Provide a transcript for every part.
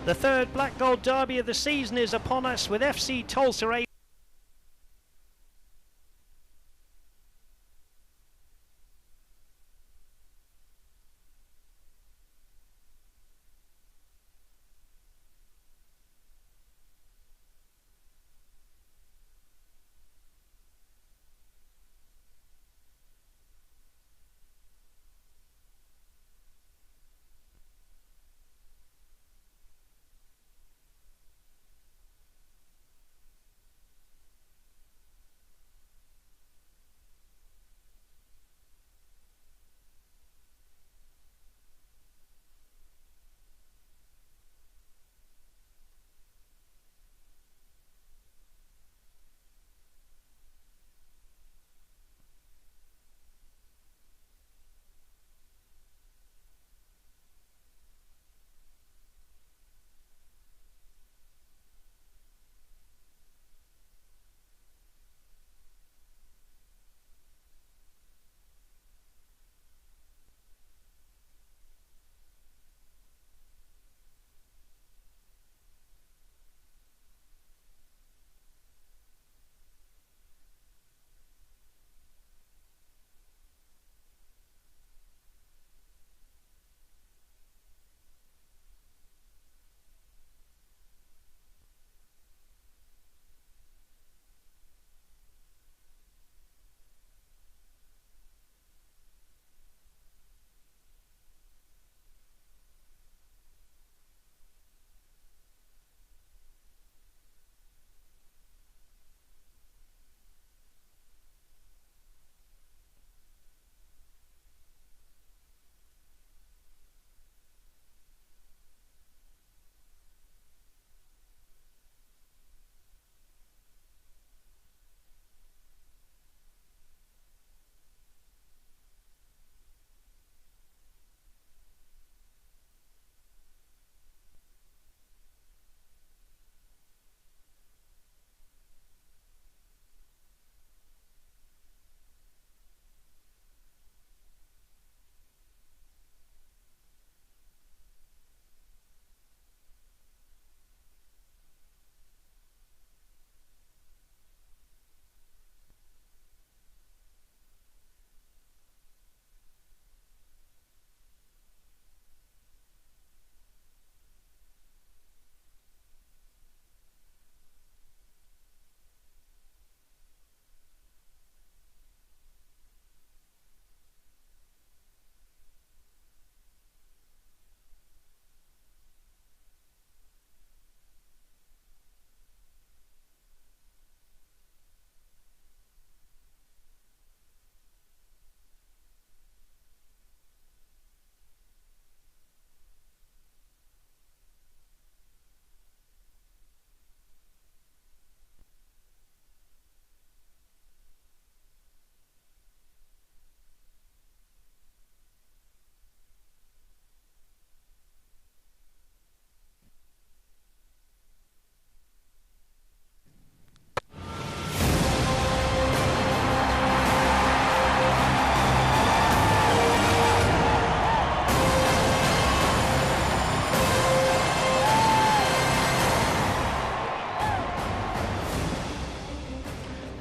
The third black gold derby of the season is upon us with FC Tulsa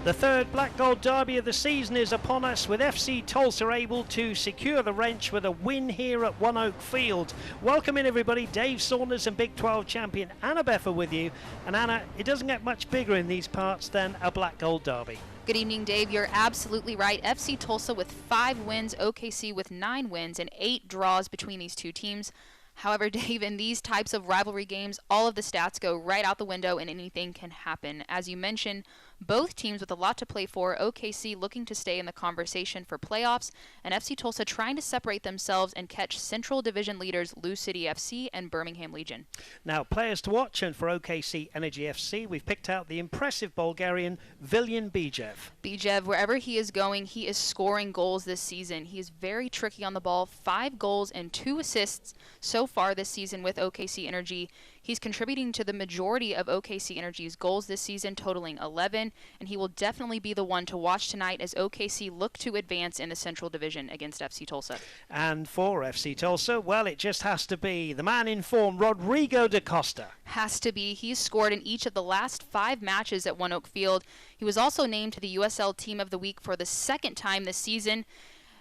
The third black gold derby of the season is upon us with FC Tulsa able to secure the wrench with a win here at One Oak Field. Welcome in everybody, Dave Saunders and Big 12 champion Anna Beffer with you. And Anna, it doesn't get much bigger in these parts than a black gold derby. Good evening, Dave. You're absolutely right. FC Tulsa with 5 wins, OKC with 9 wins and 8 draws between these two teams. However, Dave, in these types of rivalry games, all of the stats go right out the window and anything can happen. As you mentioned, both teams with a lot to play for, OKC looking to stay in the conversation for playoffs, and FC Tulsa trying to separate themselves and catch Central Division leaders Lou City FC and Birmingham Legion. Now, players to watch, and for OKC Energy FC, we've picked out the impressive Bulgarian Viljan Bijev. Bijev, wherever he is going, he is scoring goals this season. He is very tricky on the ball, 5 goals and 2 assists so far this season with OKC Energy. He's contributing to the majority of OKC Energy's goals this season, totaling 11, and he will definitely be the one to watch tonight as OKC look to advance in the Central Division against FC Tulsa. And for FC Tulsa, well, it just has to be the man in form, Rodrigo da Costa. Has to be. He's scored in each of the last 5 matches at One Oak Field. He was also named to the USL Team of the Week for the 2nd time this season.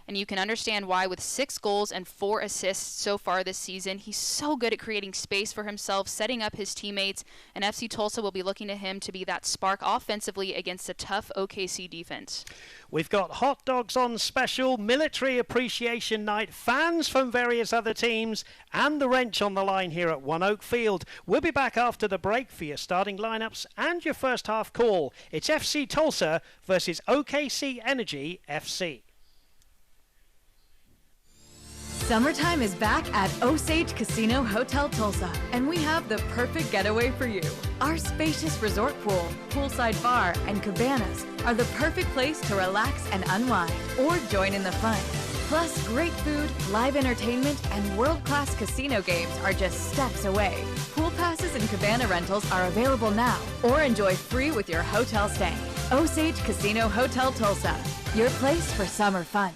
And you can understand why with 6 goals and 4 assists so far this season. He's so good at creating space for himself, setting up his teammates, and FC Tulsa will be looking to him to be that spark offensively against a tough OKC defense. We've got hot dogs on special, military appreciation night, fans from various other teams, and the wrench on the line here at One Oak Field. We'll be back after the break for your starting lineups and your first half call. It's FC Tulsa versus OKC Energy FC. Summertime is back at Osage Casino Hotel Tulsa, and we have the perfect getaway for you. Our spacious resort pool, poolside bar, and cabanas are the perfect place to relax and unwind or join in the fun. Plus, great food, live entertainment, and world-class casino games are just steps away. Pool passes and cabana rentals are available now, or enjoy free with your hotel stay. Osage Casino Hotel Tulsa, your place for summer fun.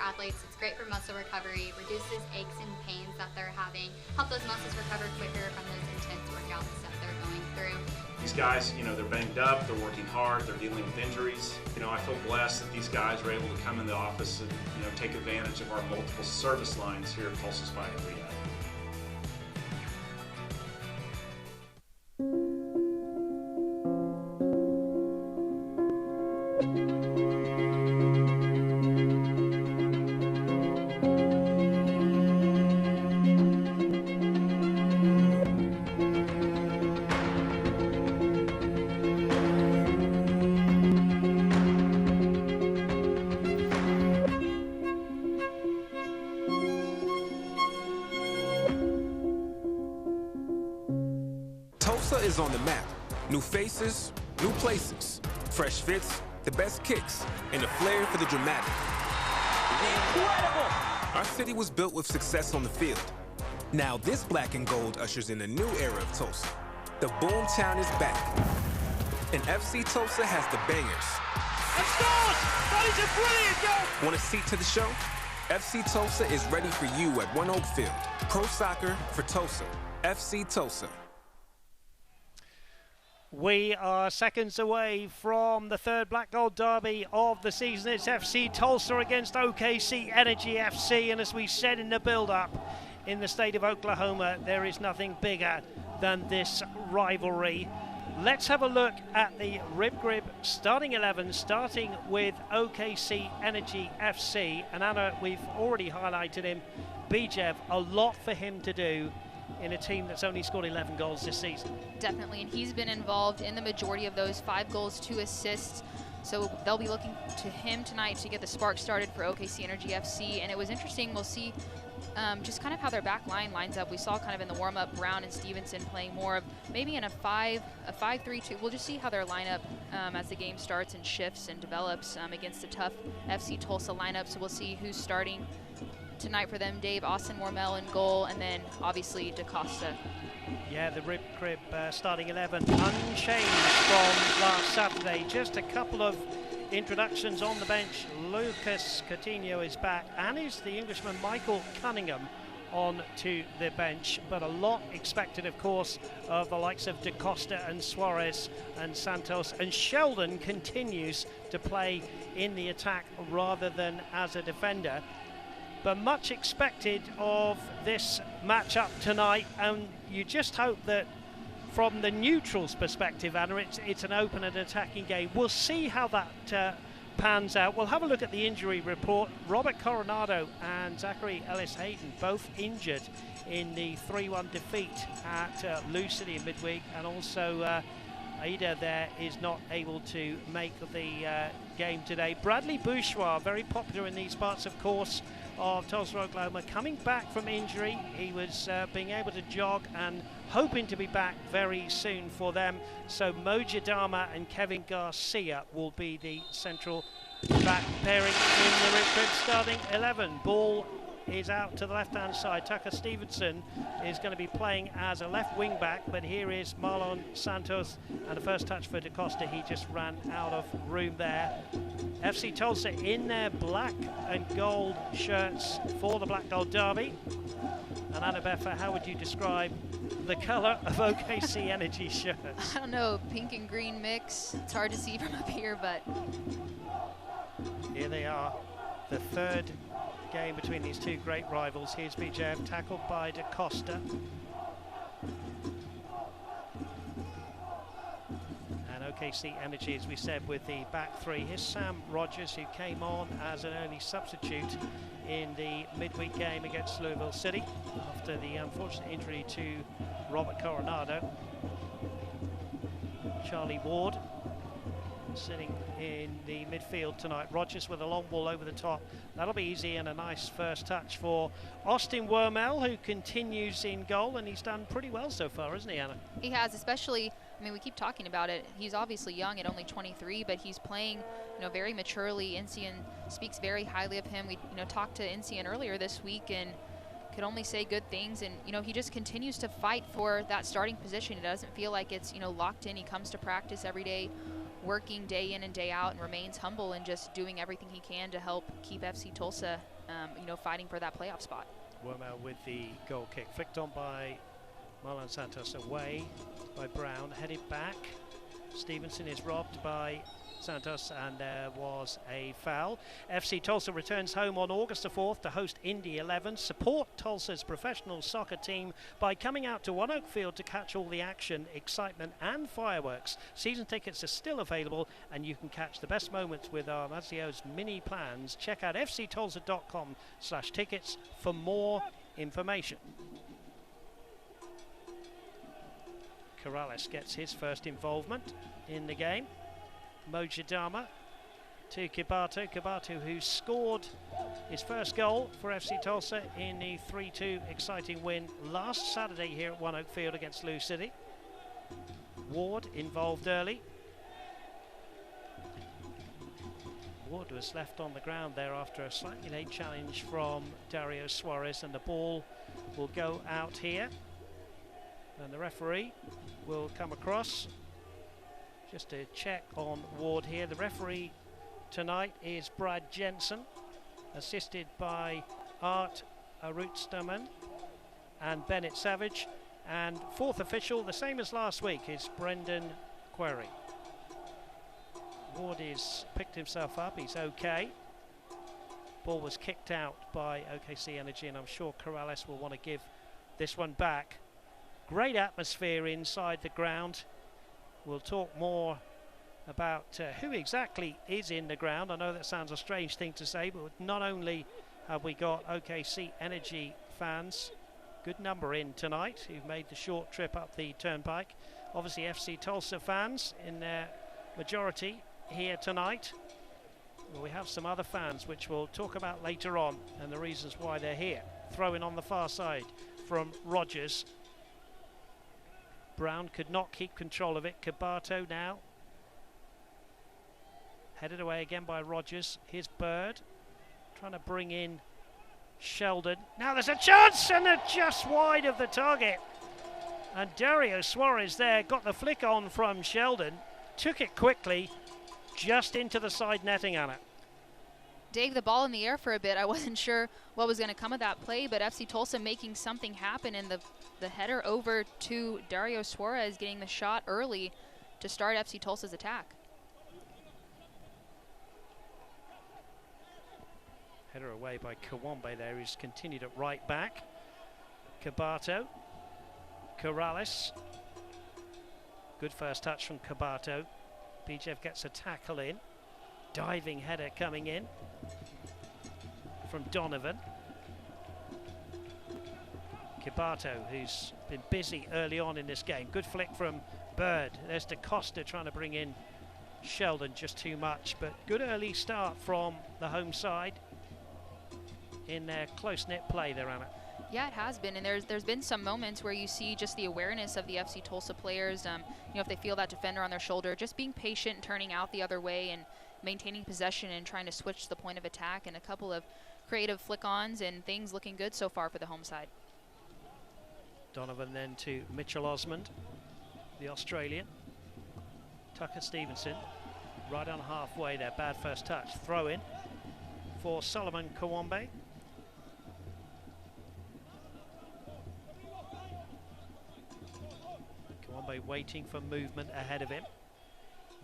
Athletes. It's great for muscle recovery, reduces aches and pains that they're having, help those muscles recover quicker from those intense workouts that they're going through. These guys, they're banged up, they're working hard, they're dealing with injuries. I feel blessed that these guys are able to come in the office and, take advantage of our multiple service lines here at Tulsa Spine and Rehab. Is on the map. New faces, new places, fresh fits, the best kicks, and a flair for the dramatic. Incredible! Our city was built with success on the field. Now this black and gold ushers in a new era of Tulsa. The boom town is back. And FC Tulsa has the bangers. And scores! That is a brilliant goal! Want a seat to the show? FC Tulsa is ready for you at One Oak Field. Pro soccer for Tulsa. FC Tulsa. We are seconds away from the third Black Gold Derby of the season. It's FC Tulsa against OKC Energy FC, and as we said in the build-up, in the state of Oklahoma, there is nothing bigger than this rivalry. Let's have a look at the Rib Grib starting 11, starting with OKC Energy FC. And Anna, we've already highlighted him. Bijev, a lot for him to do in a team that's only scored 11 goals this season. Definitely, and he's been involved in the majority of those, 5 goals, 2 assists. So they'll be looking to him tonight to get the spark started for OKC Energy FC. And it was interesting, we'll see just kind of how their back line lines up. We saw kind of in the warm-up Brown and Stevenson playing more of maybe in a 5-3-2. We'll just see how their lineup as the game starts and shifts and develops against the tough FC Tulsa lineup. So we'll see who's starting tonight for them. Dave, Austin Wormel in goal, and then obviously da Costa. Yeah, the Rib Crib starting 11 unchanged from last Saturday. Just a couple of introductions on the bench. Lucas Coutinho is back, and is the Englishman Michael Cunningham on to the bench. But a lot expected, of course, of the likes of da Costa and Suarez and Santos. And Sheldon continues to play in the attack rather than as a defender. But much expected of this matchup tonight, and you just hope that from the neutrals' perspective, Anna, it's an open and attacking game. We'll see how that pans out. We'll have a look at the injury report. Robert Coronado and Zachary Ellis-Hayden both injured in the 3-1 defeat at Lou City in midweek, and also Aida there is not able to make the game today. Bradley Bourgeois, very popular in these parts, of course, of Tulsa, Oklahoma, coming back from injury. He was being able to jog and hoping to be back very soon for them. So Mojadama and Kevin Garcia will be the central back pairing in the Rich Crib starting 11. Ball is out to the left-hand side. Tucker Stevenson is going to be playing as a left wing back, but here is Marlon Santos, and the first touch for DaCosta. He just ran out of room there. FC Tulsa in their black and gold shirts for the Black Gold Derby. And Anna Beffa, how would you describe the colour of OKC Energy shirts? I don't know, pink and green mix. It's hard to see from up here, but here they are, the third game between these two great rivals. Here's BJF tackled by DaCosta. And OKC Energy, as we said, with the back three. Here's Sam Rogers, who came on as an early substitute in the midweek game against Louisville City after the unfortunate injury to Robert Coronado. Charlie Ward sitting in the midfield tonight. Rogers with a long ball over the top. That'll be easy, and a nice first touch for Austin Wormel, who continues in goal, and he's done pretty well so far, hasn't he, Anna? he has, especially, I mean, we keep talking about it. He's obviously young at only 23, but he's playing, very maturely. Incian speaks very highly of him. We, talked to Incian earlier this week and could only say good things, and he just continues to fight for that starting position. It doesn't feel like it's locked in. He comes to practice every day, working day in and day out, and remains humble and just doing everything he can to help keep FC Tulsa, fighting for that playoff spot. Wormel with the goal kick, flicked on by Marlon Santos, away by Brown, headed back. Stevenson is robbed by Santos, and there was a foul. FC Tulsa returns home on August the 4th to host Indy 11. Support Tulsa's professional soccer team by coming out to One Oak Field to catch all the action, excitement and fireworks. Season tickets are still available, and you can catch the best moments with our Mazio's mini plans. Check out fctulsa.com/tickets for more information. Corrales gets his first involvement in the game. Mojadama to Kibato. Kibato, who scored his first goal for FC Tulsa in the 3-2 exciting win last Saturday here at One Oak Field against Lou City. Ward involved early. Ward was left on the ground there after a slightly late challenge from Dario Suarez, and the ball will go out here. And the referee will come across just to check on Ward here. The referee tonight is Brad Jensen, assisted by Art Arutstaman and Bennett Savage. And fourth official, the same as last week, is Brendan Query. Ward is picked himself up, he's okay. Ball was kicked out by OKC Energy, and I'm sure Corrales will want to give this one back. Great atmosphere inside the ground. We'll talk more about who exactly is in the ground. I know that sounds a strange thing to say, but not only have we got OKC Energy fans, good number in tonight, who've made the short trip up the turnpike. Obviously FC Tulsa fans in their majority here tonight. Well, we have some other fans which we'll talk about later on, and the reasons why they're here. Throwing on the far side from Rogers. Brown could not keep control of it. Kibato now headed away again by Rogers. Here's Bird trying to bring in Sheldon. Now there's a chance, and they're just wide of the target. And Dario Suarez there got the flick on from Sheldon, took it quickly just into the side netting, Anna. Dave, the ball in the air for a bit. I wasn't sure what was going to come of that play, but FC Tulsa making something happen, and the header over to Dario Suarez, getting the shot early to start FC Tulsa's attack. Header away by Kawambe there, who's continued at right back. Kibato. Corrales. Good first touch from Kibato. BJF gets a tackle in. Diving header coming in from Donovan. Kibato, who's been busy early on in this game. Good flick from Bird. There's DaCosta trying to bring in Sheldon, just too much, but good early start from the home side. in their close-knit play there, Anna. Yeah, it has been, and there's been some moments where you see just the awareness of the FC Tulsa players. If they feel that defender on their shoulder, just being patient, turning out the other way, and maintaining possession and trying to switch the point of attack, and a couple of creative flick-ons and things looking good so far for the home side. Donovan then to Mitchell Osmond, the Australian. Tucker Stevenson, right on halfway there, bad first touch. Throw in for Solomon Kawambe. Kawambe waiting for movement ahead of him.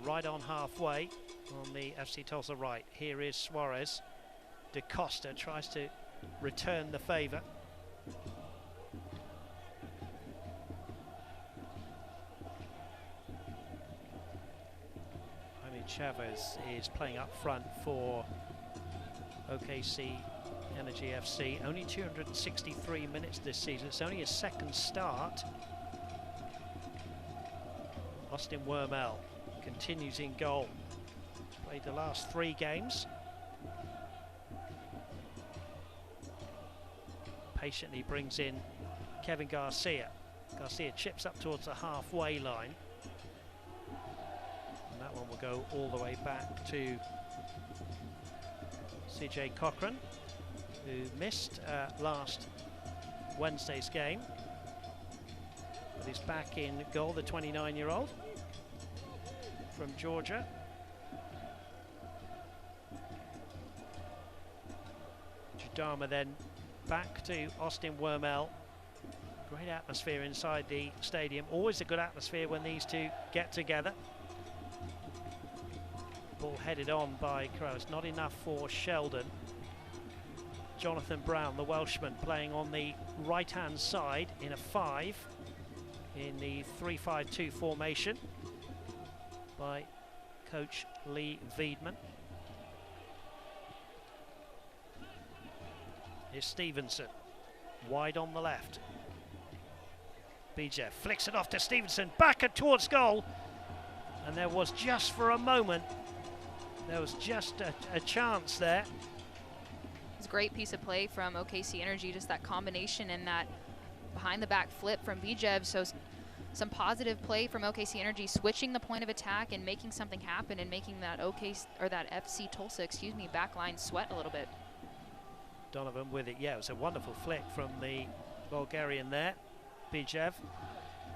Right on halfway on the FC Tulsa right. Here is Suarez. Da Costa tries to return the favour. Chavez is playing up front for OKC Energy FC. Only 263 minutes this season. It's only his second start. Austin Wormel continues in goal. Played the last 3 games. Patiently brings in Kevin Garcia. Garcia chips up towards the halfway line. That one will go all the way back to CJ Cochran, who missed last Wednesday's game. But he's back in goal, the 29-year-old from Georgia. Judama then back to Austin Wormel. Great atmosphere inside the stadium. Always a good atmosphere when these two get together. Ball headed on by Crows. Not enough for Sheldon. Jonathan Brown, the Welshman, playing on the right-hand side in a 5 in the 3-5-2 formation by coach Lee Wiedman. Here's Stevenson, wide on the left. Bijev flicks it off to Stevenson, back and towards goal. And there was just for a moment, there was just a chance there. It's a great piece of play from OKC Energy, just that combination and that behind the back flip from Bijev. So some positive play from OKC Energy, switching the point of attack and making something happen and making that FC Tulsa, back line sweat a little bit. Donovan with it. Yeah, it was a wonderful flick from the Bulgarian there. Bijev.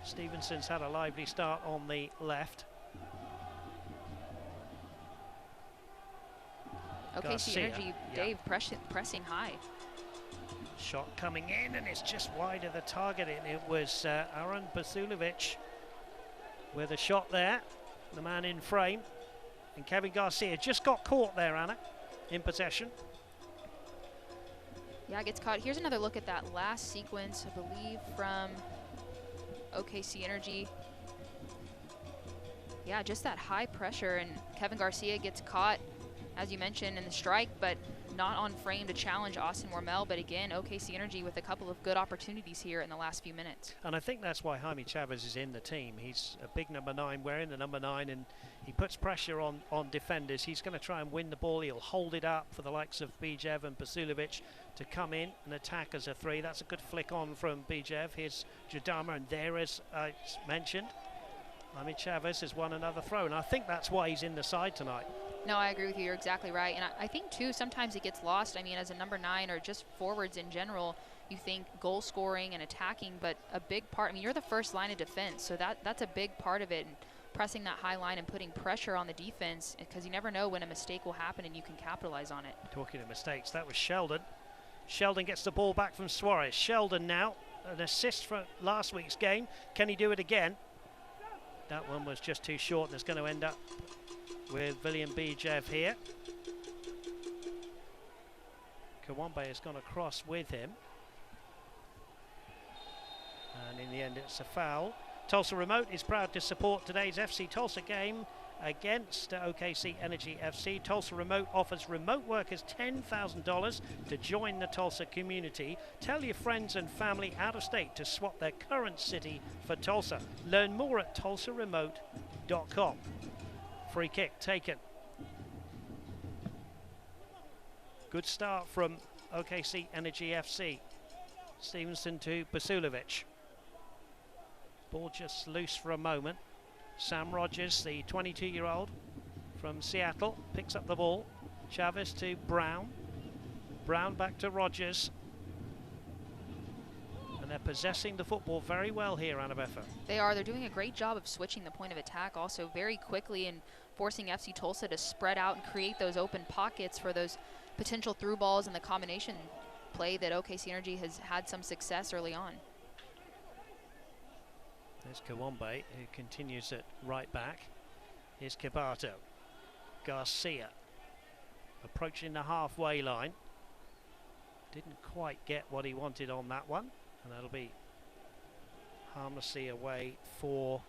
Stevenson's had a lively start on the left. OKC Garcia, Energy, Dave, pressing high. Shot coming in, and it's just wide of the target. It was Aaron Basulovic with a shot there, the man in frame. And Kevin Garcia just got caught there, Anna, in possession. Yeah, gets caught. Here's another look at that last sequence, I believe, from OKC Energy. Yeah, just that high pressure, and Kevin Garcia gets caught, as you mentioned, in the strike, but not on frame to challenge Austin Wormel. But again, OKC Energy with a couple of good opportunities here in the last few minutes. And I think that's why Jaime Chavez is in the team. He's a big number 9, wearing the number 9, and he puts pressure on defenders. He's going to try and win the ball. He'll hold it up for the likes of Bijev and Basulovic to come in and attack as a 3. That's a good flick on from Bijev. Here's Jadama, and there, as I mentioned, Jaime Chavez has won another throw, and I think that's why he's in the side tonight. No, I agree with you. You're exactly right. And I think, too, sometimes it gets lost. I mean, as a number 9 or just forwards in general, you think goal scoring and attacking, but a big part, I mean, you're the first line of defense, so that's a big part of it. And pressing that high line and putting pressure on the defense, because you never know when a mistake will happen and you can capitalize on it. Talking of mistakes, that was Sheldon. Sheldon gets the ball back from Suarez. Sheldon now, an assist from last week's game. Can he do it again? That one was just too short, and it's going to end up with William Bijev here. Kawambe has gone across with him. And in the end, it's a foul. Tulsa Remote is proud to support today's FC Tulsa game against OKC Energy FC. Tulsa Remote offers remote workers $10,000 to join the Tulsa community. Tell your friends and family out of state to swap their current city for Tulsa. Learn more at tulsaremote.com. Free kick taken. Good start from OKC Energy FC. Stevenson to Basulovic. Ball just loose for a moment. Sam Rogers, the 22-year-old from Seattle, picks up the ball. Chavez to Brown. Brown back to Rogers. And they're possessing the football very well here, Annabetha. They are. They're doing a great job of switching the point of attack also very quickly and forcing FC Tulsa to spread out and create those open pockets for those potential through balls and the combination play that OKC Energy has had some success early on. There's Kawombe, who continues at right back. Here's Kibato. Garcia approaching the halfway line. Didn't quite get what he wanted on that one, and that'll be harmlessly away for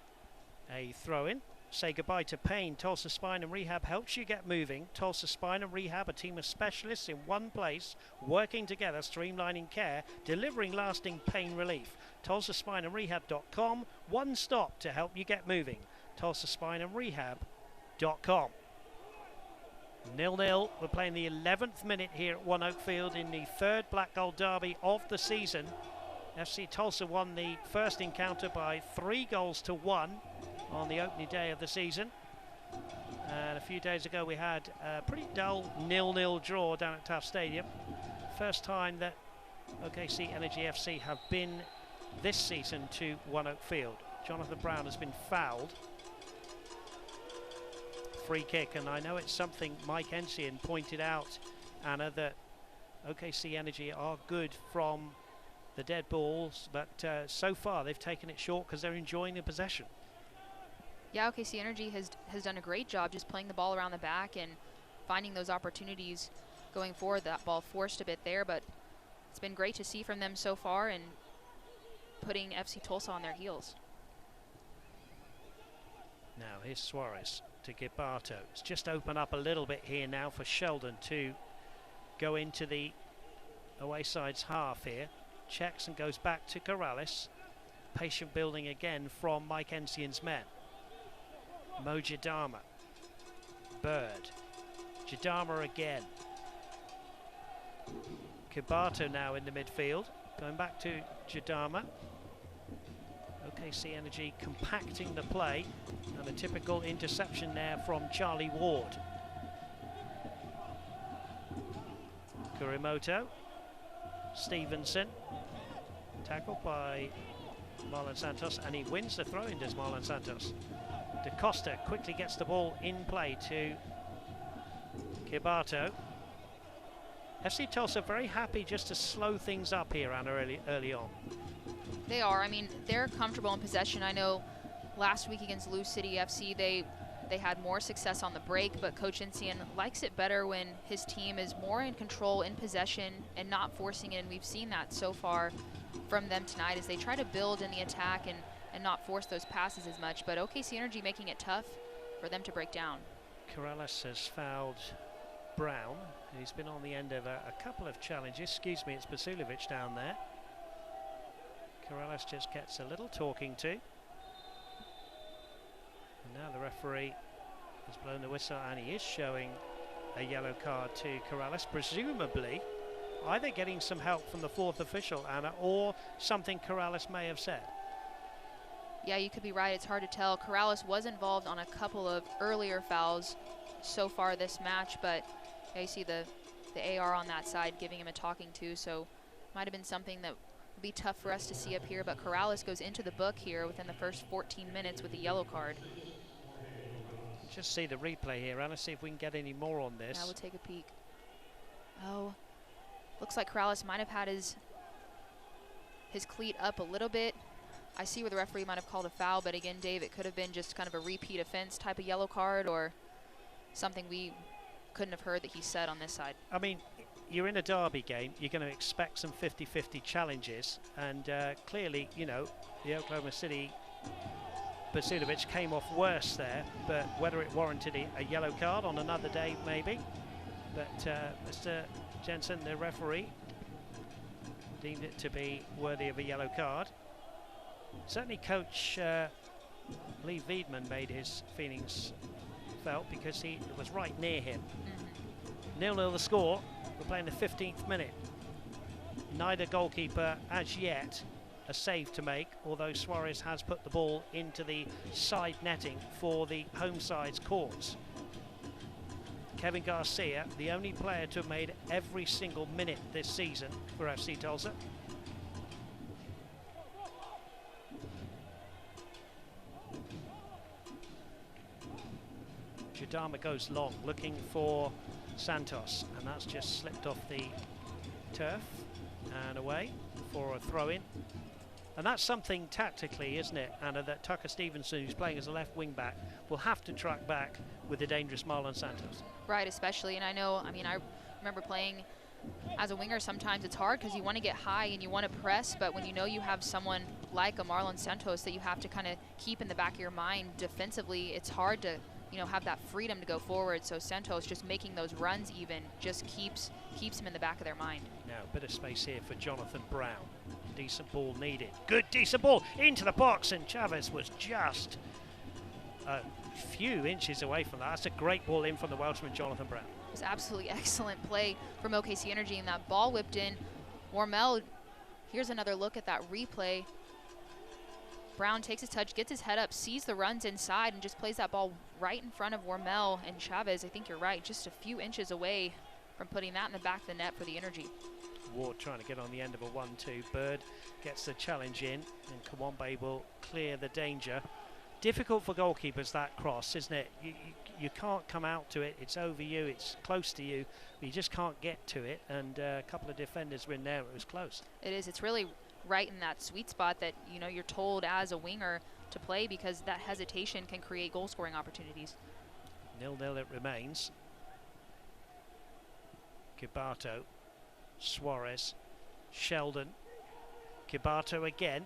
a throw-in. Say goodbye to pain. Tulsa Spine and Rehab helps you get moving. Tulsa Spine and Rehab, a team of specialists in one place, working together, streamlining care, delivering lasting pain relief. TulsaSpineandRehab.com, one stop to help you get moving. TulsaSpineandRehab.com. 0-0. We're playing the 11th minute here at One Oak Field in the third Black Gold Derby of the season. FC Tulsa won the first encounter by 3-1 on the opening day of the season. And a few days ago we had a pretty dull 0-0 draw down at Taft Stadium. First time that OKC Energy FC have been this season to One Oak Field. Jonathan Brown has been fouled. Free kick, and I know it's something Mike Ensign pointed out, Anna, that OKC Energy are good from the dead balls, but so far they've taken it short because they're enjoying the possession. Yeah, OKC Energy has done a great job just playing the ball around the back and finding those opportunities going forward. That ball forced a bit there, but it's been great to see from them so far and putting FC Tulsa on their heels. Now here's Suarez to Gibato. It's just opened up a little bit here now for Sheldon to go into the away side's half here. Checks and goes back to Corrales. Patient building again from Mike Ensign's men. Mo Jadama. Bird. Jadama again. Kibato now in the midfield. Going back to Jadama. OKC Energy compacting the play, and a typical interception there from Charlie Ward. Kurimoto. Stevenson. Tackled by Marlon Santos, and he wins the throw-in, does Marlon Santos. Da Costa quickly gets the ball in play to Kibato. FC Tulsa very happy just to slow things up here, Anna, early on. They are. I mean, they're comfortable in possession. I know last week against Lou City FC, they had more success on the break, but Coach Ensign likes it better when his team is more in control in possession and not forcing it, and we've seen that so far from them tonight as they try to build in the attack and not force those passes as much, but OKC Energy making it tough for them to break down. Corrales has fouled Brown. He's been on the end of a couple of challenges. Excuse me, it's Basulovic down there. Corrales just gets a little talking to. And now the referee has blown the whistle, and he is showing a yellow card to Corrales, presumably either getting some help from the fourth official, Anna, or something Corrales may have said. Yeah, you could be right. It's hard to tell. Corrales was involved on a couple of earlier fouls so far this match, but yeah, you see the AR on that side giving him a talking to, so might have been something that would be tough for us to see up here, but Corrales goes into the book here within the first 14 minutes with a yellow card. Just see the replay here, Anna, see if we can get any more on this. Yeah, we'll take a peek. Oh, looks like Corrales might have had his cleat up a little bit. I see where the referee might have called a foul, but again, Dave, it could have been just kind of a repeat offense type of yellow card or something we couldn't have heard that he said on this side. I mean, you're in a derby game, you're going to expect some 50-50 challenges, and clearly, you know, the Oklahoma City Basulovic came off worse there, but whether it warranted a yellow card on another day, maybe. But Mr. Jensen, the referee, deemed it to be worthy of a yellow card. Certainly Coach Lee Wiedman made his feelings felt because he was right near him. 0-0 the score. We're playing the 15th minute neither goalkeeper as yet a save to make, although Suarez has put the ball into the side netting for the home side's cause. Kevin Garcia, the only player to have made every single minute this season for FC Tulsa. Jadama goes long, looking for Santos, and that's just slipped off the turf and away for a throw-in. And that's something tactically, isn't it, Anna, that Tucker Stevenson, who's playing as a left wing-back, will have to track back with the dangerous Marlon Santos. Right, especially, and I know, I mean, I remember playing as a winger, sometimes it's hard because you want to get high and you want to press, but when you know you have someone like a Marlon Santos that you have to kind of keep in the back of your mind defensively, it's hard to, you know, have that freedom to go forward. So Santos just making those runs even just keeps him in the back of their mind. Now, a bit of space here for Jonathan Brown. Decent ball needed. Good, decent ball into the box, and Chavez was just a few inches away from that. That's a great ball in from the Welshman, Jonathan Brown. It was absolutely excellent play from OKC Energy, and that ball whipped in. Warmel, here's another look at that replay. Brown takes his touch, gets his head up, sees the runs inside, and just plays that ball right in front of Warmel. And Chavez, I think you're right, just a few inches away from putting that in the back of the net for the Energy. Ward trying to get on the end of a 1-2. Bird gets the challenge in, and Kawambe will clear the danger. Difficult for goalkeepers, that cross, isn't it? You can't come out to it. It's over you, it's close to you, but you just can't get to it. And a couple of defenders were in there. It was close. It is. It's really right in that sweet spot that, you know, you're told as a winger to play, because that hesitation can create goal scoring opportunities. 0-0 it remains. Kibato, Suarez, Sheldon, Kibato again.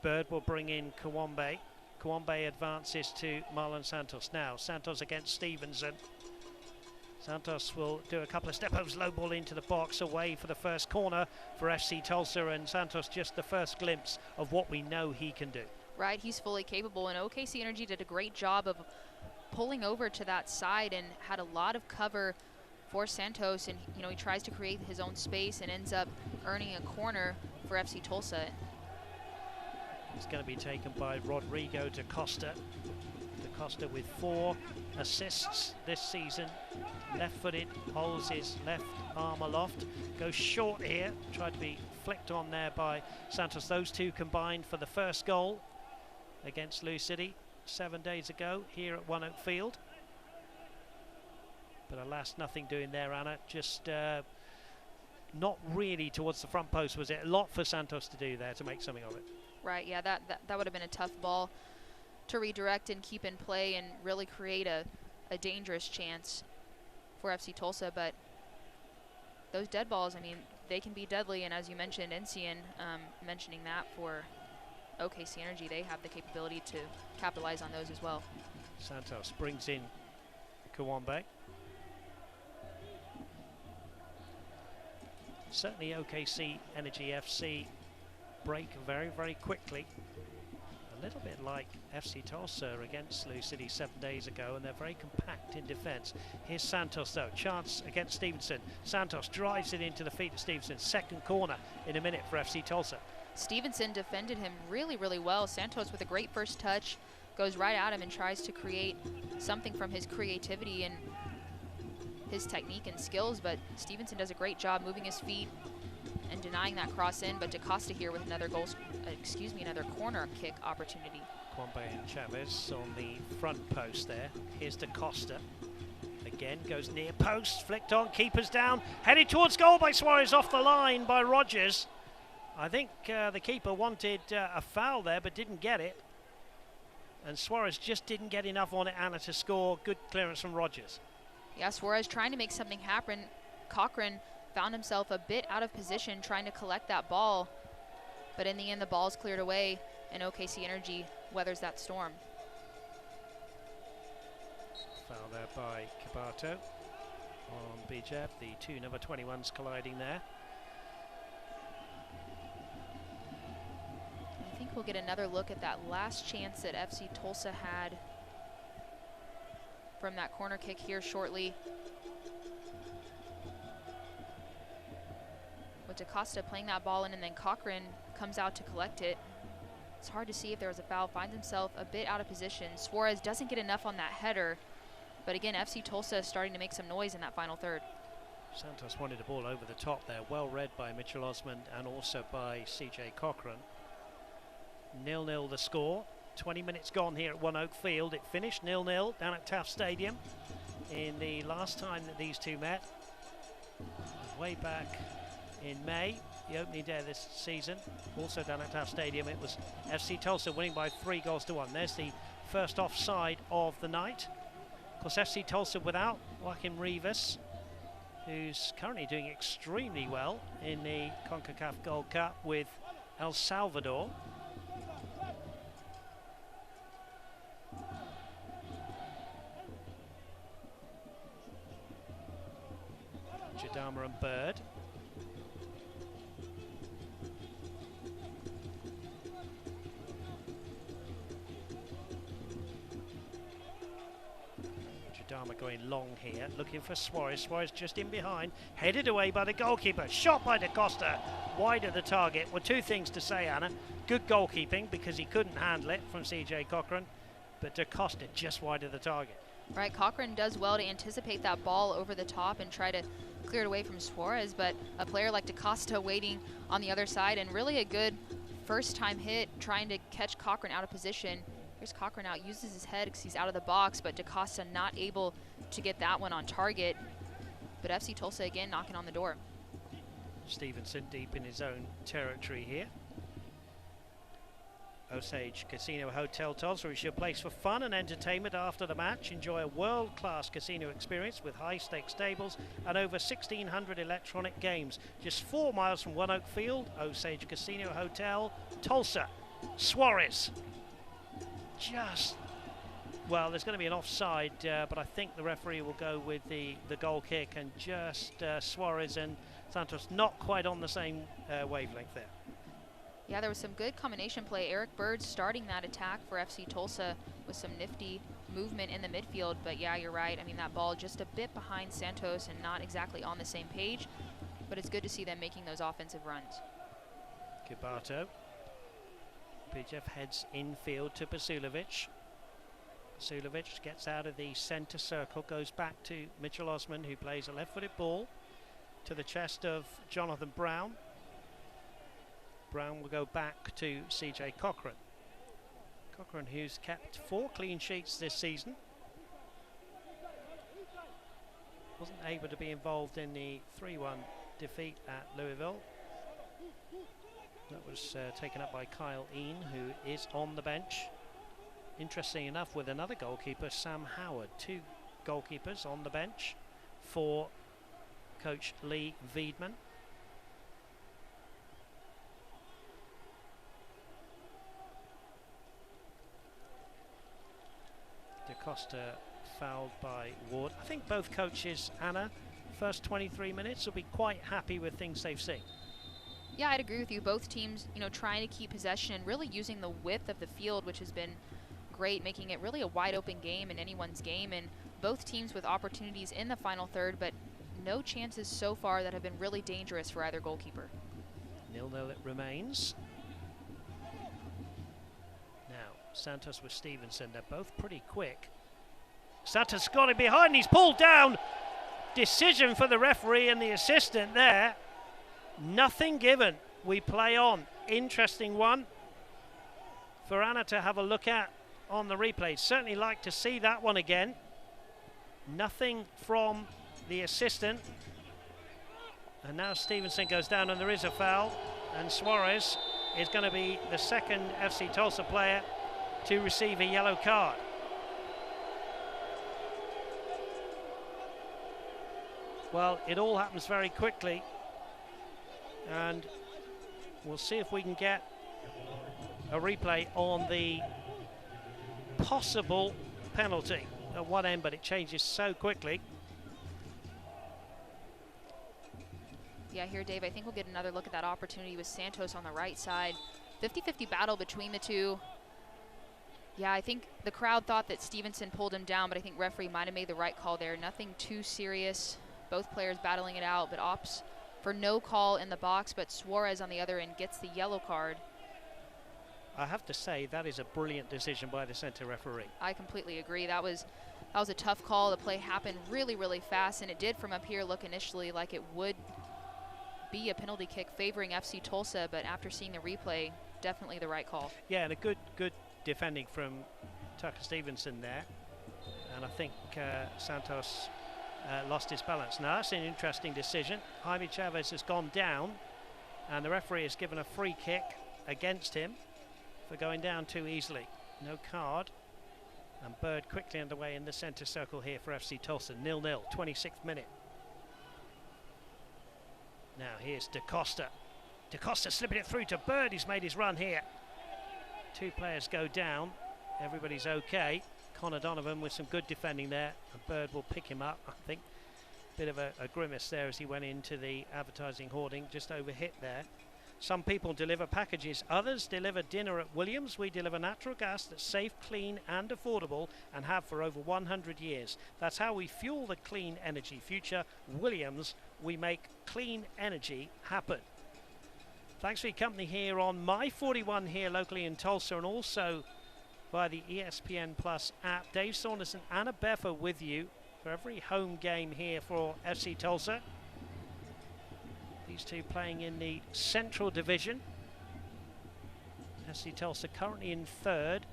Bird will bring in Kawambe. Kawambe advances to Marlon Santos. Now Santos against Stevenson. Santos will do a couple of step-overs, low ball into the box, away for the first corner for FC Tulsa, and Santos just the first glimpse of what we know he can do. Right, he's fully capable, and OKC Energy did a great job of pulling over to that side and had a lot of cover for Santos, and you know, he tries to create his own space and ends up earning a corner for FC Tulsa. It's going to be taken by Rodrigo da Costa. Da Costa with 4 assists this season. Left-footed, holds his left arm aloft, goes short here, tried to be flicked on there by Santos. Those two combined for the first goal against Lou City 7 days ago here at One Oak Field. But alas, nothing doing there, Anna. Just not really towards the front post, was it? A lot for Santos to do there to make something of it. Right, yeah, that would have been a tough ball to redirect and keep in play and really create a dangerous chance for FC Tulsa. But those dead balls, I mean, they can be deadly, and as you mentioned, Encian mentioning that for OKC Energy, they have the capability to capitalize on those as well. Santos brings in Kawambe. Certainly OKC Energy FC break very, very quickly. A little bit like FC Tulsa against Lou City 7 days ago, and they're very compact in defence. Here's Santos though, chance against Stevenson. Santos drives it into the feet of Stevenson. Second corner in a minute for FC Tulsa. Stevenson defended him really, really well. Santos with a great first touch, goes right at him and tries to create something from his creativity and his technique and skills, but Stevenson does a great job moving his feet and denying that cross in. But Da Costa here with another another corner kick opportunity. Kwambe and Chavez on the front post there. Here's Da Costa. Again, goes near post, flicked on, keeper's down, headed towards goal by Suarez, off the line by Rogers. I think the keeper wanted a foul there, but didn't get it. And Suarez just didn't get enough on it, Anna, to score. Good clearance from Rogers. Yeah, Suarez trying to make something happen. Cochran found himself a bit out of position trying to collect that ball, but in the end the ball's cleared away and OKC Energy weathers that storm. Foul there by Kibato on Bijab, the two number 21s colliding there. I think we'll get another look at that last chance that FC Tulsa had from that corner kick here shortly. DaCosta playing that ball in, and then Cochran comes out to collect it. It's hard to see if there was a foul. Finds himself a bit out of position. Suarez doesn't get enough on that header. But again, FC Tulsa is starting to make some noise in that final third. Santos wanted the ball over the top there. Well read by Mitchell Osmond and also by CJ Cochran. 0-0 the score. 20 minutes gone here at One Oak Field. It finished 0-0 down at Taft Stadium in the last time that these two met. Way back in May, the opening day of this season, also down at Taft Stadium. It was FC Tulsa winning by 3-1. There's the first offside of the night. Of course, FC Tulsa without Joaquin Rivas, who's currently doing extremely well in the CONCACAF Gold Cup with El Salvador. Jadama and Bird. Jadama going long here, looking for Suarez. Suarez just in behind, headed away by the goalkeeper. Shot by DaCosta, wide of the target. Well, two things to say, Anna. Good goalkeeping because he couldn't handle it from CJ Cochran, but DaCosta just wide of the target. Right, Cochran does well to anticipate that ball over the top and try to clear it away from Suarez, but a player like DaCosta waiting on the other side, and really a good first-time hit trying to catch Cochran out of position. Here's Cochran out, uses his head because he's out of the box, but DaCosta not able to get that one on target. But FC Tulsa again knocking on the door. Stevenson deep in his own territory here. Osage Casino Hotel Tulsa is your place for fun and entertainment after the match. Enjoy a world-class casino experience with high-stakes tables and over 1,600 electronic games. Just 4 miles from One Oak Field, Osage Casino Hotel, Tulsa. Suarez. Well, there's going to be an offside, but I think the referee will go with the goal kick, and just Suarez and Santos not quite on the same wavelength there. Yeah, there was some good combination play. Eric Bird starting that attack for FC Tulsa with some nifty movement in the midfield. But yeah, you're right. I mean, that ball just a bit behind Santos and not exactly on the same page. But it's good to see them making those offensive runs. Kibato. Pijev heads infield to Basulovic. Basulovic gets out of the centre circle, goes back to Mitchell Osmond, who plays a left-footed ball to the chest of Jonathan Brown. Brown will go back to CJ Cochran. Cochran, who's kept 4 clean sheets this season. Wasn't able to be involved in the 3-1 defeat at Louisville. That was taken up by Kyle Ean, who is on the bench. Interesting enough, with another goalkeeper, Sam Howard. 2 goalkeepers on the bench for coach Lee Wiedman. DaCosta fouled by Ward. I think both coaches, Anna, first 23 minutes will be quite happy with things they've seen. Yeah, I'd agree with you. Both teams, trying to keep possession and really using the width of the field, which has been great, making it really a wide open game in anyone's game. And both teams with opportunities in the final third, but no chances so far that have been really dangerous for either goalkeeper. 0-0 it remains. Now, Santos with Stevenson, they're both pretty quick. Santos got it behind, he's pulled down. Decision for the referee and the assistant there. Nothing given. We play on. Interesting one for Anna to have a look at on the replay. Certainly like to see that one again. Nothing from the assistant. And now Stevenson goes down and there is a foul. And Suarez is going to be the second FC Tulsa player to receive a yellow card. Well, it all happens very quickly. And we'll see if we can get a replay on the possible penalty at one end, but it changes so quickly. Yeah, here, Dave, I think we'll get another look at that opportunity with Santos on the right side. 50-50 battle between the two. Yeah, I think the crowd thought that Stevenson pulled him down, but I think referee might have made the right call there. Nothing too serious. Both players battling it out, but ops for no call in the box, but Suarez on the other end gets the yellow card. I have to say that is a brilliant decision by the center referee. I completely agree. That was a tough call. The play happened really, really fast, and it did from up here look initially like it would be a penalty kick favoring FC Tulsa, but after seeing the replay, definitely the right call. Yeah, and a good defending from Tucker Stevenson there. And I think Santos lost his balance. Now that's an interesting decision. Jaime Chavez has gone down, and the referee has given a free kick against him for going down too easily. No card. And Bird quickly underway in the centre circle here for FC Tulsa. 0-0, 26th minute. Now here's DaCosta. DaCosta slipping it through to Bird. He's made his run here. Two players go down. Everybody's okay. Connor Donovan with some good defending there. And Bird will pick him up, I think. Bit of a grimace there as he went into the advertising hoarding. Just overhit there. Some people deliver packages, others deliver dinner at Williams. We deliver natural gas that's safe, clean and affordable, and have for over 100 years. That's how we fuel the clean energy future. Williams, we make clean energy happen. Thanks for your company here on My 41 here locally in Tulsa, and also via the ESPN Plus app. Dave Saunders and Anna Beffa with you for every home game here for FC Tulsa. These two playing in the Central Division. FC Tulsa currently in third.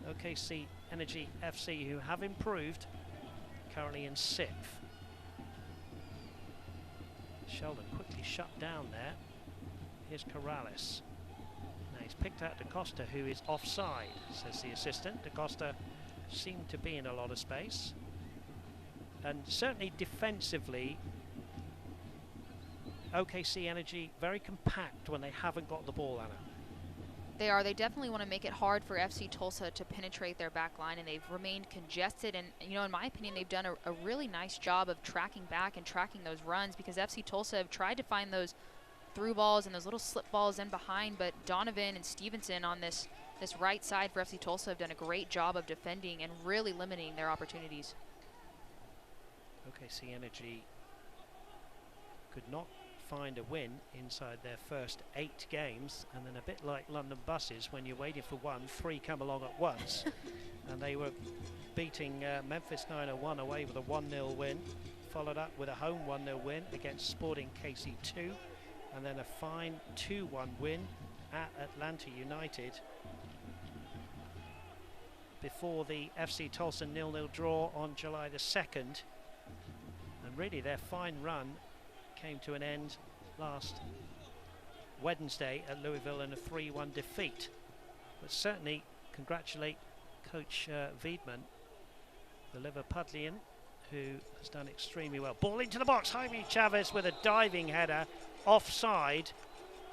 OKC Energy FC, who have improved, currently in sixth. Sheldon quickly shut down there. Here's Corrales. Now he's picked out DaCosta, who is offside, says the assistant. DaCosta seemed to be in a lot of space. And certainly defensively, OKC Energy very compact when they haven't got the ball, Anna. They are. They definitely want to make it hard for FC Tulsa to penetrate their back line, and they've remained congested. And, you know, in my opinion, they've done a really nice job of tracking back and tracking those runs, because FC Tulsa have tried to find those through balls and those little slip balls in behind, but Donovan and Stevenson on this right side for FC Tulsa have done a great job of defending and really limiting their opportunities. OKC Energy could not find a win inside their first 8 games, and then a bit like London buses, when you're waiting for one, 3 come along at once. And they were beating Memphis 901 away with a 1-0 win, followed up with a home 1-0 win against Sporting KC2, and then a fine 2-1 win at Atlanta United before the FC Tulsa 0-0 draw on July the 2nd. And really their fine run came to an end last Wednesday at Louisville in a 3-1 defeat. But certainly congratulate Coach Wiedmann, the Liverpudlian, who has done extremely well. Ball into the box, Jaime Chavez with a diving header, offside,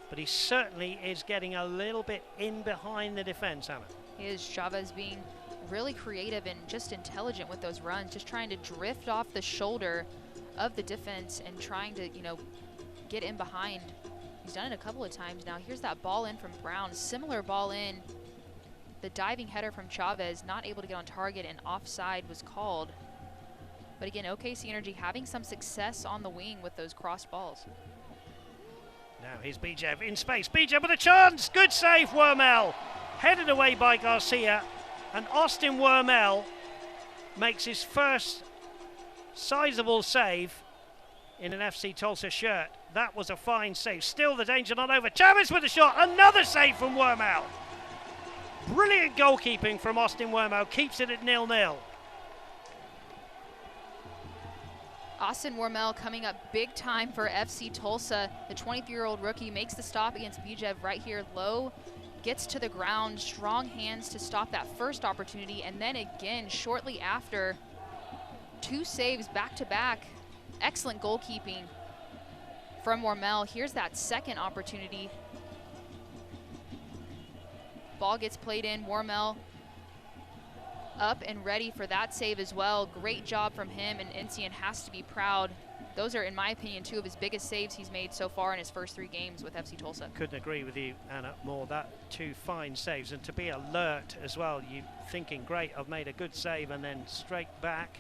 but he certainly is getting a little bit in behind the defence, Anna. He is. Chavez being really creative and just intelligent with those runs, just trying to drift off the shoulder of the defense and trying to, you know, get in behind. He's done it a couple of times now. Here's that ball in from Brown, similar ball in. The diving header from Chavez, not able to get on target, and offside was called. But again, OKC Energy having some success on the wing with those cross balls. Now here's Bijev in space. Bijev with a chance. Good save, Wormel. Headed away by Garcia. And Austin Wormel makes his first sizable save in an FC Tulsa shirt. That was a fine save. Still the danger not over. Chavez with a shot. Another save from Wormel. Brilliant goalkeeping from Austin Wormel. Keeps it at 0-0. Austin Wormel coming up big time for FC Tulsa. The 23-year-old rookie makes the stop against Bijev right here low. Gets to the ground. Strong hands to stop that first opportunity. And then again, shortly after, 2 saves back-to-back. Excellent goalkeeping from Wormel. Here's that second opportunity. Ball gets played in. Wormel up and ready for that save as well. Great job from him, and Encian has to be proud. Those are, in my opinion, 2 of his biggest saves he's made so far in his first 3 games with FC Tulsa. Couldn't agree with you, Anna, more. That 2 fine saves, and to be alert as well. You thinking, great, I've made a good save, and then straight back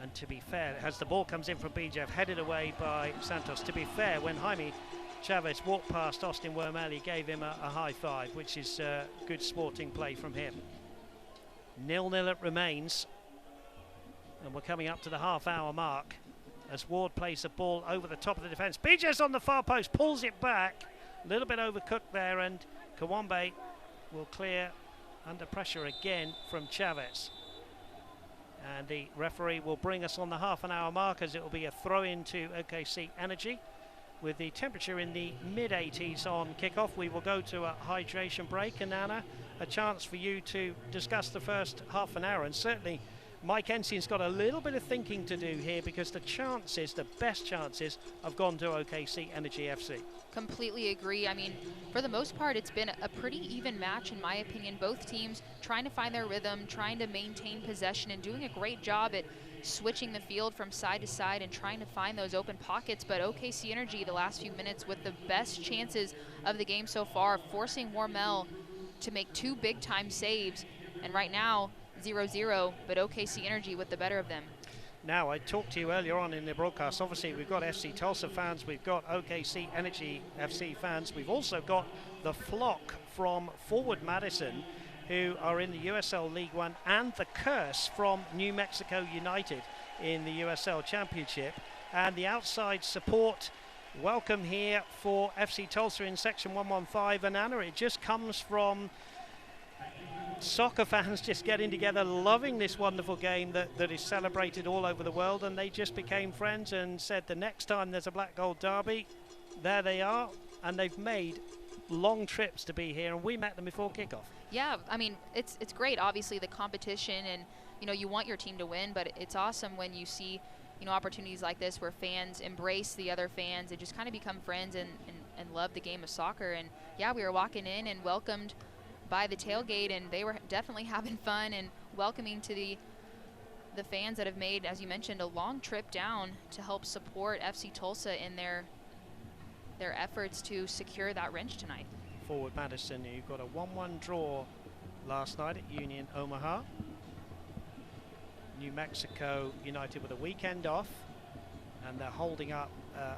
And to be fair, as the ball comes in from Bijev, headed away by Santos, to be fair, when Jaime Chavez walked past Austin Wormel, he gave him a high five, which is good sporting play from him. 0-0 it remains. And we're coming up to the half-hour mark as Ward plays the ball over the top of the defence. Bijev's on the far post, pulls it back. A little bit overcooked there, and Kawambe will clear under pressure again from Chavez. And the referee will bring us on the half-an-hour mark as it will be a throw-in to OKC Energy. With the temperature in the mid-80s on kickoff, we will go to a hydration break. And Anna, a chance for you to discuss the first half an hour. And certainly Mike Ensign's got a little bit of thinking to do here, because the chances, the best chances, have gone to OKC Energy FC. Completely agree. I mean, for the most part, it's been a pretty even match, in my opinion. Both teams trying to find their rhythm, trying to maintain possession, and doing a great job at switching the field from side to side and trying to find those open pockets. But OKC Energy, the last few minutes, with the best chances of the game so far, forcing Wormel to make 2 big-time saves. And right now, 0-0, but OKC Energy with the better of them. Now, I talked to you earlier on in the broadcast. Obviously, we've got FC Tulsa fans, we've got OKC Energy FC fans, we've also got the flock from Forward Madison, who are in the USL League One, and the Curse from New Mexico United in the USL Championship. And the outside support welcome here for FC Tulsa in Section 115. And Anna, it just comes from soccer fans just getting together, loving this wonderful game that is celebrated all over the world, and they just became friends and said the next time there's a Black Gold Derby, there they are, and they've made long trips to be here, and we met them before kickoff. Yeah, I mean, it's great, obviously, the competition, and you want your team to win, but it's awesome when you see opportunities like this where fans embrace the other fans and just kind of become friends and love the game of soccer. And yeah, we were walking in and welcomed by the tailgate, and they were definitely having fun and welcoming to the fans that have made, as you mentioned, a long trip down to help support FC Tulsa in their efforts to secure that wrench tonight. Forward Madison, who got a 1-1 draw last night at Union Omaha. New Mexico United with a weekend off, and they're holding up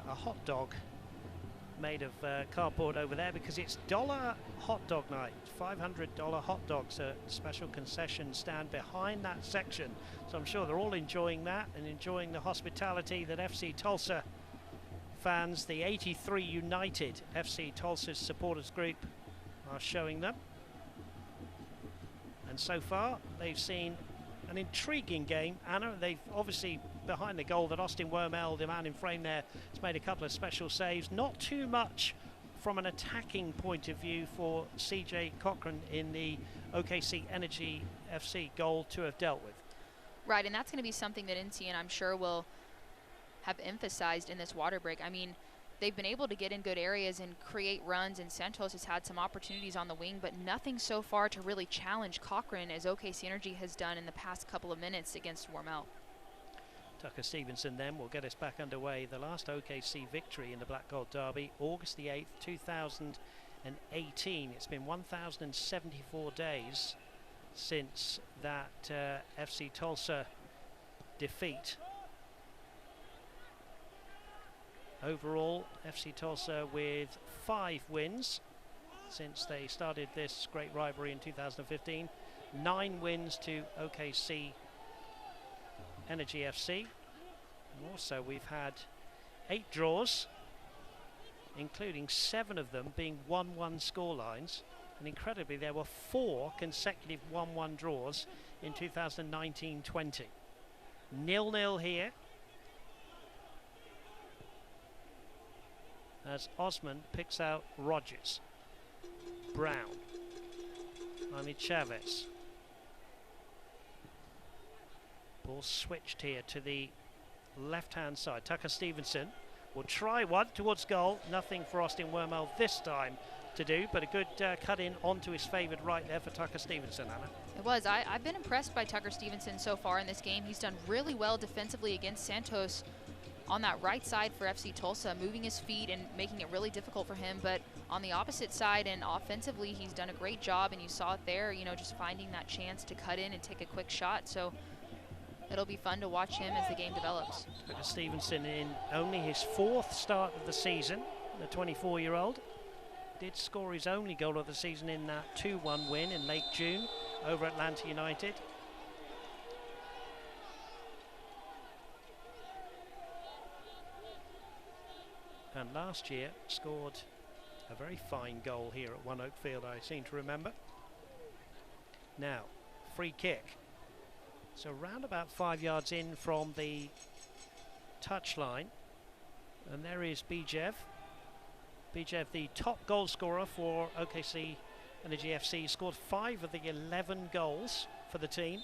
a hot dog made of cardboard over there because it's dollar hot dog night. $500 hot dogs, a special concession stand behind that section. So I'm sure they're all enjoying that and enjoying the hospitality that FC Tulsa fans, the 83 United FC Tulsa's supporters group, are showing them. And so far they've seen an intriguing game, Anna. They've obviously, behind the goal that Austin Wormel, the man in frame there, has made a couple of special saves. Not too much from an attacking point of view for CJ Cochran in the OKC Energy FC goal to have dealt with. Right, and that's going to be something that Ensign, I'm sure, will have emphasized in this water break. I mean, they've been able to get in good areas and create runs, and Santos has had some opportunities on the wing, but nothing so far to really challenge Cochran as OKC Energy has done in the past couple of minutes against Wormel. Tucker Stevenson then will get us back underway. The last OKC victory in the Black Gold Derby, August the 8th, 2018. It's been 1,074 days since that FC Tulsa defeat. Overall, FC Tulsa with 5 wins since they started this great rivalry in 2015. 9 wins to OKC Energy FC. And also we've had 8 draws, including 7 of them being 1-1 scorelines. And incredibly, there were 4 consecutive 1-1 draws in 2019-20. 0-0 here, as Osman picks out Rogers. Brown. Jaime Chavez. Ball switched here to the left-hand side. Tucker Stevenson will try one towards goal. Nothing for Austin Wormel this time to do, but a good cut in onto his favoured right there for Tucker Stevenson, Anna. It was. I've been impressed by Tucker Stevenson so far in this game. He's done really well defensively against Santos on that right side for FC Tulsa, moving his feet and making it really difficult for him. But on the opposite side and offensively, he's done a great job, and you saw it there, just finding that chance to cut in and take a quick shot. So it'll be fun to watch him as the game develops. Lucas Stevenson in only his 4th start of the season, the 24-year-old. Did score his only goal of the season in that 2-1 win in late June over Atlanta United. And last year scored a very fine goal here at One Oak Field, I seem to remember. Now, free kick. So round about 5 yards in from the touchline. And there is Bijev. Bijev, the top goal scorer for OKC Energy FC, scored 5 of the 11 goals for the team.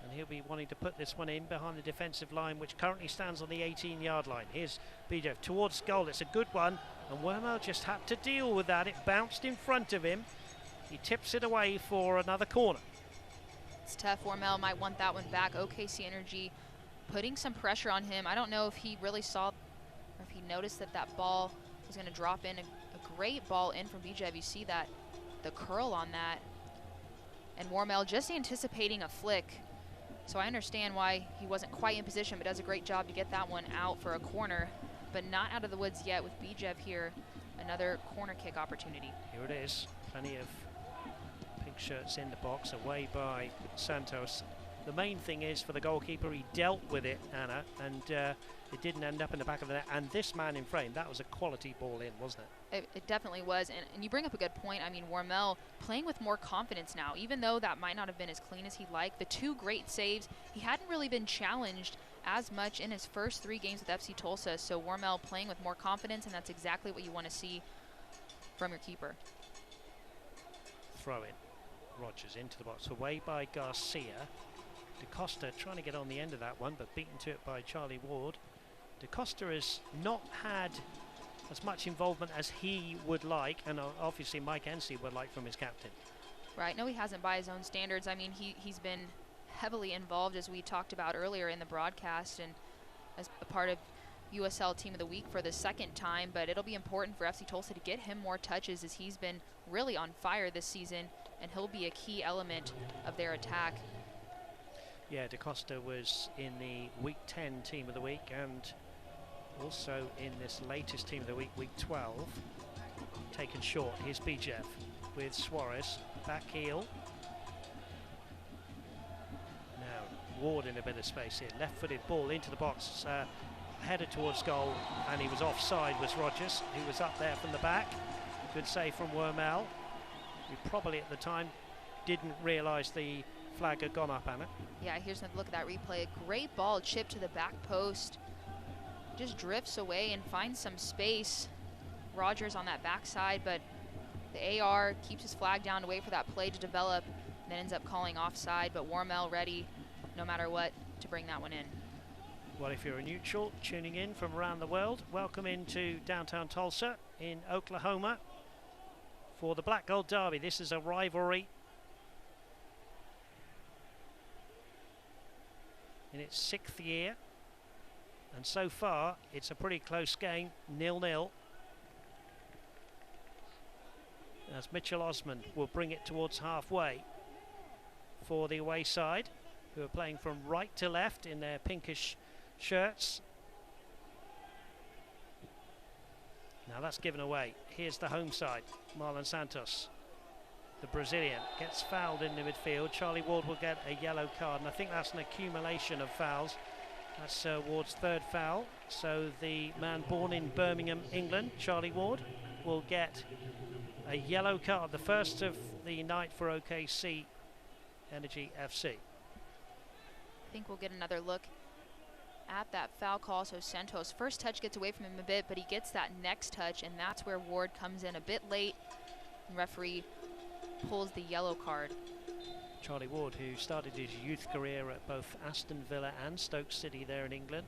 And he'll be wanting to put this one in behind the defensive line, which currently stands on the 18-yard line. Here's Bijev towards goal. It's a good one, and Werner just had to deal with that. It bounced in front of him. He tips it away for another corner. It's tough. Wormel might want that one back. OKC Energy putting some pressure on him. I don't know if he really saw, or if he noticed that that ball was going to drop in. A great ball in from Bijev. You see that, the curl on that. And Wormel just anticipating a flick. So I understand why he wasn't quite in position, but does a great job to get that one out for a corner. But not out of the woods yet with Bijev here. Another corner kick opportunity. Here it is. Plenty of pink shirts in the box, away by Santos. The main thing is for the goalkeeper, he dealt with it, Anna, and it didn't end up in the back of the net. And this man in frame, that was a quality ball in, wasn't it? It definitely was. And you bring up a good point. I mean, Wormel playing with more confidence now, even though that might not have been as clean as he'd like. The 2 great saves, he hadn't really been challenged as much in his first 3 games with FC Tulsa. So Wormel playing with more confidence, and that's exactly what you want to see from your keeper. Throw in. Rogers into the box, away by Garcia. DaCosta trying to get on the end of that one, but beaten to it by Charlie Ward. DaCosta has not had as much involvement as he would like, and obviously Mike Hensey would like from his captain. Right, no, he hasn't by his own standards. I mean, he's been heavily involved, as we talked about earlier in the broadcast, and as a part of USL Team of the Week for the 2nd time, but it'll be important for FC Tulsa to get him more touches, as he's been really on fire this season, and he'll be a key element of their attack. Yeah, DaCosta was in the Week 10 Team of the Week and also in this latest Team of the Week, Week 12. Taken short. Here's Bijev with Suarez. Back heel. Now Ward in a bit of space here. Left-footed ball into the box. Headed towards goal, and he was offside, was Rogers. He was up there from the back. Good save from Wormel. He probably at the time didn't realise the flag had gone up, Anna. Yeah, here's a look at that replay. A great ball chipped to the back post. Just drifts away and finds some space. Rogers on that backside, but the AR keeps his flag down to wait for that play to develop, and then ends up calling offside, but Wormel ready, no matter what, to bring that one in. Well, if you're a neutral tuning in from around the world, welcome into downtown Tulsa in Oklahoma for the Black Gold Derby. This is a rivalry in its 6th year, and so far it's a pretty close game, 0-0, as Mitchell Osmond will bring it towards halfway for the away side, who are playing from right to left in their pinkish shirts. Now that's given away. Here's the home side. Marlon Santos, the Brazilian, gets fouled in the midfield. Charlie Ward will get a yellow card, and I think that's an accumulation of fouls. That's Ward's 3rd foul. So the man born in Birmingham, England, Charlie Ward, will get a yellow card, the first of the night for OKC Energy FC. I think we'll get another look at that foul call. So Santos' first touch gets away from him a bit, but he gets that next touch, and that's where Ward comes in a bit late, and referee pulls the yellow card. Charlie Ward, who started his youth career at both Aston Villa and Stoke City there in England,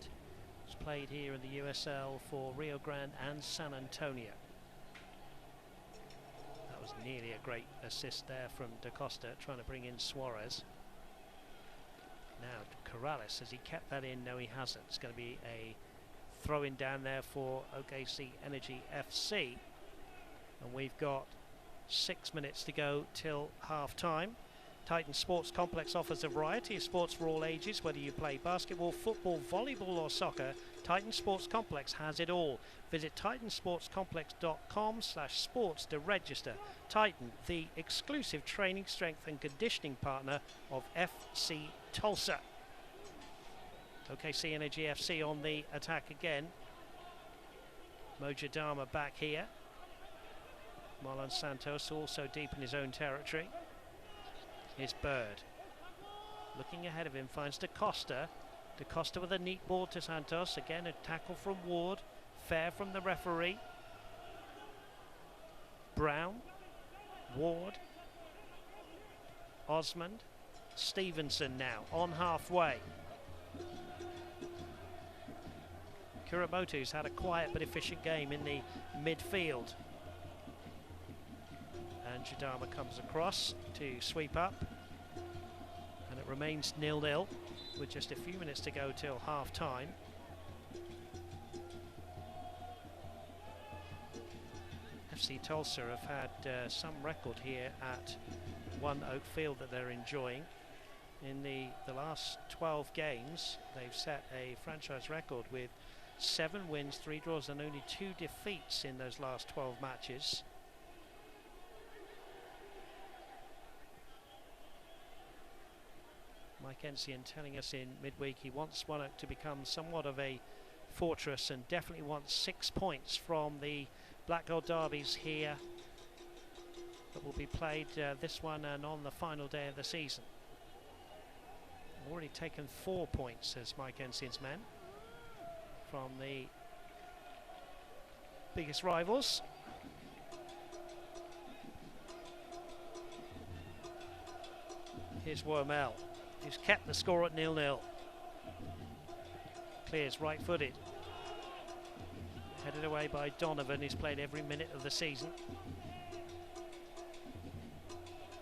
has played here in the USL for Rio Grande and San Antonio. That was nearly a great assist there from DaCosta, trying to bring in Suarez. Now Corrales, has he kept that in? No, he hasn't. It's going to be a throw-in down there for OKC Energy FC. And we've got 6 minutes to go till half-time. Titan Sports Complex offers a variety of sports for all ages. Whether you play basketball, football, volleyball or soccer, Titan Sports Complex has it all. Visit titansportscomplex.com/sports to register. Titan, the exclusive training, strength and conditioning partner of FC Tulsa. OKC Energy FC on the attack again. Mojadama back here. Marlon Santos also deep in his own territory. Here's Bird. Looking ahead of him, finds DaCosta. DaCosta with a neat ball to Santos. Again, a tackle from Ward. Fair from the referee. Brown. Ward. Osmond. Stevenson now on halfway. Kuramoto's had a quiet but efficient game in the midfield. And Jadama comes across to sweep up. And it remains 0-0 with just a few minutes to go till half time. FC Tulsa have had some record here at One Oak Field that they're enjoying. In the last 12 games, they've set a franchise record with 7 wins, 3 draws and only 2 defeats in those last 12 matches. Mike Ensign telling us in midweek he wants One Oak to become somewhat of a fortress and definitely wants 6 points from the Black Gold derbies here that will be played this one and on the final day of the season. Already taken 4 points, says Mike Ensign's men, from the biggest rivals. Here's Wormel, who's kept the score at 0-0. Clears right-footed. Headed away by Donovan, who's played every minute of the season.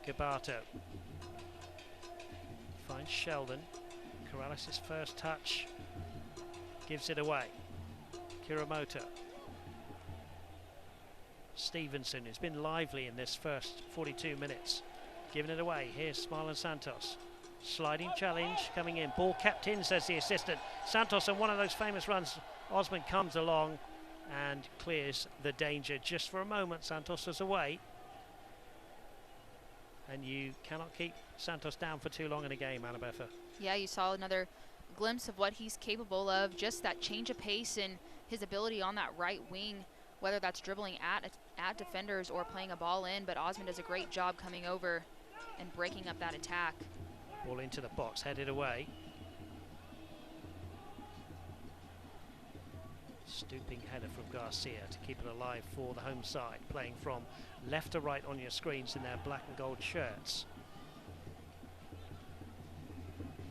Gabato finds Sheldon. Corrales' first touch gives it away. Kuramoto. Stevenson, who's been lively in this first 42 minutes, giving it away. Here's Marlon Santos. Sliding challenge coming in. Ball kept in, says the assistant. Santos on one of those famous runs. Osmond comes along and clears the danger. Just for a moment, Santos was away. And you cannot keep Santos down for too long in a game, Annabetha. Yeah, you saw another glimpse of what he's capable of. Just that change of pace and his ability on that right wing, whether that's dribbling at defenders or playing a ball in. But Osmond does a great job coming over and breaking up that attack. Ball into the box, headed away. Stooping header from Garcia to keep it alive for the home side, playing from left to right on your screens in their black and gold shirts.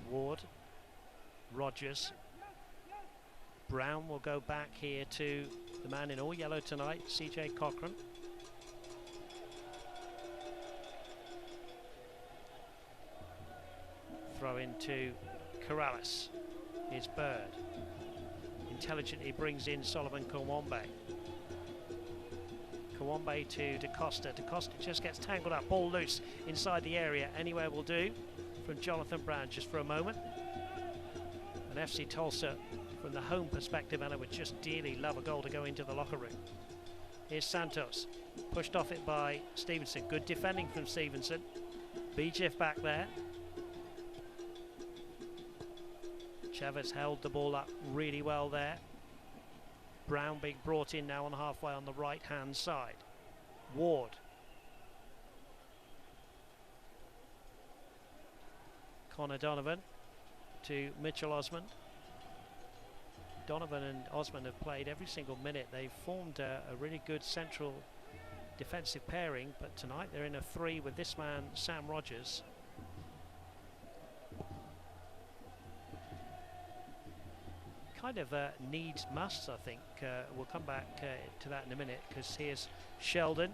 Ward, Rogers, Brown will go back here to the man in all yellow tonight, CJ Cochran. Throw into Corrales. Here's Bird. Intelligently brings in Solomon Kawambe. Kawambe to DaCosta. DaCosta just gets tangled up. Ball loose inside the area. Anywhere will do from Jonathan Brown just for a moment. And FC Tulsa, from the home perspective, Anna would just dearly love a goal to go into the locker room. Here's Santos. Pushed off it by Stevenson. Good defending from Stevenson. Bijif back there. Chavez held the ball up really well there. Brown being brought in now on halfway on the right hand side. Ward. Connor Donovan to Mitchell Osmond. Donovan and Osmond have played every single minute. They've formed a really good central defensive pairing, but tonight they're in a 3 with this man Sam Rogers. Kind of needs musts, I think. We'll come back to that in a minute, because here's Sheldon.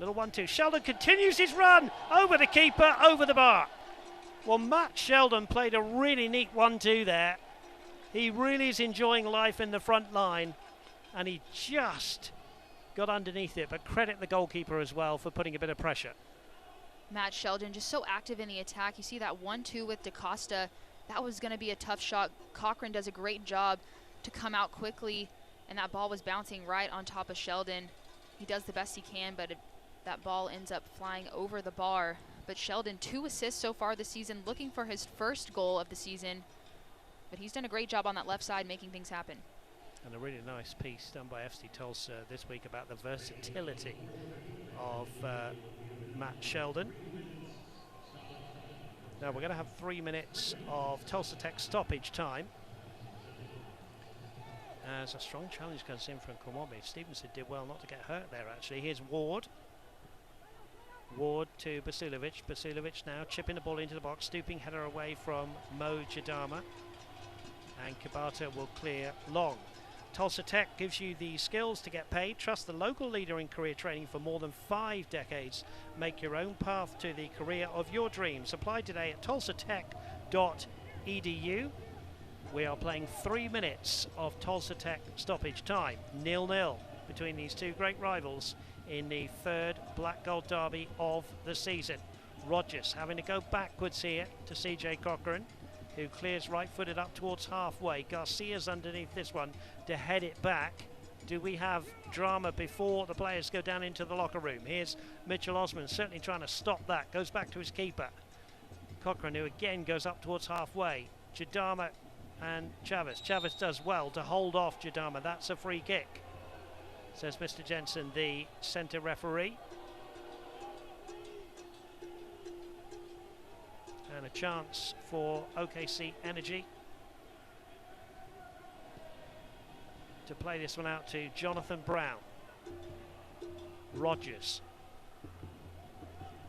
Little 1-2. Sheldon continues his run over the keeper, over the bar. Well, Matt Sheldon played a really neat 1-2 there. He really is enjoying life in the front line, and he just got underneath it. But credit the goalkeeper as well for putting a bit of pressure. Matt Sheldon just so active in the attack. You see that 1-2 with DaCosta. That was going to be a tough shot. Cochran does a great job to come out quickly, and that ball was bouncing right on top of Sheldon. He does the best he can, but that ball ends up flying over the bar. But Sheldon, 2 assists so far this season, looking for his first goal of the season. But he's done a great job on that left side, making things happen. And a really nice piece done by FC Tulsa this week about the versatility of Matt Sheldon. Now we're going to have 3 minutes of Tulsa Tech stoppage time, as a strong challenge comes in from Kwame. Stevenson did well not to get hurt there, actually. Here's Ward. Ward to Basilovic. Basilovic now chipping the ball into the box, stooping header away from Mo Jadama. And Kabata will clear long. Tulsa Tech gives you the skills to get paid. Trust the local leader in career training for more than 5 decades. Make your own path to the career of your dreams. Apply today at tulsatech.edu. We are playing 3 minutes of Tulsa Tech stoppage time. 0-0 between these two great rivals in the 3rd Black Gold Derby of the season. Rogers having to go backwards here to CJ Cochran, who clears right-footed up towards halfway. Garcia's underneath this one to head it back. Do we have drama before the players go down into the locker room? Here's Mitchell Osman certainly trying to stop that. Goes back to his keeper. Cochran, who again goes up towards halfway. Jadama and Chavez. Chavez does well to hold off Jadama. That's a free kick, says Mr. Jensen, the centre referee. And a chance for OKC Energy to play this one out to Jonathan Brown. Rogers.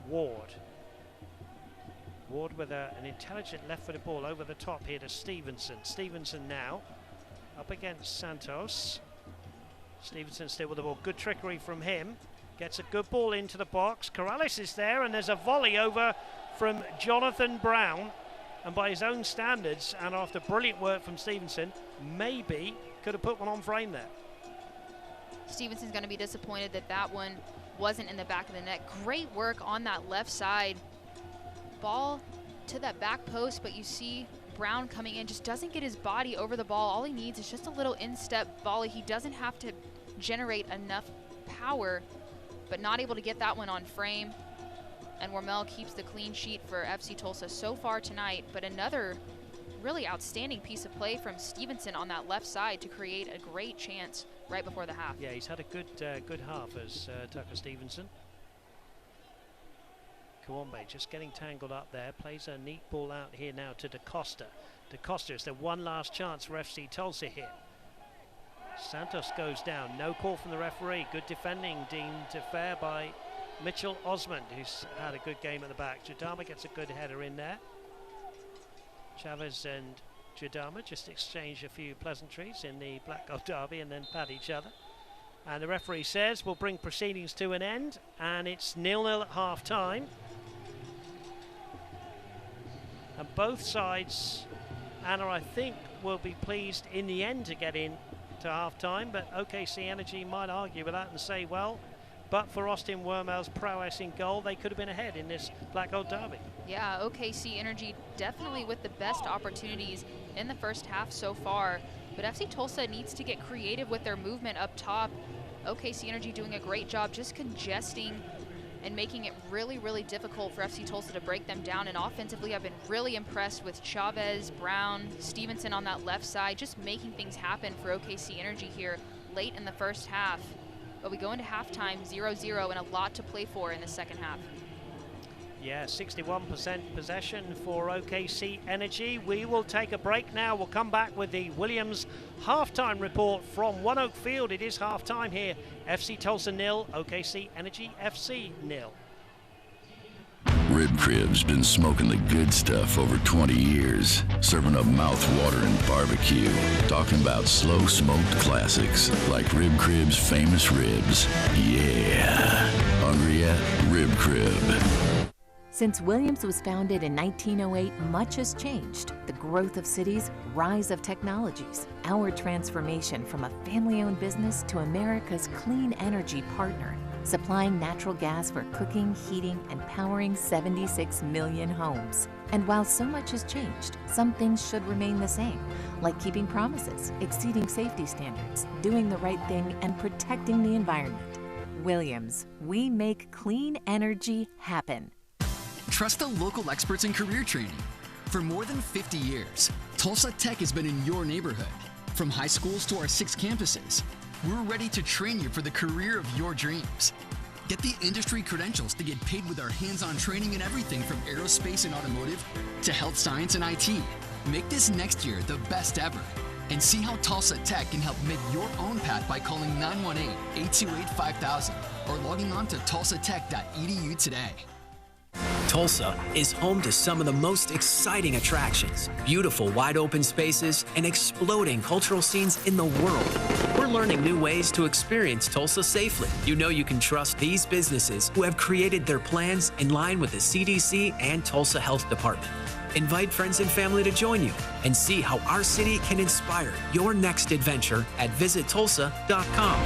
Ward. Ward with an intelligent left-footed ball over the top here to Stevenson. Stevenson now up against Santos. Stevenson still with the ball. Good trickery from him. Gets a good ball into the box. Corrales is there, and there's a volley over from Jonathan Brown. And by his own standards, and after brilliant work from Stevenson, maybe could have put one on frame there. Stevenson's going to be disappointed that that one wasn't in the back of the net. Great work on that left side. Ball to that back post, but you see Brown coming in, just doesn't get his body over the ball. All he needs is just a little instep volley. He doesn't have to generate enough power, but not able to get that one on frame. And Wormel keeps the clean sheet for FC Tulsa so far tonight, but another really outstanding piece of play from Stevenson on that left side to create a great chance right before the half. Yeah, he's had a good half as Tucker Stevenson. Kawombe just getting tangled up there, plays a neat ball out here now to DaCosta. DaCosta is the one last chance for FC Tulsa here. Santos goes down, no call from the referee. Good defending deemed fair by Mitchell Osmond, who's had a good game at the back. Jadama gets a good header in there. Chavez and Jadama just exchange a few pleasantries in the Black Gold Derby and then pat each other. And the referee says we'll bring proceedings to an end, and it's 0-0 at half time. And both sides, Anna, I think, will be pleased in the end to get in to half time, but OKC Energy might argue with that and say, well, but for Austin Wormel's prowess in goal, they could have been ahead in this Black Gold Derby. Yeah, OKC Energy definitely with the best opportunities in the first half so far, but FC Tulsa needs to get creative with their movement up top. OKC Energy doing a great job just congesting and making it really, really difficult for FC Tulsa to break them down. And offensively, I've been really impressed with Chavez, Brown, Stevenson on that left side, just making things happen for OKC Energy here late in the first half. But we go into halftime 0-0 and a lot to play for in the second half. Yeah, 61% possession for OKC Energy. We will take a break now. We'll come back with the Williams halftime report from One Oak Field. It is halftime here. FC Tulsa 0, OKC Energy FC 0. Rib Crib's been smoking the good stuff over 20 years, serving up mouth-watering barbecue, talking about slow-smoked classics like Rib Crib's famous ribs. Yeah. Hungry yet? Rib Crib. Since Williams was founded in 1908, much has changed. The growth of cities, rise of technologies, our transformation from a family-owned business to America's clean energy partner. supplying natural gas for cooking, heating, and powering 76 million homes. And while so much has changed, some things should remain the same, like keeping promises, exceeding safety standards, doing the right thing, and protecting the environment. Williams, we make clean energy happen. Trust the local experts in career training. For more than 50 years, Tulsa Tech has been in your neighborhood. From high schools to our 6 campuses, we're ready to train you for the career of your dreams. Get the industry credentials to get paid with our hands-on training in everything from aerospace and automotive to health science and IT. Make this next year the best ever. And see how Tulsa Tech can help make your own path by calling 918-828-5000 or logging on to tulsatech.edu today. Tulsa is home to some of the most exciting attractions, beautiful wide open spaces, and exploding cultural scenes in the world. We're learning new ways to experience Tulsa safely. You know you can trust these businesses who have created their plans in line with the CDC and Tulsa Health Department. Invite friends and family to join you and see how our city can inspire your next adventure at visittulsa.com.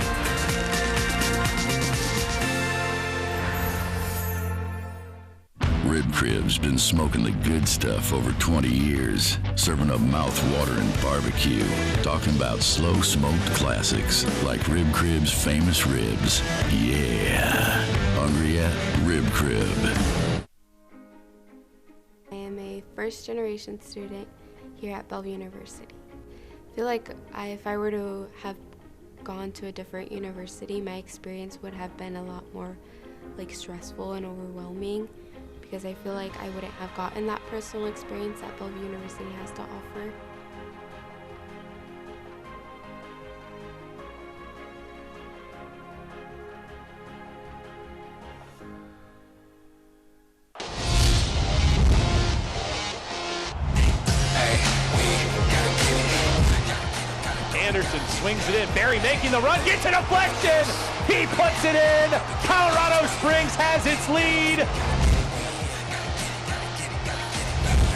Rib Crib's been smoking the good stuff over 20 years, serving up mouth-watering barbecue, talking about slow-smoked classics like Rib Crib's famous ribs. Yeah. Hungry yet? Rib Crib. I am a first-generation student here at Bellevue University. I feel like if I were to have gone to a different university, my experience would have been a lot more stressful and overwhelming, because I feel like I wouldn't have gotten that personal experience that Bellevue University has to offer. Anderson swings it in. Barry making the run, gets a deflection. He puts it in. Colorado Springs has its lead.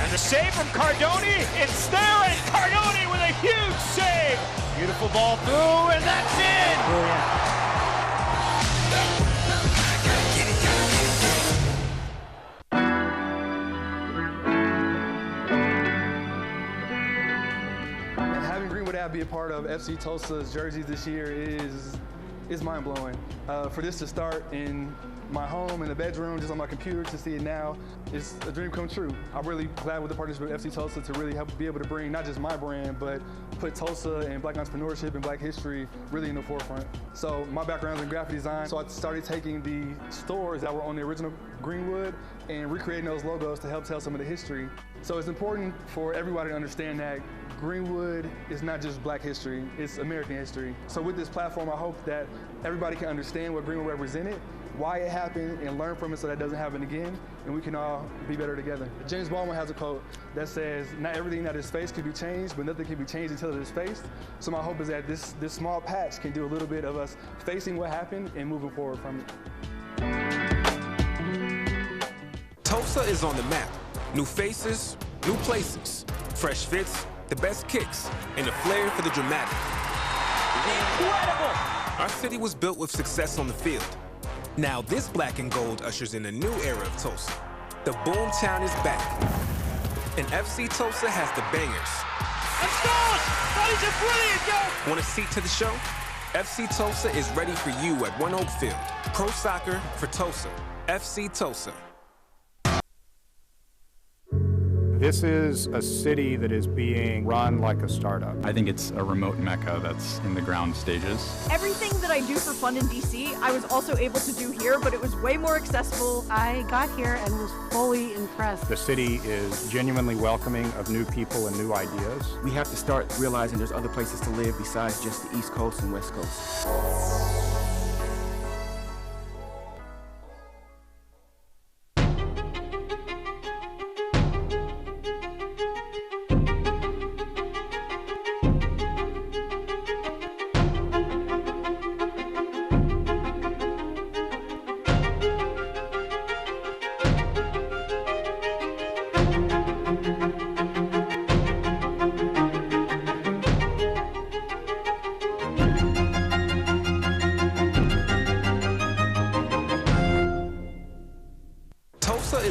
And the save from Cardone. It's there, and Cardone with a huge save. Beautiful ball through, and that's in. Be a part of FC Tulsa's jersey this year is mind-blowing. For this to start in my home, in the bedroom, just on my computer, to see it now, is a dream come true. I'm really glad with the partnership with FC Tulsa to really help be able to bring not just my brand, but put Tulsa and Black entrepreneurship and Black history really in the forefront. So my background's in graphic design, so I started taking the stores that were on the original Greenwood and recreating those logos to help tell some of the history. So it's important for everybody to understand that Greenwood is not just Black history, it's American history. So with this platform, I hope that everybody can understand what Greenwood represented, why it happened, and learn from it so that doesn't happen again, and we can all be better together. James Baldwin has a quote that says, "Not everything that is faced can be changed, but nothing can be changed until it is faced." So my hope is that this small patch can do a little bit of us facing what happened and moving forward from it. Tulsa is on the map. New faces, new places, fresh fits, the best kicks, and a flair for the dramatic. Incredible! Our city was built with success on the field. Now this black and gold ushers in a new era of Tulsa. The boomtown is back. And FC Tulsa has the bangers. Let's go! That is a brilliant goal! Want a seat to the show? FC Tulsa is ready for you at One Oak Field. Pro soccer for Tulsa. FC Tulsa. This is a city that is being run like a startup. I think it's a remote mecca that's in the ground stages. Everything that I do for fun in DC, I was also able to do here, but it was way more accessible. I got here and was fully impressed. The city is genuinely welcoming of new people and new ideas. We have to start realizing there's other places to live besides just the East Coast and West Coast.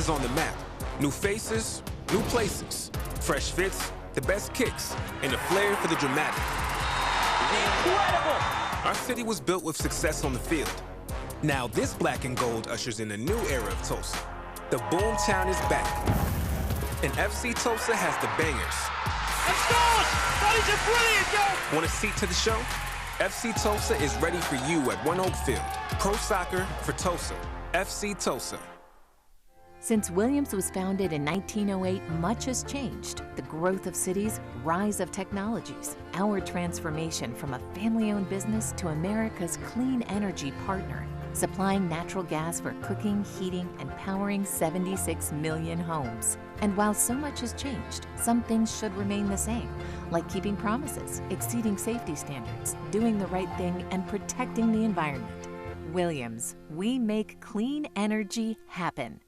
is on the map. New faces, new places, fresh fits, the best kicks, and a flair for the dramatic. Incredible! Our city was built with success on the field. Now this black and gold ushers in a new era of Tulsa. The boom town is back. And FC Tulsa has the bangers. And scores! That is a brilliant goal! Want a seat to the show? FC Tulsa is ready for you at One Oak Field. Pro soccer for Tulsa. FC Tulsa. Since Williams was founded in 1908, much has changed. The growth of cities, rise of technologies, our transformation from a family-owned business to America's clean energy partner, supplying natural gas for cooking, heating, and powering 76 million homes. And while so much has changed, some things should remain the same, like keeping promises, exceeding safety standards, doing the right thing, and protecting the environment. Williams, we make clean energy happen.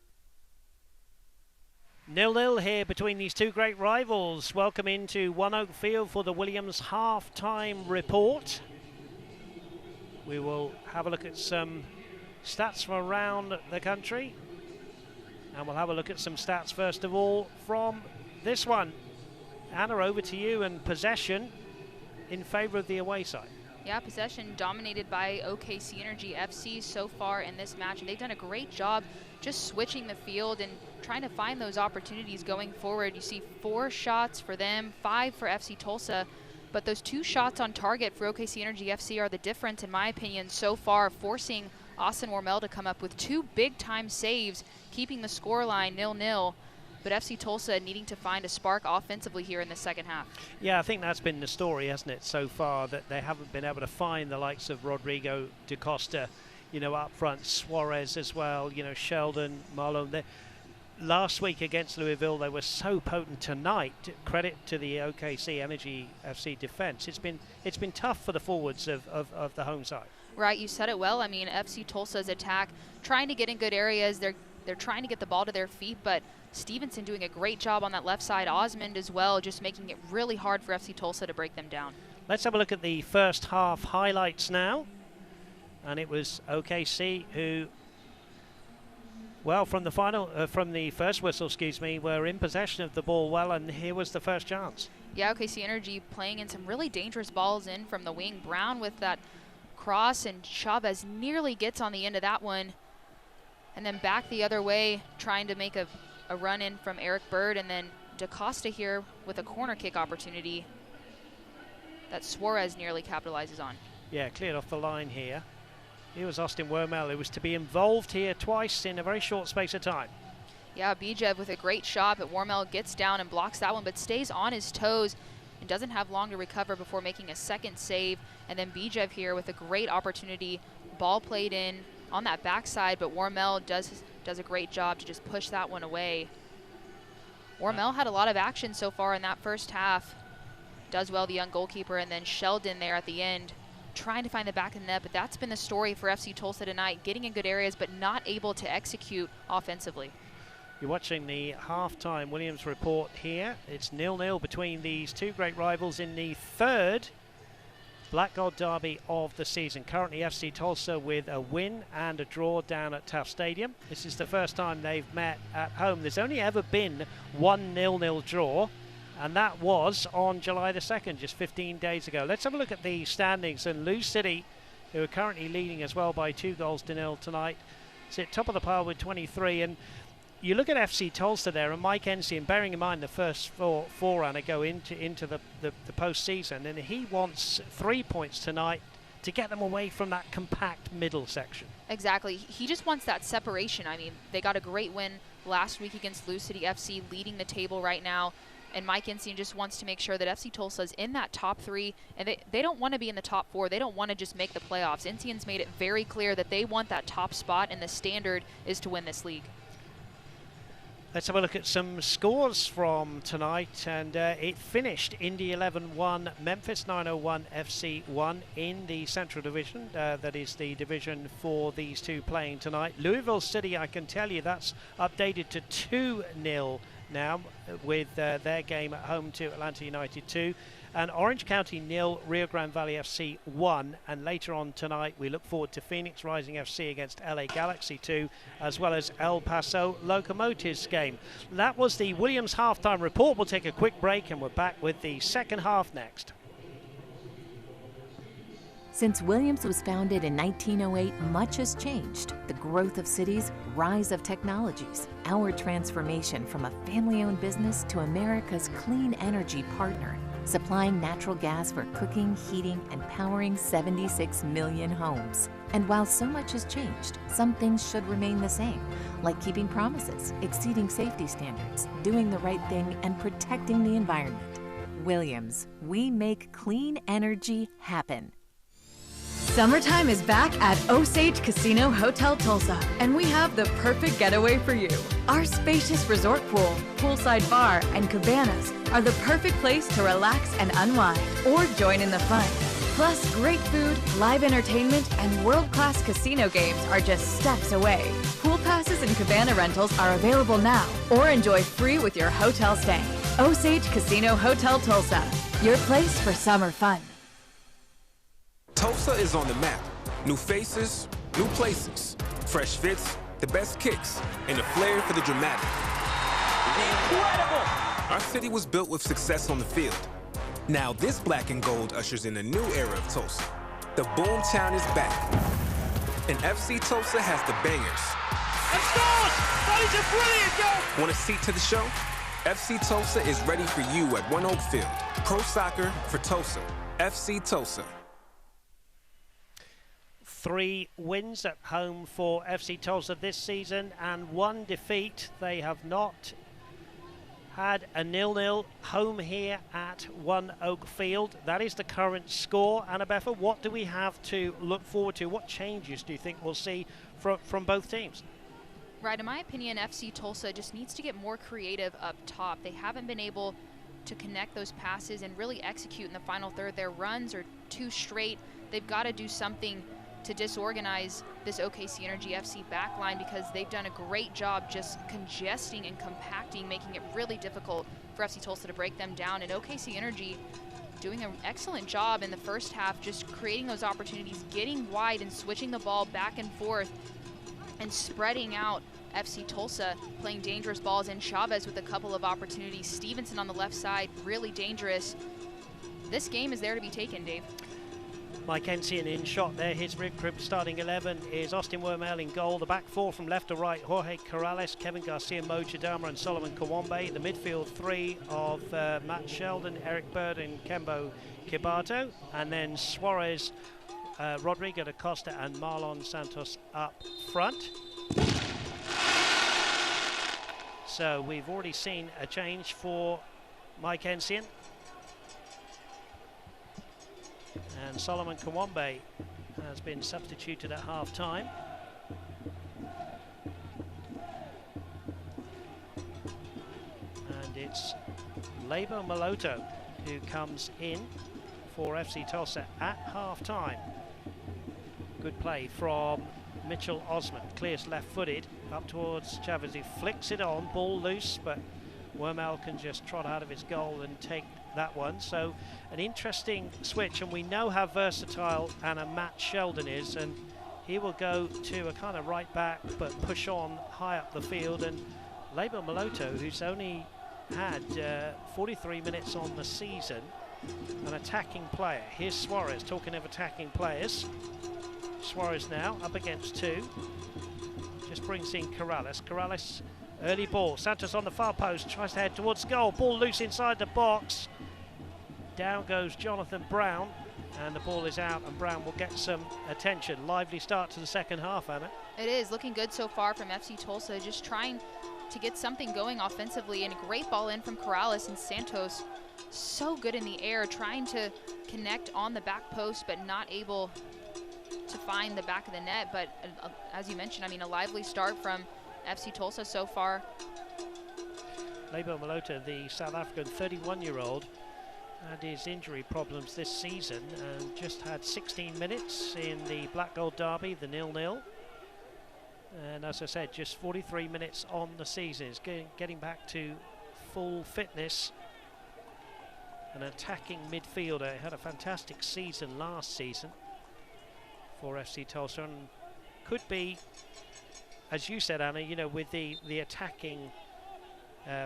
0-0 here between these two great rivals. Welcome into One Oak Field for the Williams half-time report. We will have a look at some stats from around the country. And we'll have a look at some stats, first of all, from this one. Anna, over to you, and possession in favour of the away side. Yeah, possession dominated by OKC Energy FC so far in this match. And they've done a great job just switching the field and trying to find those opportunities going forward. You see 4 shots for them, 5 for FC Tulsa. But those 2 shots on target for OKC Energy FC are the difference, in my opinion, so far, forcing Austin Wormel to come up with 2 big-time saves, keeping the scoreline 0-0. But FC Tulsa needing to find a spark offensively here in the second half. Yeah, I think that's been the story, hasn't it, so far, that they haven't been able to find the likes of Rodrigo da Costa, you know, up front, Suarez as well, you know, Sheldon, Marlon. Last week against Louisville, they were so potent. Tonight, credit to the OKC Energy FC defense. It's been tough for the forwards of the home side. Right, you said it well. I mean, FC Tulsa's attack, trying to get in good areas. They're trying to get the ball to their feet, but Stevenson doing a great job on that left side. Osmond as well, just making it really hard for FC Tulsa to break them down. Let's have a look at the first half highlights now. And it was OKC who, well, from the first whistle, were in possession of the ball well, and here was the first chance. Yeah, OKC Energy playing in some really dangerous balls in from the wing. Brown with that cross, and Chavez nearly gets on the end of that one. And then back the other way, trying to make a run in from Eric Bird, and then da Costa here with a corner kick opportunity that Suarez nearly capitalizes on. Yeah, cleared off the line here. Here was Austin Wormel, who was to be involved here twice in a very short space of time. Yeah, Bijev with a great shot, but Wormel gets down and blocks that one, but stays on his toes and doesn't have long to recover before making a second save. And then Bijev here with a great opportunity, ball played in on that backside, but Wormel does a great job to just push that one away. Wormel had a lot of action so far in that first half. Does well, the young goalkeeper, and then Sheldon there at the end, trying to find the back of the net, but that's been the story for FC Tulsa tonight, getting in good areas but not able to execute offensively. You're watching the halftime Williams report here. It's 0-0 between these two great rivals in the third Black Gold Derby of the season. Currently FC Tulsa with a win and a draw down at Taft Stadium. This is the first time they've met at home. There's only ever been one 0-0 draw, and that was on July the 2nd, just 15 days ago. Let's have a look at the standings. And Lou City, who are currently leading as well by 2-0 tonight, sit top of the pile with 23. And you look at FC Tulsa there, and Mike Ensign, bearing in mind the first forerunner go into the postseason, and he wants 3 points tonight to get them away from that compact middle section. Exactly. He just wants that separation. I mean, they got a great win last week against Lou City FC, leading the table right now. And Mike Ensign just wants to make sure that FC Tulsa is in that top 3, and they don't want to be in the top 4. They don't want to just make the playoffs. Ensign's made it very clear that they want that top spot, and the standard is to win this league. Let's have a look at some scores from tonight, and it finished Indy 11-1, Memphis 901 FC 1 in the Central Division. That is the division for these two playing tonight. Louisville City, I can tell you, that's updated to 2-0 now with their game at home to Atlanta United 2. And Orange County 0, Rio Grande Valley FC 1. And later on tonight, we look forward to Phoenix Rising FC against LA Galaxy 2, as well as El Paso Locomotives game. That was the Williams halftime report. We'll take a quick break, and we're back with the second half next. Since Williams was founded in 1908, much has changed. The growth of cities, rise of technologies, our transformation from a family-owned business to America's clean energy partner, supplying natural gas for cooking, heating, and powering 76 million homes. And while so much has changed, some things should remain the same, like keeping promises, exceeding safety standards, doing the right thing, and protecting the environment. Williams, we make clean energy happen. Summertime is back at Osage Casino Hotel Tulsa, and we have the perfect getaway for you. Our spacious resort pool, poolside bar, and cabanas are the perfect place to relax and unwind or join in the fun. Plus, great food, live entertainment, and world-class casino games are just steps away. Pool passes and cabana rentals are available now, or enjoy free with your hotel stay. Osage Casino Hotel Tulsa, your place for summer fun. Tulsa is on the map. New faces, new places, fresh fits, the best kicks, and a flair for the dramatic. Incredible! Our city was built with success on the field. Now this black and gold ushers in a new era of Tulsa. The boom town is back. And FC Tulsa has the bangers. And scores! That is a brilliant goal! Want a seat to the show? FC Tulsa is ready for you at One Oak Field. Pro soccer for Tulsa. FC Tulsa. 3 wins at home for FC Tulsa this season and 1 defeat. They have not had a 0-0 home here at One Oak Field. That is the current score. Annabeth, what do we have to look forward to? What changes do you think we'll see from both teams? Right, in my opinion, FC Tulsa just needs to get more creative up top. They haven't been able to connect those passes and really execute in the final third. Their runs are too straight. They've got to do something to disorganize this OKC Energy FC backline, because they've done a great job just congesting and compacting, making it really difficult for FC Tulsa to break them down. And OKC Energy doing an excellent job in the first half, just creating those opportunities, getting wide and switching the ball back and forth and spreading out FC Tulsa, playing dangerous balls, and Chavez with a couple of opportunities. Stevenson on the left side, really dangerous. This game is there to be taken, Dave. Mike Ensign in shot there. His rib crib starting 11 is Austin Wormel in goal. The back 4 from left to right, Jorge Corrales, Kevin Garcia, Mo Chidama, and Solomon Kawambe. The midfield 3 of Matt Sheldon, Eric Bird, and Kembo Kibato. And then Suarez, Rodrigo da Costa, and Marlon Santos up front. So we've already seen a change for Mike Ensign. And Solomon Kawambe has been substituted at half-time. And it's Lebo Maloto who comes in for FC Tulsa at half-time. Good play from Mitchell Osman. Clears left-footed up towards Chavez. He flicks it on, ball loose, but Wormel can just trot out of his goal and take that one. So an interesting switch, and we know how versatile Matt Sheldon is, and he will go to a kind of right back but push on high up the field. And Lebo Maloto, who's only had 43 minutes on the season, an attacking player. Here's Suarez, talking of attacking players. Suarez now up against 2, just brings in Corrales. Early ball, Santos on the far post, tries to head towards goal, ball loose inside the box. Down goes Jonathan Brown, and the ball is out, and Brown will get some attention. Lively start to the second half, Anna. It is looking good so far from FC Tulsa, just trying to get something going offensively, and a great ball in from Corrales, and Santos so good in the air, trying to connect on the back post, but not able to find the back of the net. But as you mentioned, I mean, a lively start from FC Tulsa so far. Lebo Maloto, the South African 31-year-old, had his injury problems this season and just had 16 minutes in the Black Gold Derby, the 0-0. And as I said, just 43 minutes on the season. He's getting back to full fitness. An attacking midfielder. He had a fantastic season last season for FC Tulsa, and could be, as you said, Anna, you know, with the attacking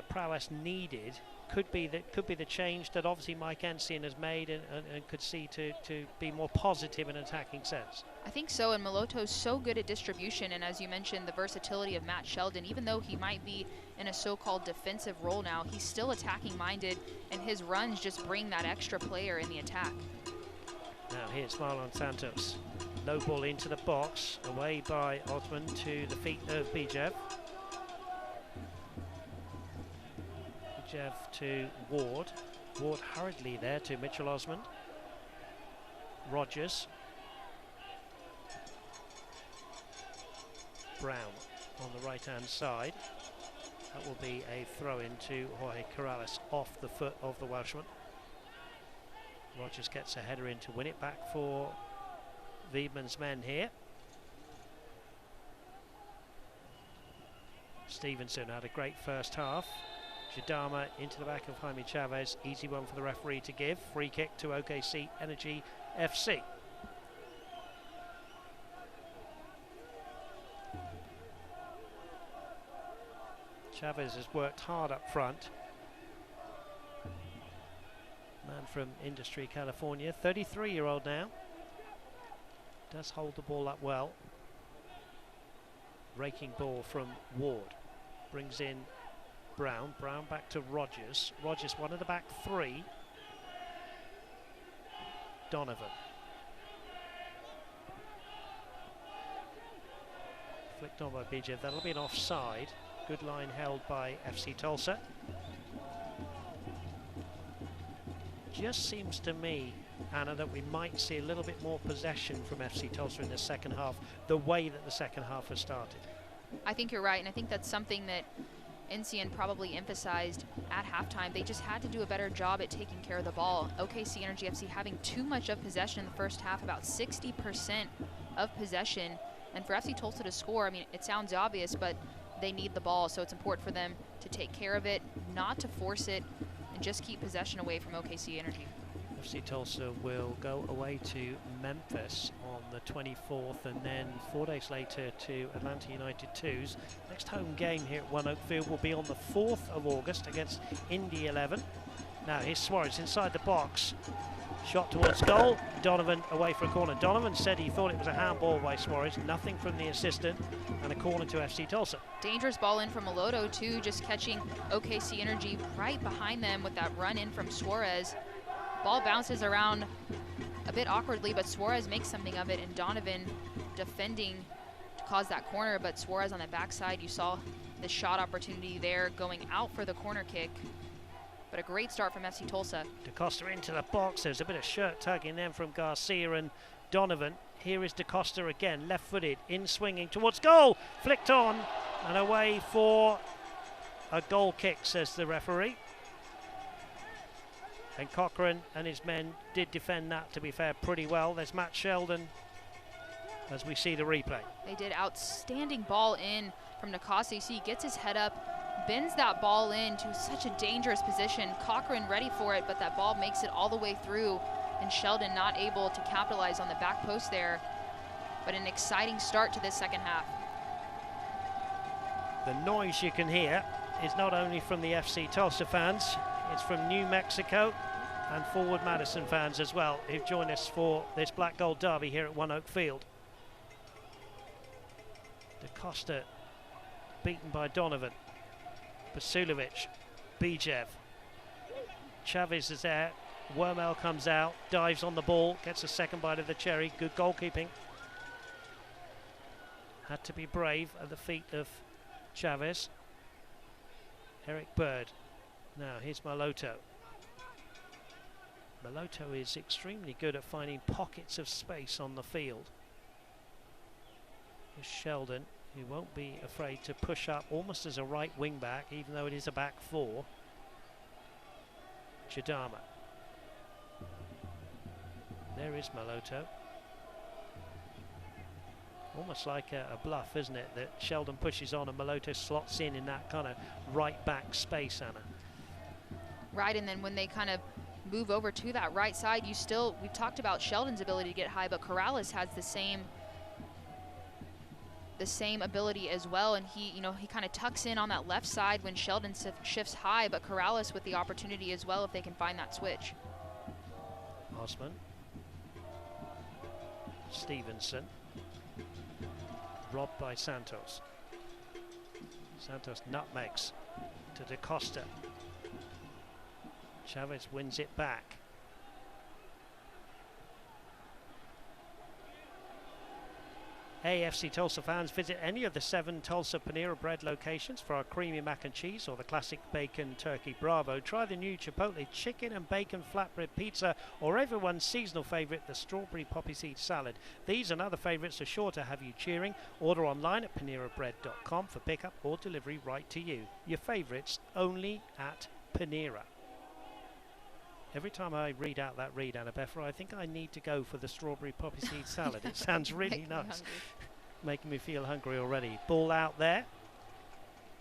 prowess needed, could be the change that obviously Mike Ensign has made and could see to be more positive in an attacking sense. I think so, and Maloto's so good at distribution, and as you mentioned, the versatility of Matt Sheldon. Even though he might be in a so-called defensive role now, he's still attacking minded, and his runs just bring that extra player in the attack. Now here's Marlon Santos. Low ball into the box, away by Osman to the feet of Bijev. Bijev to Ward. Ward hurriedly there to Mitchell Osmond. Rogers. Brown on the right-hand side. That will be a throw-in to Jorge Corrales off the foot of the Welshman. Rogers gets a header in to win it back for Wiedmann's men here. Stevenson had a great first half. Jadama into the back of Jaime Chavez. Easy one for the referee to give. Free kick to OKC Energy FC. Chavez has worked hard up front. Man from Industry, California, 33-year-old now. Does hold the ball up well. Raking ball from Ward. Brings in Brown. Brown back to Rogers. Rogers one of the back three. Donovan. Flicked on by Bijev. That'll be an offside. Good line held by FC Tulsa. Just seems to me, Anna, that we might see a little bit more possession from FC Tulsa in the second half, the way that the second half has started. I think you're right, and I think that's something that Ensign probably emphasized at halftime. They just had to do a better job at taking care of the ball. OKC Energy FC having too much of possession in the first half, about 60% of possession. And for FC Tulsa to score, I mean, it sounds obvious, but they need the ball, so it's important for them to take care of it, not to force it, and just keep possession away from OKC Energy. FC Tulsa will go away to Memphis on the 24th, and then 4 days later to Atlanta United 2's. Next home game here at One Oak Field will be on the 4th of August against Indy 11. Now here's Suarez inside the box. Shot towards goal. Donovan away for a corner. Donovan said he thought it was a handball by Suarez. Nothing from the assistant, and a corner to FC Tulsa. Dangerous ball in from Maloto too, just catching OKC Energy right behind them with that run in from Suarez. Ball bounces around a bit awkwardly, but Suarez makes something of it, and Donovan defending to cause that corner, but Suarez on the backside, you saw the shot opportunity there going out for the corner kick. But a great start from FC Tulsa. DaCosta into the box. There's a bit of shirt tugging then from Garcia and Donovan. Here is DaCosta again, left-footed, in swinging towards goal. Flicked on and away for a goal kick, says the referee. And Cochran and his men did defend that, to be fair, pretty well. There's Matt Sheldon as we see the replay. They did outstanding ball in from DaCosta. You see he gets his head up, bends that ball in to such a dangerous position. Cochran ready for it, but that ball makes it all the way through, and Sheldon not able to capitalize on the back post there. But an exciting start to this second half. The noise you can hear is not only from the FC Tulsa fans, it's from New Mexico and Forward Madison fans as well, who've joined us for this Black Gold Derby here at One Oak Field. DaCosta beaten by Donovan. Basulovic, Bijev. Chavez is there. Wormel comes out, dives on the ball, gets a second bite of the cherry. Good goalkeeping. Had to be brave at the feet of Chavez. Eric Bird. Now here's Maloto. Maloto is extremely good at finding pockets of space on the field. Here's Sheldon, who won't be afraid to push up almost as a right wing back, even though it is a back four. Jadama. There is Maloto. Almost like a bluff, isn't it, that Sheldon pushes on and Maloto slots in that kind of right back space, Anna. Right, and then when they kind of move over to that right side, we've talked about Sheldon's ability to get high, but Corrales has the same ability as well, and he kind of tucks in on that left side when Sheldon shifts high, but Corrales with the opportunity as well if they can find that switch. Osman, Stevenson, robbed by Santos. Santos nutmegs to DaCosta. Chavez wins it back. Hey, FC Tulsa fans, visit any of the 7 Tulsa Panera Bread locations for our creamy mac and cheese or the classic bacon turkey bravo. Try the new Chipotle chicken and bacon flatbread pizza or everyone's seasonal favorite, the strawberry poppy seed salad. These and other favorites are sure to have you cheering. Order online at panerabread.com for pickup or delivery right to you. Your favorites only at Panera. Every time I read out that read, Annabeth, I think I need to go for the strawberry poppy seed salad. It sounds really nice. Making me feel hungry already. Ball out there.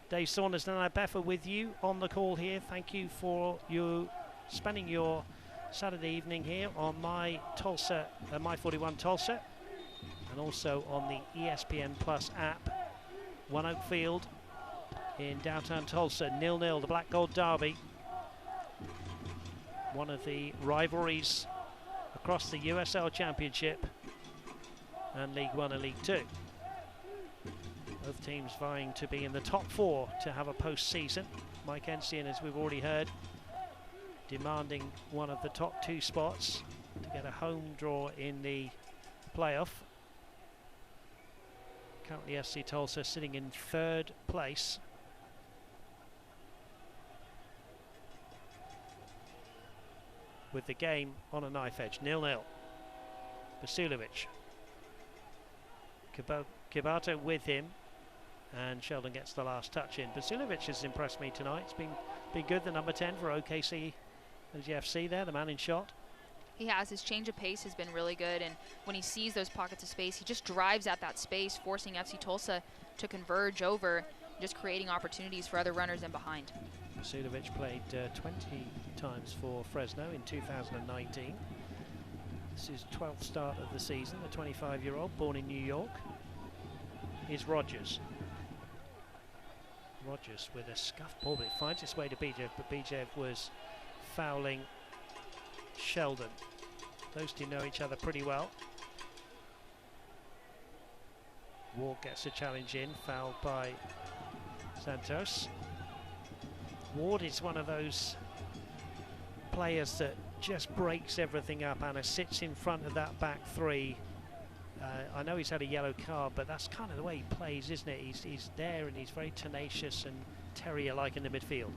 Dave Saunders and Annabeth with you on the call here. Thank you for you spending your Saturday evening here on my 41 Tulsa, and also on the ESPN Plus app. One Oak Field in downtown Tulsa, 0-0, the Black Gold Derby. One of the rivalries across the USL Championship and League One and League Two. Both teams vying to be in the top 4 to have a postseason. Mike Ensian, as we've already heard, demanding one of the top 2 spots to get a home draw in the playoff. Currently FC Tulsa sitting in 3rd place. With the game on a knife edge, 0-0. Vasilovic. Kibato with him, and Sheldon gets the last touch in. Vasilovic has impressed me tonight. It's been good, the number 10 for OKC and GFC there, the man in shot. He has. His change of pace has been really good, and when he sees those pockets of space, he just drives at that space, forcing FC Tulsa to converge over, just creating opportunities for other runners in behind. Vasilovic played 20 times for Fresno in 2019. This is 12th start of the season. The 25-year-old, born in New York, is Rogers. Rogers with a scuffed ball, but it finds its way to Bijev, but Bijev was fouling Sheldon. Those two know each other pretty well. Ward gets a challenge in, fouled by Santos. Ward is one of those players that just breaks everything up. Anna sits in front of that back 3. I know he's had a yellow card, but that's kind of the way he plays, isn't it? He's there and he's very tenacious and terrier-like in the midfield.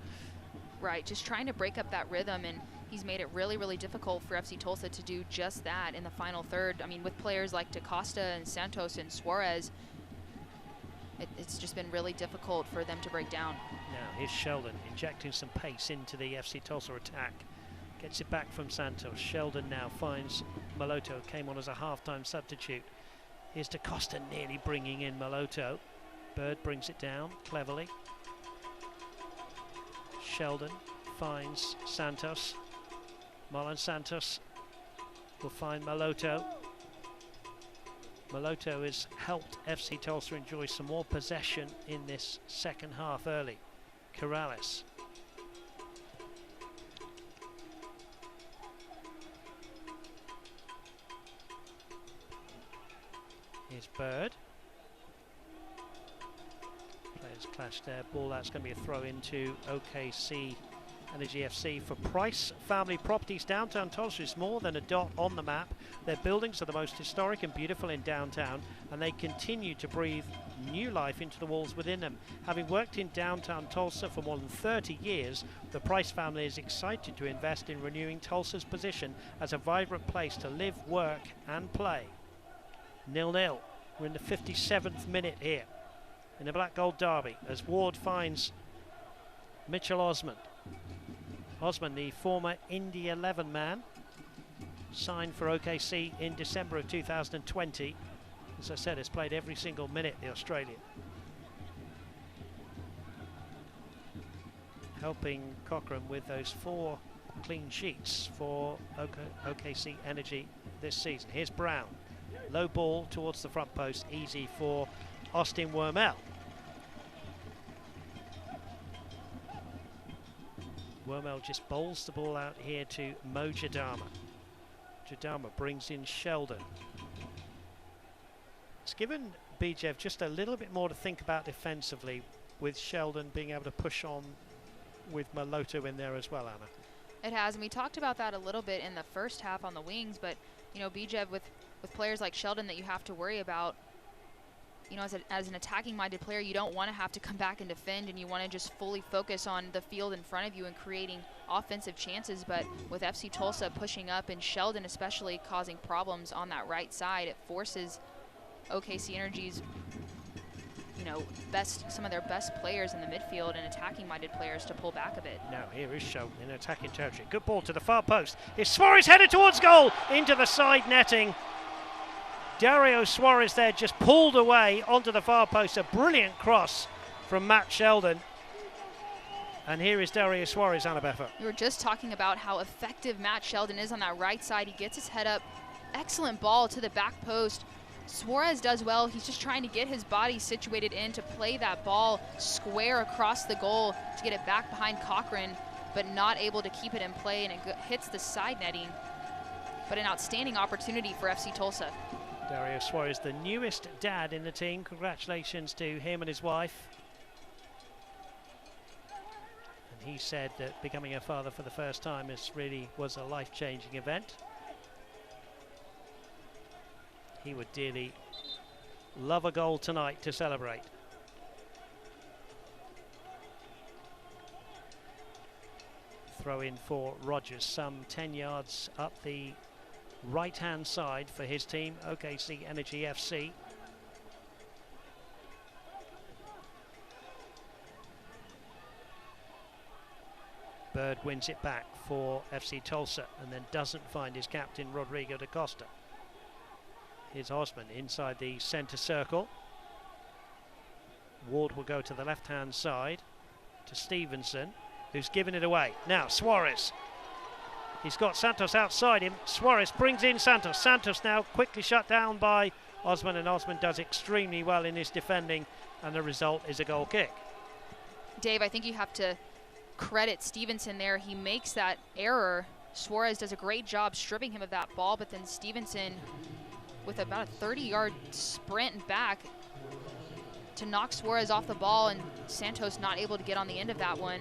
Right, just trying to break up that rhythm, and he's made it really, really difficult for FC Tulsa to do just that in the final third. I mean, with players like DaCosta and Santos and Suarez, it's just been really difficult for them to break down. Now here's Sheldon injecting some pace into the FC Tulsa attack. Gets it back from Santos. Sheldon now finds Maloto, came on as a half-time substitute. Here's DaCosta nearly bringing in Maloto. Bird brings it down cleverly. Sheldon finds Santos. Marlon Santos will find Maloto. Maloto has helped FC Tulsa enjoy some more possession in this second half early. Corrales. Here's Bird. Players clash there. Ball out's going to be a throw into OKC Energy FC. For Price Family Properties, downtown Tulsa is more than a dot on the map. Their buildings are the most historic and beautiful in downtown, and they continue to breathe new life into the walls within them. Having worked in downtown Tulsa for more than 30 years, the Price family is excited to invest in renewing Tulsa's position as a vibrant place to live, work and play. 0-0. We're in the 57th minute here in the Black Gold Derby as Ward finds Mitchell Osman. Osman, the former Indy 11 man, signed for OKC in December of 2020. As I said, has played every single minute, the Australian. helping Cochran with those 4 clean sheets for OKC Energy this season. Here's Brown. Low ball towards the front post, easy for Austin Wormel. Wormel just bowls the ball out here to Mo Jadama. Jadama brings in Sheldon. It's given Bijev just a little bit more to think about defensively, with Sheldon being able to push on with Maloto in there as well, Anna. It has, and we talked about that a little bit in the first half on the wings, but, you know, Bijev with players like Sheldon that you have to worry about, you know, as an attacking-minded player, you don't want to have to come back and defend, and you want to just fully focus on the field in front of you and creating offensive chances. But with FC Tulsa pushing up and Sheldon especially causing problems on that right side, it forces OKC Energy's, you know, some of their best players in the midfield and attacking-minded players to pull back a bit. Now here is Sheldon in attacking territory. Good ball to the far post. Is Suarez headed towards goal into the side netting. Dario Suarez there just pulled away onto the far post. A brilliant cross from Matt Sheldon. And here is Dario Suarez, Anna Beffa. We were just talking about how effective Matt Sheldon is on that right side. He gets his head up. Excellent ball to the back post. Suarez does well. He's just trying to get his body situated in to play that ball square across the goal to get it back behind Cochran, but not able to keep it in play, and it hits the side netting. But an outstanding opportunity for FC Tulsa. Dario Suarez, the newest dad in the team. Congratulations to him and his wife. And he said that becoming a father for the first time was a life-changing event. He would dearly love a goal tonight to celebrate. Throw in for Rogers, some 10 yards up the right-hand side for his team, OKC Energy FC. Bird wins it back for FC Tulsa and then doesn't find his captain, Rodrigo da Costa. Here's Osman inside the centre circle. Ward will go to the left-hand side to Stevenson, who's given it away. Now Suarez. He's got Santos outside him. Suarez brings in Santos. Santos now quickly shut down by Osman, and Osman does extremely well in his defending, and the result is a goal kick. Dave, I think you have to credit Stevenson there. He makes that error. Suarez does a great job stripping him of that ball, but then Stevenson with about a 30-yard sprint back to knock Suarez off the ball, and Santos not able to get on the end of that one,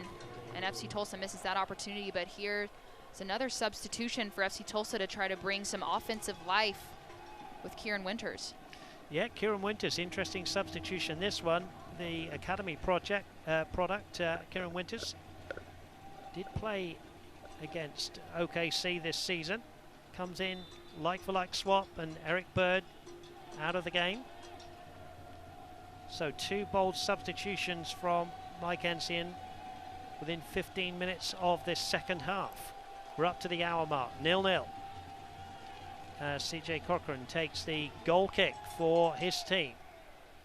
and FC Tulsa misses that opportunity. But here it's another substitution for FC Tulsa to try to bring some offensive life with Kieran Winters. Yeah, Kieran Winters, interesting substitution. This one, the academy product, Kieran Winters did play against OKC this season. Comes in like-for-like swap, and Eric Bird out of the game. So 2 bold substitutions from Mike Ensign within 15 minutes of this second half. We're up to the hour mark, 0-0. CJ Cochran takes the goal kick for his team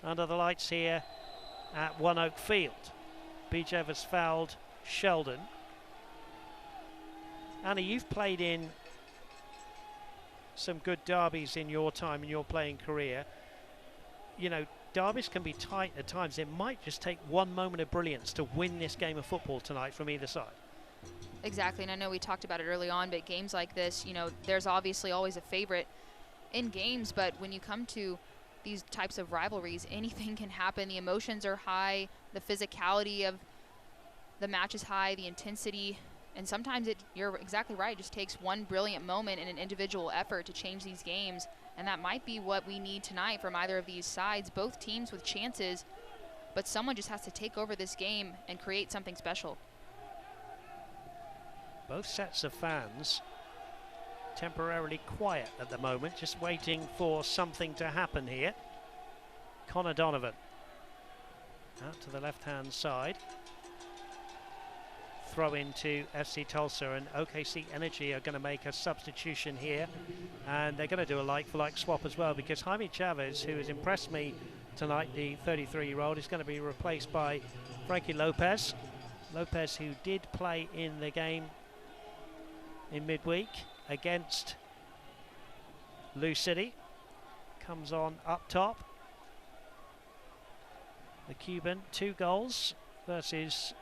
under the lights here at One Oak Field. Bijev has fouled Sheldon. Anna, you've played in some good derbies in your time, in your playing career. You know, derbies can be tight at times. It might just take one moment of brilliance to win this game of football tonight from either side. Exactly, and I know we talked about it early on, but games like this, you know, there's obviously always a favorite in games, but when you come to these types of rivalries, anything can happen. The emotions are high, the physicality of the match is high, the intensity, and sometimes you're exactly right, it just takes one brilliant moment and an individual effort to change these games, and that might be what we need tonight from either of these sides. Both teams with chances, but someone just has to take over this game and create something special. Both sets of fans temporarily quiet at the moment, just waiting for something to happen here. Connor Donovan out to the left-hand side. Throw into FC Tulsa, and OKC Energy are going to make a substitution here, and they're going to do a like-for-like swap as well, because Jaime Chavez, who has impressed me tonight, the 33-year-old, is going to be replaced by Frankie Lopez. Lopez, who did play in the game in midweek against Lou City, comes on up top. The Cuban, 2 goals versus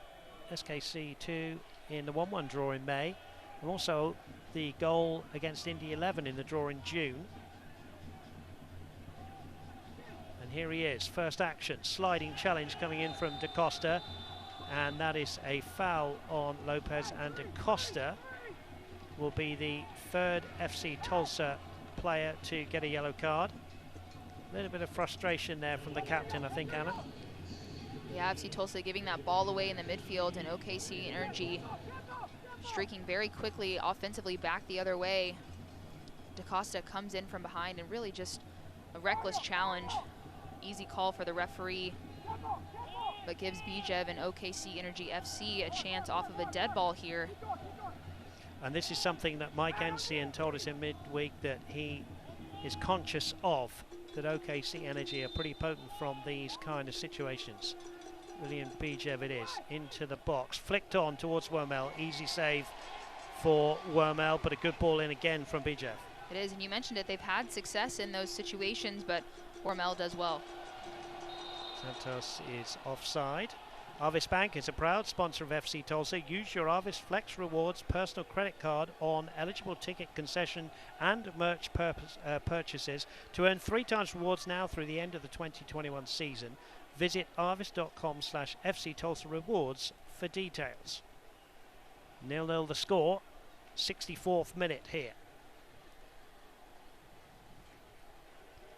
SKC 2 in the 1-1 draw in May, and also the goal against Indy 11 in the draw in June. And here he is, first action, sliding challenge coming in from Da Costa, and that is a foul on Lopez, and Da Costa will be the 3rd FC Tulsa player to get a yellow card. A little bit of frustration there from the captain, I think, Anna. Yeah, FC Tulsa giving that ball away in the midfield, and OKC Energy streaking very quickly offensively back the other way. Da Costa comes in from behind and really just a reckless challenge. Easy call for the referee, but gives Bijev and OKC Energy FC a chance off of a dead ball here. And this is something that Mike Ensign told us in midweek that he is conscious of, that OKC Energy are pretty potent from these kind of situations. William Bijev it is, into the box, flicked on towards Wormel, easy save for Wormel, but a good ball in again from Bijev. It is, and you mentioned it, they've had success in those situations, but Wormel does well. Santos is offside. Arvis Bank is a proud sponsor of FC Tulsa. Use your Arvis Flex Rewards personal credit card on eligible ticket concession and merch purchases to earn 3 times rewards now through the end of the 2021 season. Visit arvis.com/FC Tulsa Rewards for details. 0-0 the score, 64th minute here.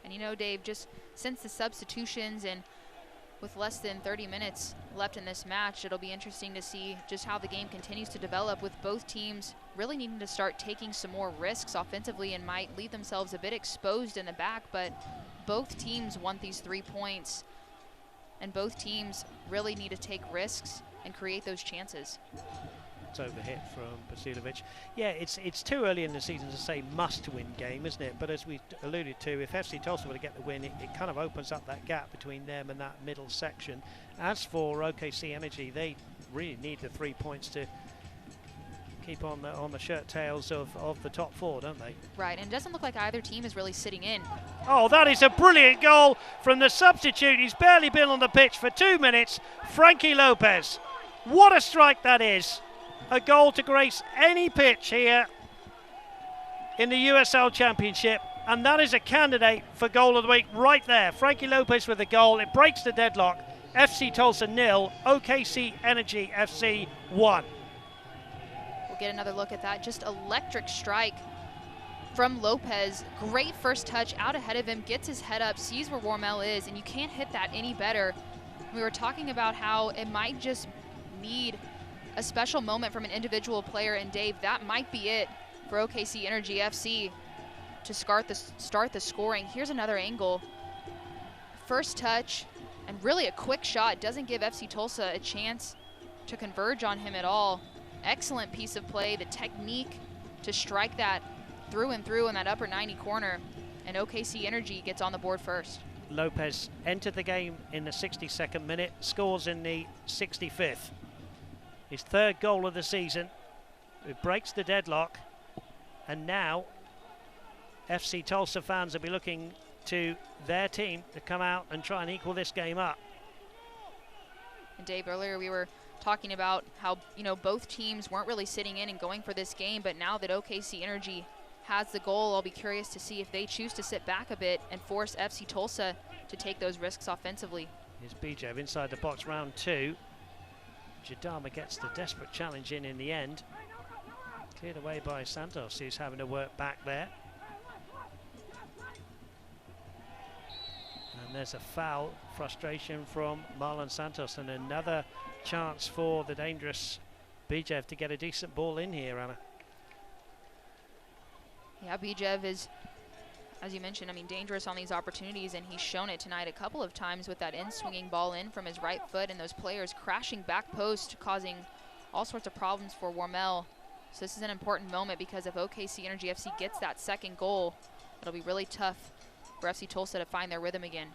And you know, Dave, just since the substitutions and with less than 30 minutes left in this match, it'll be interesting to see just how the game continues to develop, with both teams really needing to start taking some more risks offensively and might leave themselves a bit exposed in the back, but both teams want these 3 points, and both teams really need to take risks and create those chances. It's overhit from Basilovic. Yeah, it's too early in the season to say must-win game, isn't it? But as we alluded to, if FC Tulsa were to get the win, it kind of opens up that gap between them and that middle section. As for OKC Energy, they really need the 3 points to keep on the shirt tails of the top 4, don't they? Right, and it doesn't look like either team is really sitting in. Oh, that is a brilliant goal from the substitute. He's barely been on the pitch for 2 minutes. Frankie Lopez. What a strike that is. A goal to grace any pitch here in the USL Championship, and that is a candidate for goal of the week right there. Frankie Lopez with a goal. It breaks the deadlock. FC Tulsa 0, OKC Energy FC 1. We'll get another look at that. Just electric strike from Lopez. Great first touch out ahead of him, gets his head up, sees where Wormel is, and you can't hit that any better. We were talking about how it might just need a special moment from an individual player, and Dave, that might be it for OKC Energy FC to start the scoring. Here's another angle. First touch, and really a quick shot. Doesn't give FC Tulsa a chance to converge on him at all. Excellent piece of play, the technique to strike that through and through in that upper 90 corner, and OKC Energy gets on the board first. Lopez entered the game in the 62nd minute, scores in the 65th. His 3rd goal of the season. It breaks the deadlock, and now FC Tulsa fans will be looking to their team to come out and try and equal this game up. And Dave, earlier we were talking about how, you know, both teams weren't really sitting in and going for this game, but now that OKC Energy has the goal, I'll be curious to see if they choose to sit back a bit and force FC Tulsa to take those risks offensively. Here's Bijev inside the box, round 2. Jadama gets the desperate challenge in the end. Cleared away by Santos, who's having to work back there. And there's a foul, frustration from Marlon Santos, and another chance for the dangerous Bijev to get a decent ball in here, Anna. Yeah, Bijev is, as you mentioned, I mean, dangerous on these opportunities, and he's shown it tonight a couple of times with that in-swinging ball in from his right foot, and those players crashing back post, causing all sorts of problems for Wormel. So this is an important moment, because if OKC Energy FC gets that 2nd goal, it'll be really tough for FC Tulsa to find their rhythm again.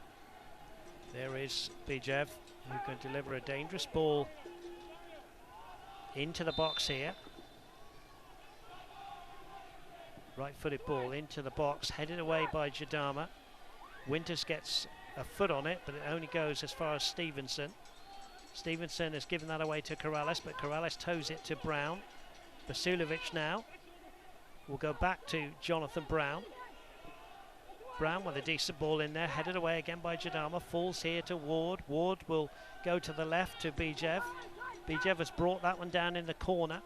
There is Bijev, who can deliver a dangerous ball into the box here. Right-footed ball into the box, headed away by Jadama. Winters gets a foot on it, but it only goes as far as Stevenson. Stevenson has given that away to Corrales, but Corrales toes it to Brown. Basulovic now will go back to Jonathan Brown. Brown with a decent ball in there, headed away again by Jadama, falls here to Ward. Ward will go to the left to Bijev. Bijev has brought that one down in the corner,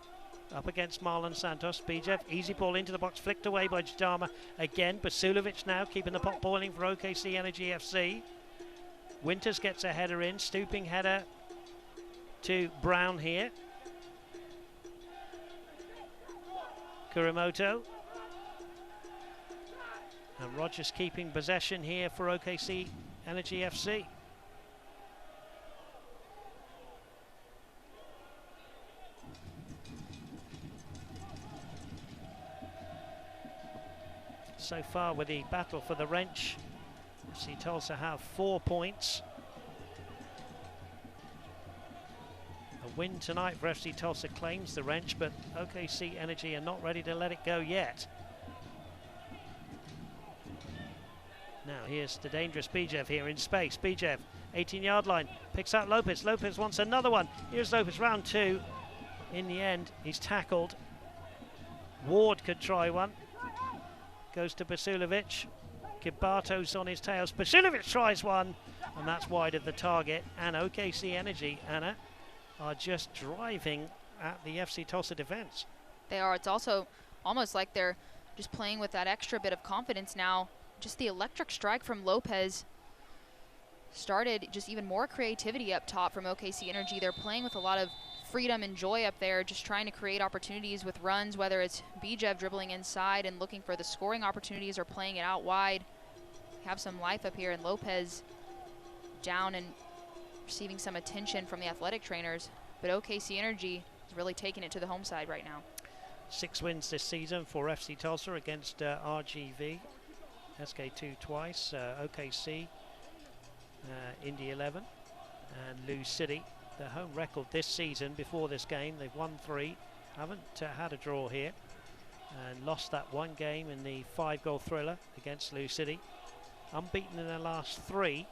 up against Marlon Santos. Bijev, easy ball into the box, flicked away by Jadama. Again, Basulovic now keeping the pot boiling for OKC Energy FC. Winters gets a header in, stooping header to Brown here. Kurimoto. And Rogers keeping possession here for OKC Energy FC. So far with the battle for the wrench, FC Tulsa have 4 points. A win tonight for FC Tulsa claims the wrench, but OKC Energy are not ready to let it go yet. Now here's the dangerous Bijev here in space. Bijev, 18-yard line, picks out Lopez. Lopez wants another one. Here's Lopez, round 2. In the end, he's tackled. Ward could try one. Goes to Basulovic. Kibato's on his tails. Basulovic tries one, and that's wide of the target. And OKC Energy, Anna, are just driving at the FC Tulsa defense. They are. It's also almost like they're just playing with that extra bit of confidence now. Just the electric strike from Lopez started just even more creativity up top from OKC Energy. They're playing with a lot of freedom and joy up there, just trying to create opportunities with runs, whether it's Bijev dribbling inside and looking for the scoring opportunities or playing it out wide. Have some life up here, and Lopez down and receiving some attention from the athletic trainers, but OKC Energy is really taking it to the home side right now. 6 wins this season for FC Tulsa against RGV, SK2 twice, OKC, Indy 11 and Lou City. Their home record this season before this game, they've won 3, haven't had a draw here, and lost that one game in the 5-goal thriller against Lou City. Unbeaten in their last 3.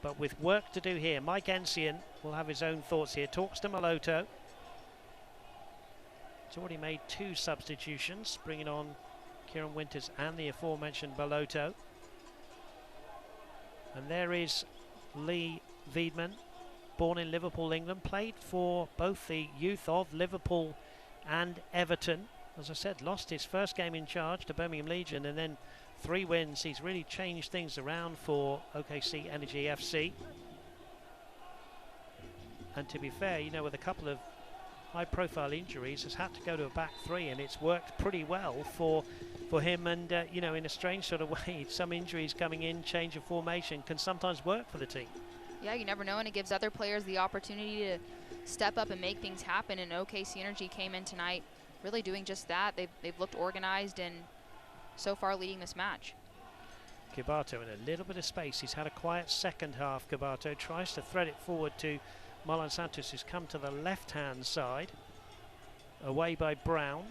But with work to do here, Mike Ensian will have his own thoughts here. Talks to Maloto. He's already made 2 substitutions, bringing on Kieran Winters and the aforementioned Maloto. And there is Lee Wiedman, born in Liverpool, England, played for both the youth of Liverpool and Everton. As I said, lost his first game in charge to Birmingham Legion, and then 3 wins. He's really changed things around for OKC Energy FC. And to be fair, you know, with a couple of high-profile injuries, has had to go to a back 3, and it's worked pretty well for him. And you know, in a strange sort of way, some injuries coming in, change of formation can sometimes work for the team. Yeah, you never know, and it gives other players the opportunity to step up and make things happen. And OKC Energy came in tonight really doing just that. They've looked organized and so far leading this match. Kibato in a little bit of space. He's had a quiet second half. Kibato tries to thread it forward to Marlon Santos, who's come to the left-hand side. Away by Brown.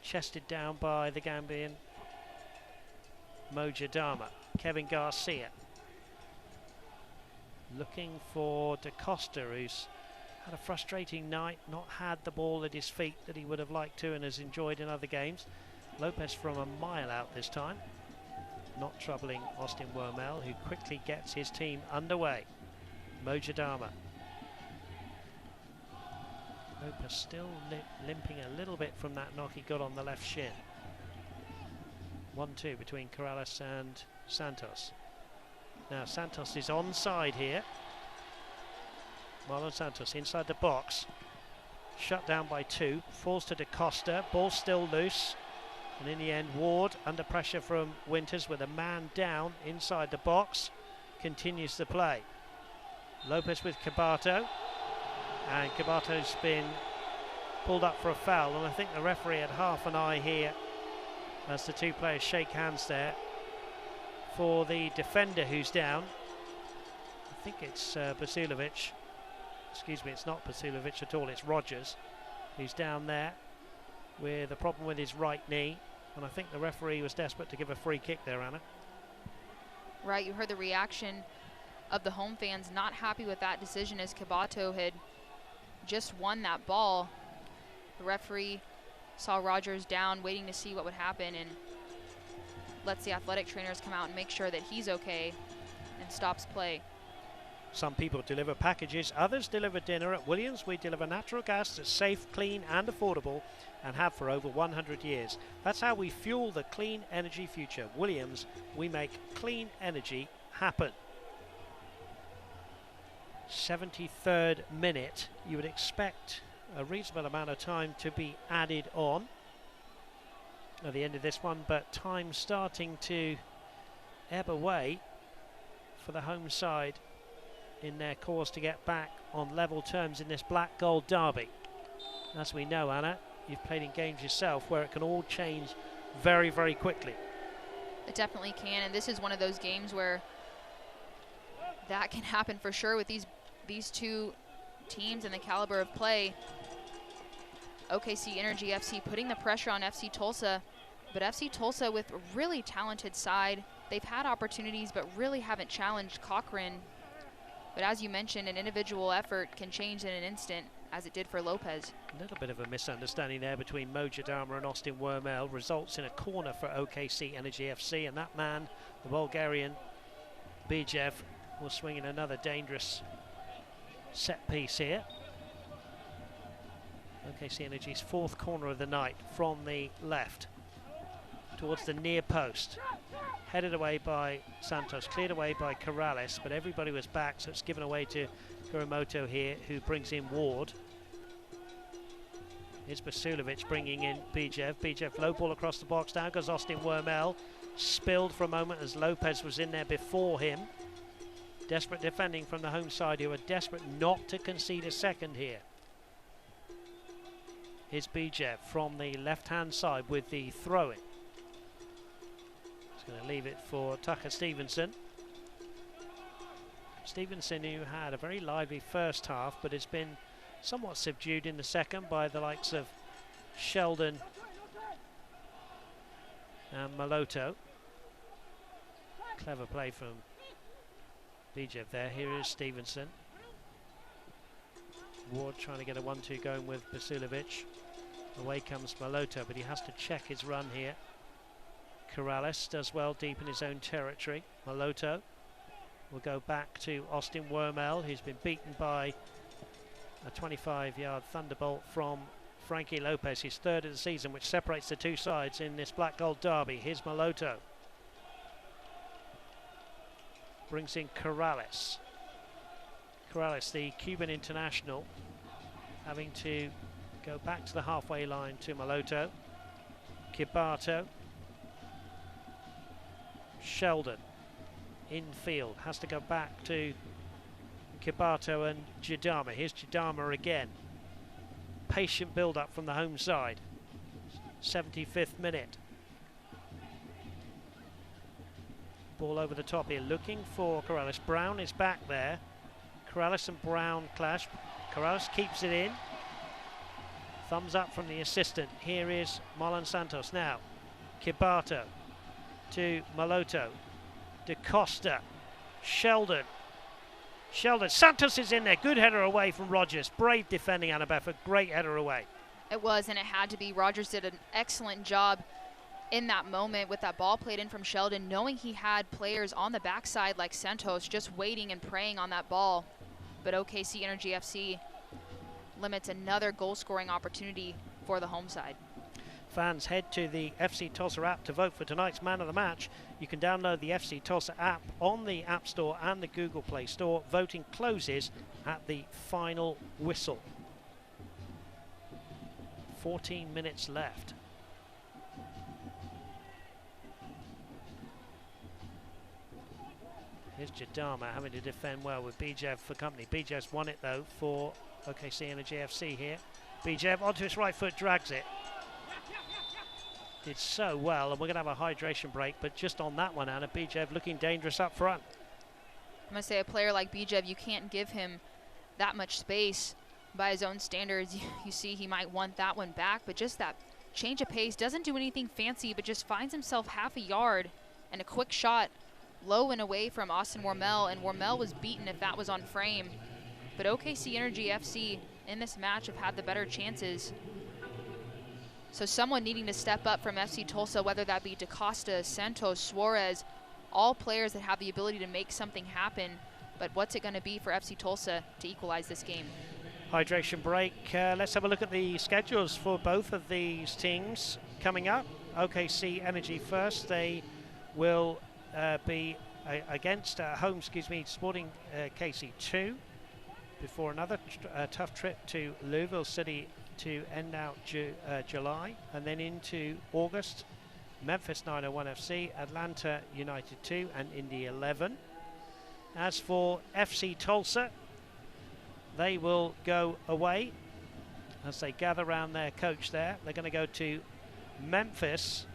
Chested down by the Gambian Mojadama. Kevin Garcia. Looking for Da Costa, who's had a frustrating night, not had the ball at his feet that he would have liked to and has enjoyed in other games. Lopez from a mile out this time, not troubling Austin Wormel, who quickly gets his team underway. Mojadama. Lopez still limping a little bit from that knock he got on the left shin. 1-2 between Corrales and Santos. Now Santos is onside here. Marlon Santos inside the box, shut down by 2, falls to Da Costa, ball still loose, and in the end Ward, under pressure from Winters with a man down inside the box, continues the play. Lopez with Kibato, and Kibato's been pulled up for a foul, and I think the referee had half an eye here as the 2 players shake hands there for the defender who's down. think it's Basilovic. Excuse me, it's not Basilovic at all, it's Rogers, who's down there with a problem with his right knee. And I think the referee was desperate to give a free kick there, Anna. Right, you heard the reaction of the home fans, not happy with that decision as Kabato had just won that ball. The referee saw Rogers down, waiting to see what would happen, and lets the athletic trainers come out and make sure that he's okay and stops play. Some people deliver packages, others deliver dinner. At Williams, we deliver natural gas that's safe, clean and affordable, and have for over 100 years. That's how we fuel the clean energy future. Williams, we make clean energy happen. 73rd minute. You would expect a reasonable amount of time to be added on at the end of this one, but time starting to ebb away for the home side in their cause to get back on level terms in this black gold derby. As we know, Anna, you've played in games yourself where it can all change very, very quickly. It definitely can, and this is one of those games where that can happen for sure with these two teams and the caliber of play. OKC Energy FC putting the pressure on FC Tulsa, but FC Tulsa with a really talented side. They've had opportunities but really haven't challenged Cochran. But as you mentioned, an individual effort can change in an instant, as it did for Lopez. A little bit of a misunderstanding there between Mo Jadama and Austin Wormel results in a corner for OKC Energy FC, and that man, the Bulgarian Bijev, will swing in another dangerous set piece here. OKC Energy's fourth corner of the night from the left towards the near post. Headed away by Santos, cleared away by Corrales, but everybody was back, so it's given away to Kuramoto here, who brings in Ward. Here's Basilovic bringing in Bijev. Bijev low ball across the box, down goes Austin Wormel. Spilled for a moment as Lopez was in there before him. Desperate defending from the home side, who are desperate not to concede a second here. Here's Bijev from the left-hand side with the throw-in. He's going to leave it for Tucker Stevenson. Stevenson, who had a very lively first half, but has been somewhat subdued in the second by the likes of Sheldon and Maloto. Clever play from Bijev there. Here is Stevenson. Ward trying to get a 1-2 going with Basilovic. Away comes Maloto, but he has to check his run here. Corrales does well deep in his own territory. Maloto will go back to Austin Wormel, who's been beaten by a 25-yard thunderbolt from Frankie Lopez, his third of the season, which separates the two sides in this black gold derby. Here's Maloto. Brings in Corrales. Corrales, the Cuban international, having to go back to the halfway line to Maloto. Kibato. Sheldon. Infield. Has to go back to Kibato and Jadama. Here's Jadama again. Patient build-up from the home side. 75th minute. Ball over the top here, looking for Corrales. Brown is back there. Corrales and Brown clash. Corrales keeps it in. Thumbs up from the assistant. Here is Marlon Santos now. Kibato to Maloto. De Costa. Sheldon. Santos is in there. Good header away from Rogers. Brave defending, Annabeth. Great header away. It was, and it had to be. Rogers did an excellent job in that moment with that ball played in from Sheldon, knowing he had players on the backside like Santos just waiting and praying on that ball. But OKC Energy FC limits another goal-scoring opportunity for the home side. Fans, head to the FC Tulsa app to vote for tonight's man of the match. You can download the FC Tulsa app on the App Store and the Google Play Store. Voting closes at the final whistle. 14 minutes left. Here's Jadama having to defend well with Bijev for company. Bijev's won it though for OKC Energy FC here. Bijev onto his right foot, drags it. Did so well, and we're going to have a hydration break, but just on that one, Anna, Bijev looking dangerous up front. I'm going to say a player like Bijev, you can't give him that much space by his own standards. You see he might want that one back, but just that change of pace, doesn't do anything fancy, but just finds himself half a yard and a quick shot low and away from Austin Wormel, and Wormel was beaten if that was on frame. But OKC Energy FC in this match have had the better chances. So someone needing to step up from FC Tulsa, whether that be DaCosta, Santos, Suarez, all players that have the ability to make something happen. But what's it going to be for FC Tulsa to equalize this game? Hydration break. Let's have a look at the schedules for both of these teams coming up. OKC Energy first. They will be against Sporting KC2 before another tough trip to Louisville City to end out July, and then into August, Memphis 901 FC, Atlanta United 2 and Indy 11. As for FC Tulsa, they will go away as they gather around their coach there. They're going to go to Memphis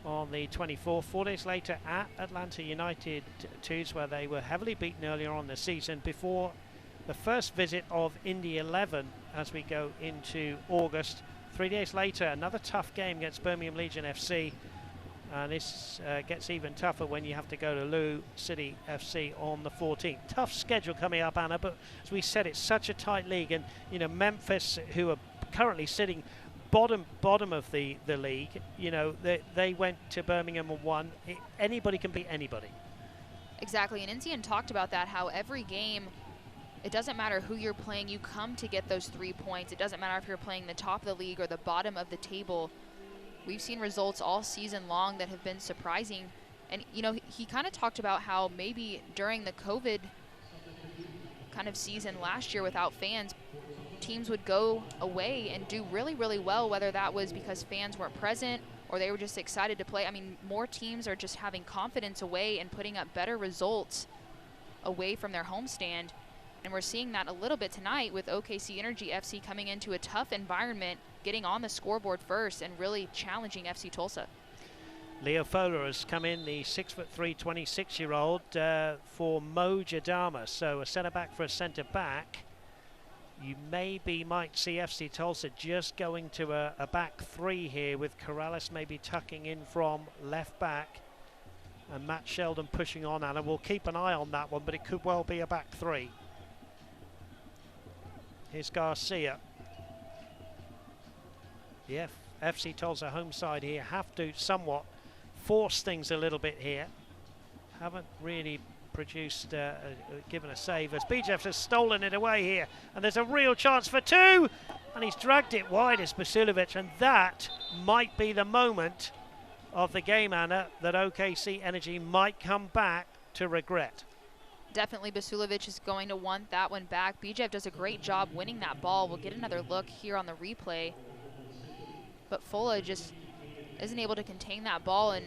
on the 24th, 4 days later at Atlanta United 2s, where they were heavily beaten earlier on the season, before the first visit of Indy 11 as we go into August. 3 days later, another tough game against Birmingham Legion FC, and this gets even tougher when you have to go to Lou City FC on the 14th. Tough schedule coming up, Anna, but as we said, it's such a tight league, and you know, Memphis, who are currently sitting bottom of the league, you know, they went to Birmingham and won. Anybody can beat anybody. Exactly, and NCN talked about that, how every game, it doesn't matter who you're playing, you come to get those 3 points. It doesn't matter if you're playing the top of the league or the bottom of the table. We've seen results all season long that have been surprising. And, you know, he kind of talked about how maybe during the COVID kind of season last year without fans, teams would go away and do really, really well, whether that was because fans weren't present or they were just excited to play. I mean, more teams are just having confidence away and putting up better results away from their homestand. And we're seeing that a little bit tonight with OKC Energy FC coming into a tough environment, getting on the scoreboard first and really challenging FC Tulsa. Leo Fowler has come in, the 6'3", 26-year-old, for Mo Jadama. So a centre-back for a centre-back. You might see FC Tulsa just going to a back three here, with Corrales maybe tucking in from left back and Matt Sheldon pushing on, and we'll keep an eye on that one, but it could well be a back three. Here's Garcia. The FC Tulsa home side here have to somewhat force things a little bit here. Haven't really produced, given a save, as Bijev has stolen it away here. And there's a real chance for two. And he's dragged it wide as Basilovic. And that might be the moment of the game, Anna, that OKC Energy might come back to regret. Definitely Basilovic is going to want that one back. Bijev does a great job winning that ball. We'll get another look here on the replay. But Fola just isn't able to contain that ball, and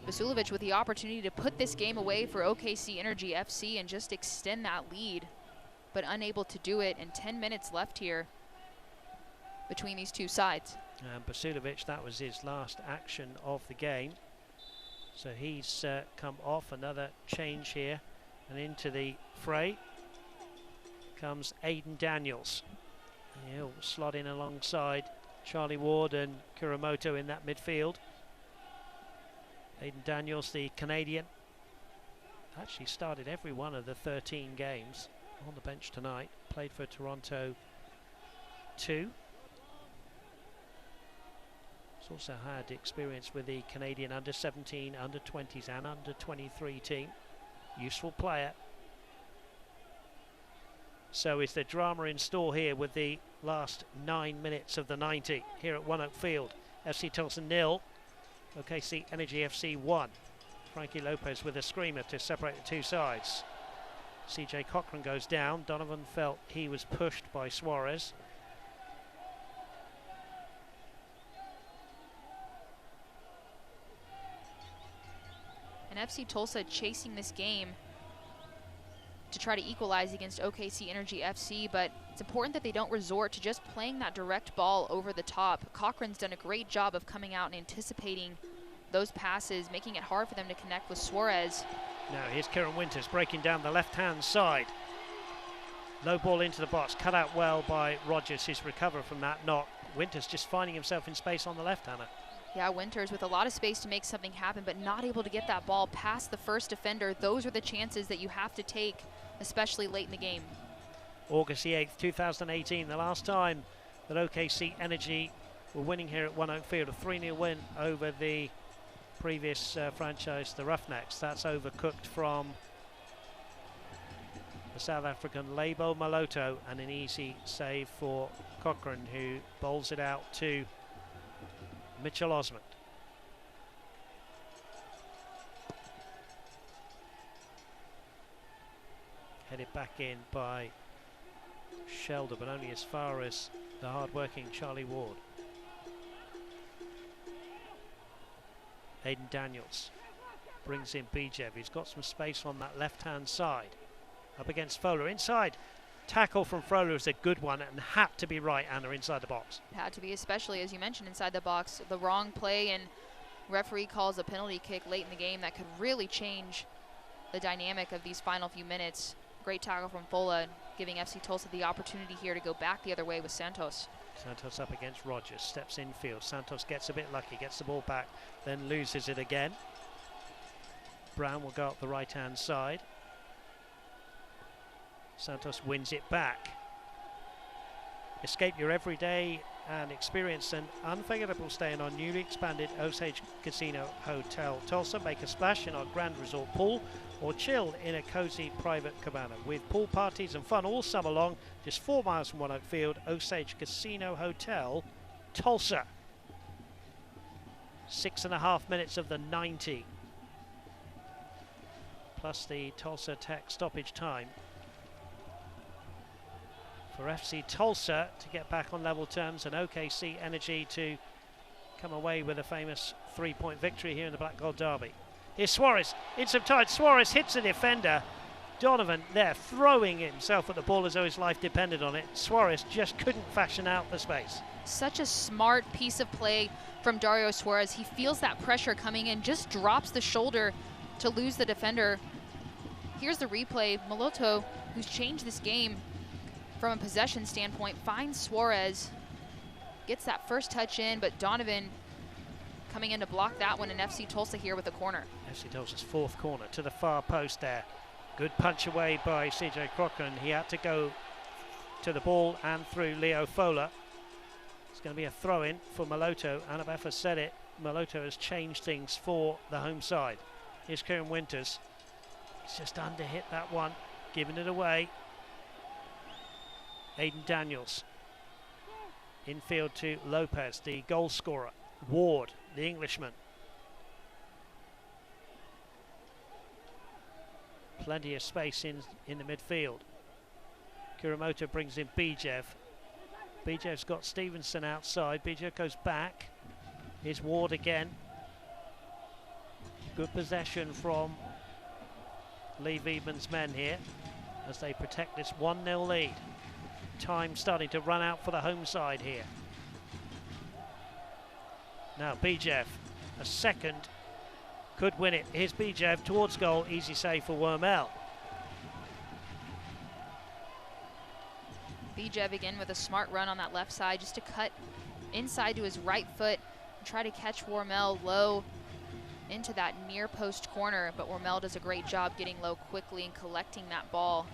Basilovic with the opportunity to put this game away for OKC Energy FC and just extend that lead, but unable to do it. And 10 minutes left here between these two sides. And Basilovic, that was his last action of the game. So he's come off. Another change here. And into the fray comes Aiden Daniels. He'll slot in alongside Charlie Ward and Kuramoto in that midfield. Aiden Daniels, the Canadian, actually started every one of the 13 games on the bench tonight. Played for Toronto 2. He's also had experience with the Canadian under-17, under-20s and under-23 team. Useful player. So is the drama in store here with the last 9 minutes of the 90 here at One Oak Field. FC Tulsa 0, OKC Energy FC 1. Frankie Lopez with a screamer to separate the two sides. CJ Cochran goes down. Donovan felt he was pushed by Suarez. And FC Tulsa chasing this game to try to equalize against OKC Energy FC, but it's important that they don't resort to just playing that direct ball over the top. Cochran's done a great job of coming out and anticipating those passes, making it hard for them to connect with Suarez. Now here's Kieran Winters breaking down the left-hand side. Low ball into the box, cut out well by Rogers, who's recovered from that knock. Winters just finding himself in space on the left, Hannah. Yeah, Winters with a lot of space to make something happen, but not able to get that ball past the first defender. Those are the chances that you have to take, especially late in the game. August the 8th, 2018, the last time that OKC Energy were winning here at One Oak Field, a 3-0 win over the previous franchise, the Roughnecks. That's overcooked from the South African Lebo Maloto, and an easy save for Cochrane, who bowls it out to Mitchell Osmond. Headed back in by Shelder, but only as far as the hard-working Charlie Ward. Aidan Daniels brings in Bijev. He's got some space on that left-hand side. Up against Fowler. Inside. Tackle from Fowler is a good one and had to be right, Anna, inside the box. Had to be, especially, as you mentioned, inside the box. The wrong play, and referee calls a penalty kick late in the game that could really change the dynamic of these final few minutes. Great tackle from Fola, giving FC Tulsa the opportunity here to go back the other way with Santos. Santos up against Rogers, steps infield. Santos gets a bit lucky, gets the ball back, then loses it again. Brown will go up the right-hand side. Santos wins it back. Escape your everyday and experience an unforgettable stay in our newly expanded Osage Casino Hotel Tulsa. Make a splash in our Grand Resort pool or chill in a cozy private cabana. With pool parties and fun all summer long, just 4 miles from One Oak Field, Osage Casino Hotel Tulsa. 6.5 minutes of the 90. Plus the Tulsa Tech stoppage time. For FC Tulsa to get back on level terms and OKC Energy to come away with a famous 3-point victory here in the Black Gold Derby. Here's Suarez in some time. Suarez hits the defender. Donovan there throwing himself at the ball as though his life depended on it. Suarez just couldn't fashion out the space. Such a smart piece of play from Dario Suarez. He feels that pressure coming in, just drops the shoulder to lose the defender. Here's the replay. Maloto, who's changed this game from a possession standpoint, finds Suarez, gets that first touch in, but Donovan coming in to block that one, and FC Tulsa here with the corner. FC Tulsa's fourth corner to the far post there. Good punch away by CJ Cochrane. He had to go to the ball and through Leo Fowler. It's going to be a throw-in for Maloto. Annabeth has said it. Maloto has changed things for the home side. Here's Kieran Winters. He's just under-hit that one, giving it away. Aidan Daniels. Infield to Lopez, the goal scorer. Ward, the Englishman. Plenty of space in the midfield. Kuramoto brings in Bijev. Bijev's got Stevenson outside. Bijev goes back. Here's Ward again. Good possession from Lee Wiedman's men here as they protect this 1-0 lead. Time starting to run out for the home side here. Now Bijev, a second, could win it. Here's Bijev towards goal, easy save for Wormel. Bijev again with a smart run on that left side, just to cut inside to his right foot and try to catch Wormel low into that near post corner, but Wormel does a great job getting low quickly and collecting that ball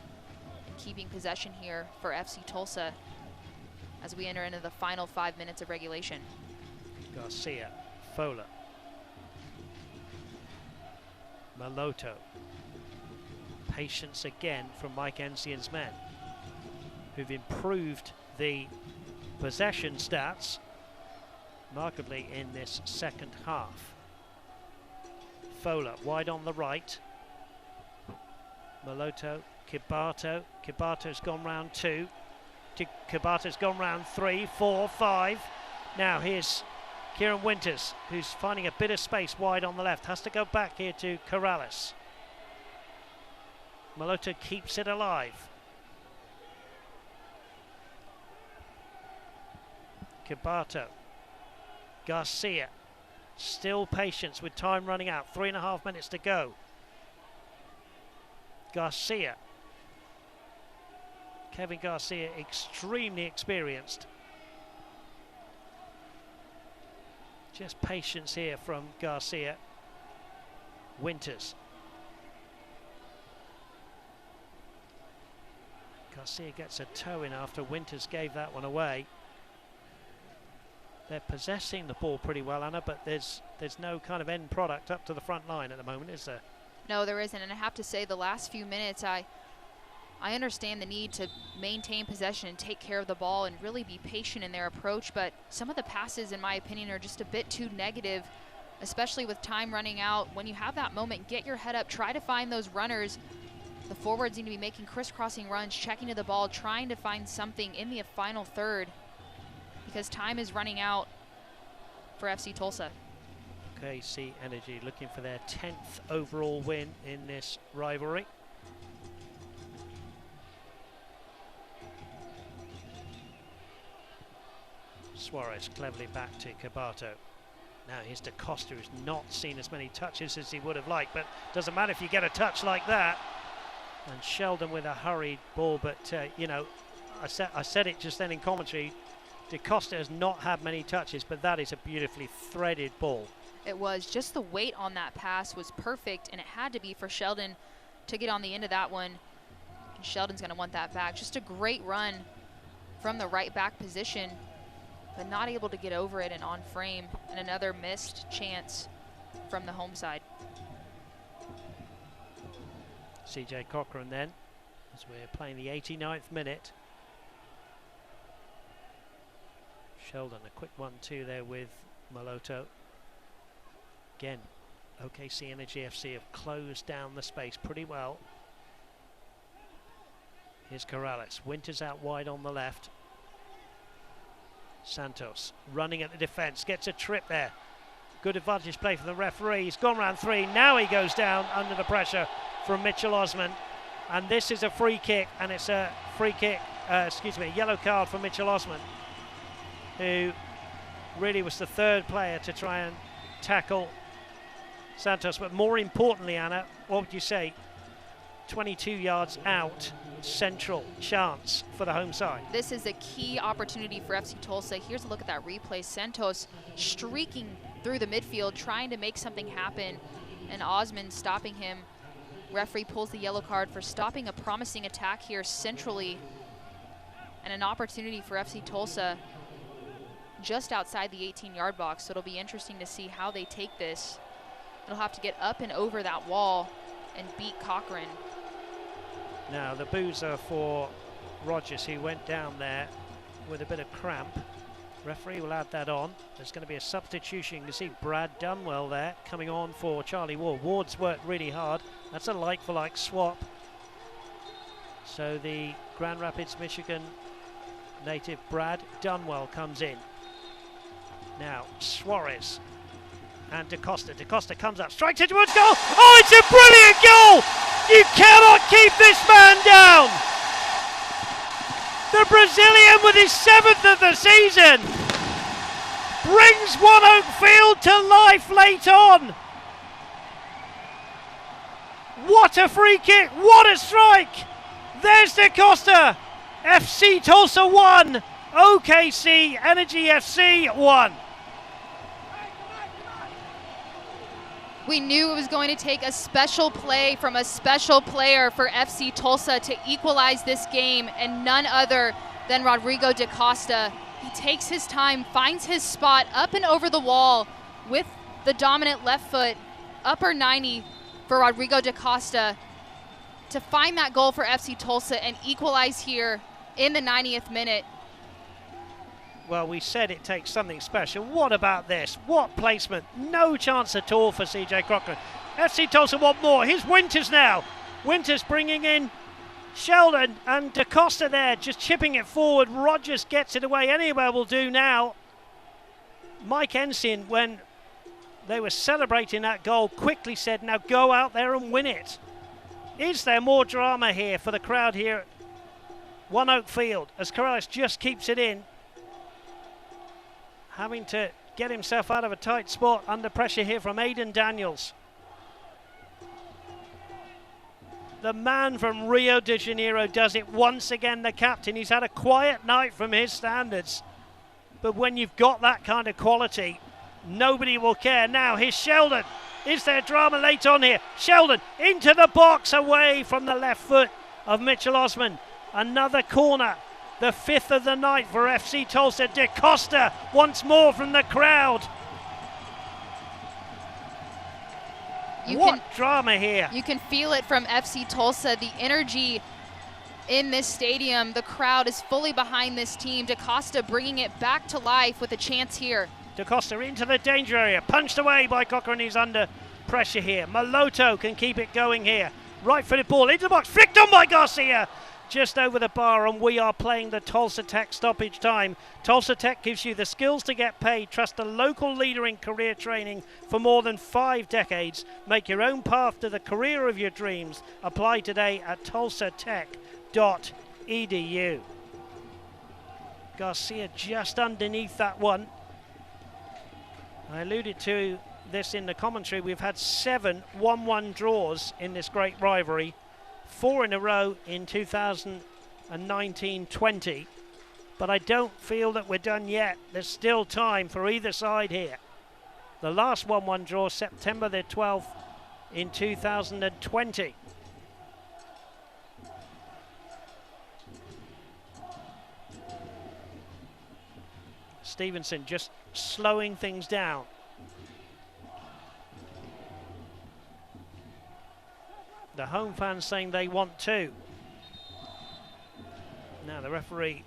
and keeping possession here for FC Tulsa as we enter into the final 5 minutes of regulation. Garcia, Fowler, Maloto. Patience again from Mike Ensian's men, who've improved the possession stats markedly in this second half. Fowler wide on the right. Maloto, Kibato. Kibato's gone round 2. Kibato's gone round 3, 4, 5. Now here's Kieran Winters, who's finding a bit of space wide on the left. Has to go back here to Corrales. Maloto keeps it alive. Kibato. Garcia. Still patience with time running out. 3.5 minutes to go. Garcia. Kevin Garcia, extremely experienced. Just patience here from Garcia. Winters. Garcia gets a toe in after Winters gave that one away. They're possessing the ball pretty well, Anna, but there's no kind of end product up to the front line at the moment, is there? No, there isn't, and I have to say the last few minutes I understand the need to maintain possession and take care of the ball and really be patient in their approach, but some of the passes, in my opinion, are just a bit too negative, especially with time running out. When you have that moment, get your head up, try to find those runners. The forwards need to be making crisscrossing runs, checking to the ball, trying to find something in the final third because time is running out for FC Tulsa. OKC Energy looking for their 10th overall win in this rivalry. Suarez cleverly back to Cabato. Now here's DaCosta, who's not seen as many touches as he would have liked, but doesn't matter if you get a touch like that. And Sheldon with a hurried ball, but you know, I said it just then in commentary, DaCosta has not had many touches, but that is a beautifully threaded ball. It was. Just the weight on that pass was perfect, and it had to be for Sheldon to get on the end of that one. And Sheldon's going to want that back. Just a great run from the right back position, but not able to get over it and on frame, and another missed chance from the home side. CJ Cochran then, as we're playing the 89th minute. Sheldon, a quick 1-2 there with Maloto. Again, OKC Energy FC have closed down the space pretty well. Here's Corrales. Winters out wide on the left. Santos running at the defence, gets a trip there. Good advantage play for the referee. He's gone round three. Now he goes down under the pressure from Mitchell Osman. And this is a free kick, and it's a free kick, a yellow card for Mitchell Osman, who really was the third player to try and tackle Santos. But more importantly, Anna, what would you say? 22 yards out, central chance for the home side. This is a key opportunity for FC Tulsa. Here's a look at that replay. Santos streaking through the midfield, trying to make something happen, and Osman stopping him. Referee pulls the yellow card for stopping a promising attack here centrally, and an opportunity for FC Tulsa just outside the 18-yard box. So it'll be interesting to see how they take this. They'll have to get up and over that wall and beat Cochran. Now the boos are for Rogers, who went down there with a bit of cramp. Referee will add that on. There's going to be a substitution. You can see Brad Dunwell there coming on for Charlie Ward. Ward's worked really hard. That's a like-for-like swap. So the Grand Rapids, Michigan native Brad Dunwell comes in. Now Suarez and DaCosta. DaCosta comes up, strikes it towards goal. Oh, it's a brilliant goal! You cannot keep this man down! The Brazilian, with his 7th of the season, brings One Oak Field to life late on. What a free kick, what a strike! There's DaCosta. FC Tulsa 1, OKC Energy FC 1. We knew it was going to take a special play from a special player for FC Tulsa to equalize this game, and none other than Rodrigo DaCosta. He takes his time, finds his spot up and over the wall with the dominant left foot, upper 90 for Rodrigo DaCosta to find that goal for FC Tulsa and equalize here in the 90th minute. Well, we said it takes something special. What about this? What placement? No chance at all for CJ Cochran. FC Tulsa want more. Here's Winters now. Winters bringing in Sheldon, and DaCosta there just chipping it forward. Rogers gets it away. Anywhere will do now. Mike Ensign, when they were celebrating that goal, quickly said, now go out there and win it. Is there more drama here for the crowd here at One Oak Field as Corrales just keeps it in? Having to get himself out of a tight spot under pressure here from Aidan Daniels. The man from Rio de Janeiro does it once again, the captain. He's had a quiet night from his standards. But when you've got that kind of quality, nobody will care. Now, here's Sheldon. Is there drama late on here? Sheldon into the box, away from the left foot of Mitchell Osman. Another corner, the 5th of the night for FC Tulsa. DeCosta once more from the crowd. What drama here. You can feel it from FC Tulsa, the energy in this stadium. The crowd is fully behind this team. DeCosta bringing it back to life with a chance here. DeCosta into the danger area, punched away by Cochran. He's under pressure here. Maloto can keep it going here. Right-footed ball into the box, flicked on by Garcia. Just over the bar, and we are playing the Tulsa Tech stoppage time. Tulsa Tech gives you the skills to get paid. Trust a local leader in career training for more than 5 decades. Make your own path to the career of your dreams. Apply today at tulsatech.edu. Garcia just underneath that one. I alluded to this in the commentary. We've had 7 1-1 draws in this great rivalry. 4 in a row in 2019-20, but I don't feel that we're done yet. There's still time for either side here. The last 1-1 draw, September the 12th in 2020. Stevenson just slowing things down. The home fans saying they want 2. Now the referee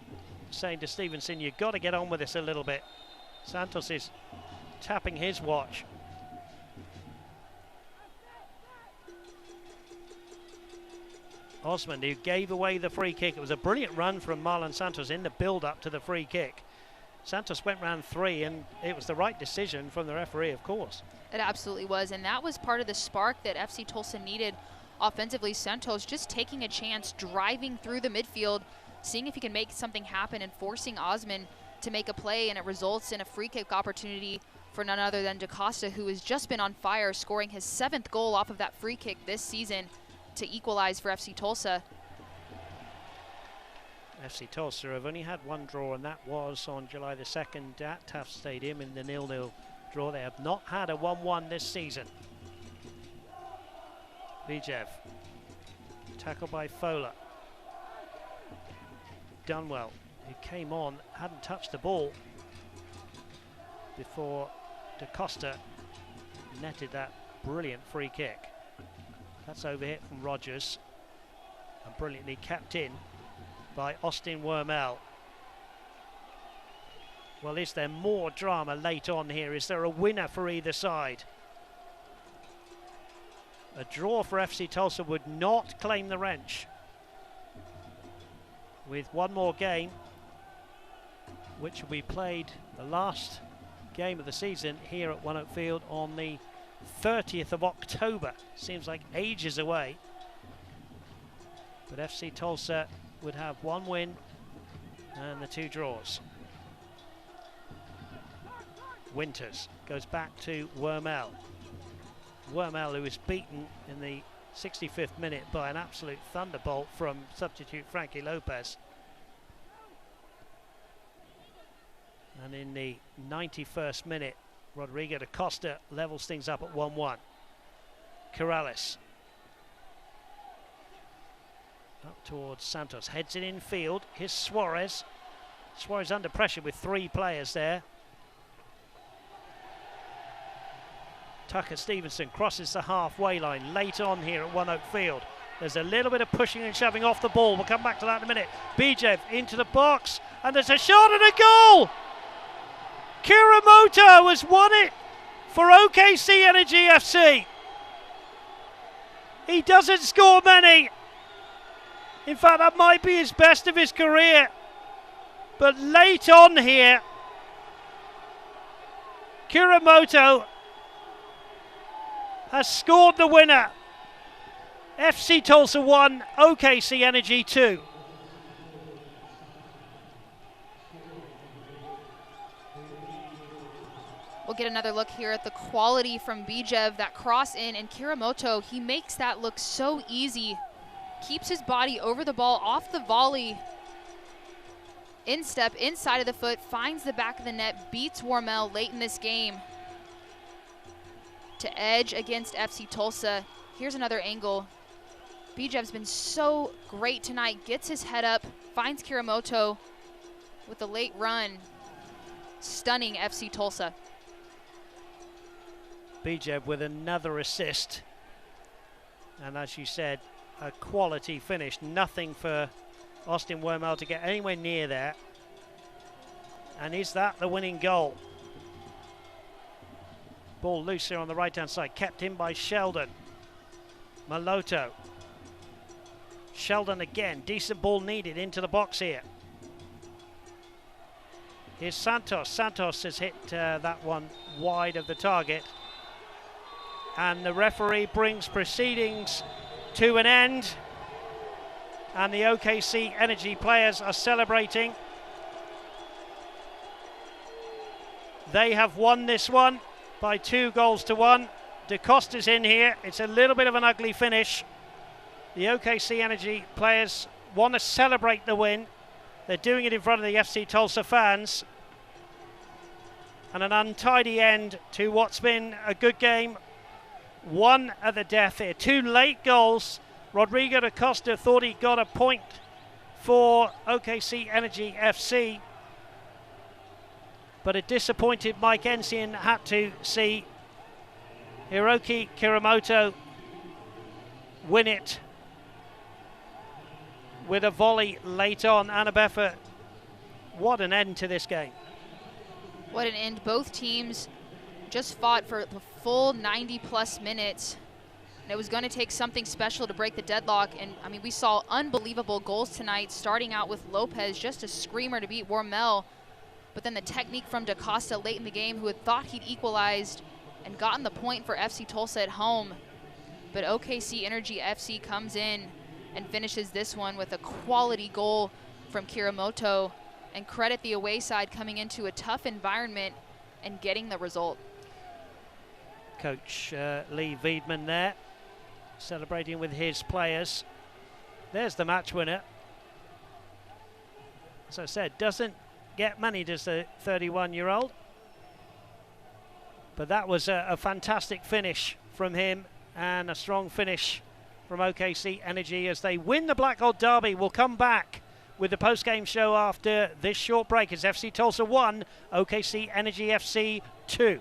saying to Stevenson, you've got to get on with this a little bit. Santos is tapping his watch. Osman, who gave away the free kick. It was a brilliant run from Marlon Santos in the build-up to the free kick. Santos went round 3, and it was the right decision from the referee, of course. It absolutely was, and that was part of the spark that FC Tulsa needed offensively. Santos just taking a chance, driving through the midfield, seeing if he can make something happen and forcing Osman to make a play, and it results in a free kick opportunity for none other than DeCosta, who has just been on fire, scoring his 7th goal off of that free kick this season to equalize for FC Tulsa. FC Tulsa have only had 1 draw, and that was on July the 2nd at Taft Stadium in the 0-0 draw. They have not had a 1-1 this season. Bijev, tackled by Fowler. Dunwell, who came on, hadn't touched the ball before DeCosta netted that brilliant free kick. That's overhit from Rogers and brilliantly kept in by Austin Wormel. Well, is there more drama late on here? Is there a winner for either side? A draw for FC Tulsa would not claim the wrench. With 1 more game, which will be played the last game of the season here at One Oak Field on the 30th of October. Seems like ages away. But FC Tulsa would have 1 win and the 2 draws. Winters goes back to Wormel. Wormel, who was beaten in the 65th minute by an absolute thunderbolt from substitute Frankie Lopez. And in the 91st minute, Rodrigo DeCosta levels things up at 1-1. Corrales up towards Santos, heads it in field. Here's Suarez. Suarez under pressure with 3 players there. Tucker Stevenson crosses the halfway line late on here at One Oak Field. There's a little bit of pushing and shoving off the ball. We'll come back to that in a minute. Bijev into the box, and there's a shot and a goal! Kuramoto has won it for OKC Energy FC. He doesn't score many. In fact, that might be his best of his career. But late on here, Kuramoto has scored the winner. FC Tulsa 1, OKC Energy 2. We'll get another look here at the quality from Bijev, that cross in, and Kuramoto, he makes that look so easy keeps his body over the ball, off the volley. Instep, inside of the foot, finds the back of the net, beats Warmel late in this game to edge against FC Tulsa. Here's another angle. Bijev's been so great tonight, gets his head up, finds Kiramoto with a late run, stunning FC Tulsa. Bijev with another assist. And as you said, a quality finish. Nothing for Austin Wormel to get anywhere near there. And is that the winning goal? Ball loose here on the right-hand side, kept in by Sheldon. Maloto. Sheldon again, decent ball needed into the box here. Here's Santos. Santos has hit that one wide of the target. And the referee brings proceedings to an end. And the OKC Energy players are celebrating. They have won this one by 2-1. DeCosta's in here. It's a little bit of an ugly finish. The OKC Energy players want to celebrate the win. They're doing it in front of the FC Tulsa fans. And an untidy end to what's been a good game. One at the death here. 2 late goals. Rodrigo DeCosta thought he got a point for OKC Energy FC. But a disappointed Mike Ensign had to see Hiroki Kiramoto win it with a volley late on. Annabeffa, what an end to this game. What an end. Both teams just fought for the full 90-plus minutes. And it was going to take something special to break the deadlock. And, I mean, we saw unbelievable goals tonight, starting out with Lopez, just a screamer to beat Warmel. But then the technique from DeCosta late in the game, who had thought he'd equalized and gotten the point for FC Tulsa at home. But OKC Energy FC comes in and finishes this one with a quality goal from Kiramoto. And credit the away side coming into a tough environment and getting the result. Coach Lee Wiedman there, celebrating with his players. There's the match winner. As I said, doesn't get many, does the 31-year-old. But that was a fantastic finish from him, and a strong finish from OKC Energy as they win the Black Gold Derby. We'll come back with the post-game show after this short break. It's FC Tulsa 1, OKC Energy FC 2.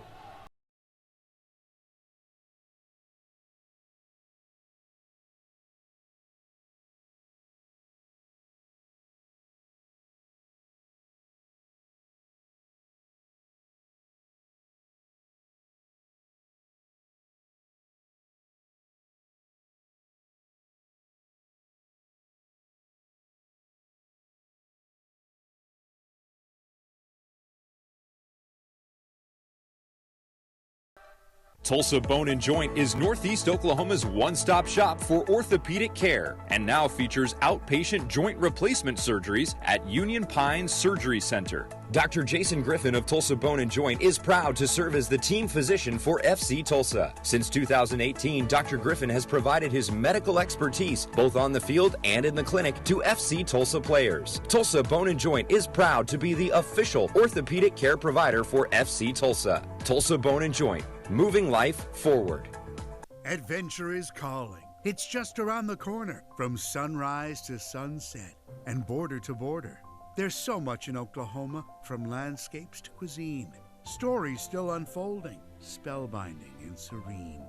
Tulsa Bone and Joint is Northeast Oklahoma's one-stop shop for orthopedic care and now features outpatient joint replacement surgeries at Union Pines Surgery Center. Dr. Jason Griffin of Tulsa Bone and Joint is proud to serve as the team physician for FC Tulsa. Since 2018, Dr. Griffin has provided his medical expertise both on the field and in the clinic to FC Tulsa players. Tulsa Bone and Joint is proud to be the official orthopedic care provider for FC Tulsa. Tulsa Bone and Joint, moving life forward. Adventure is calling. It's just around the corner, from sunrise to sunset and border to border. There's so much in Oklahoma, from landscapes to cuisine. Stories still unfolding, spellbinding and serene.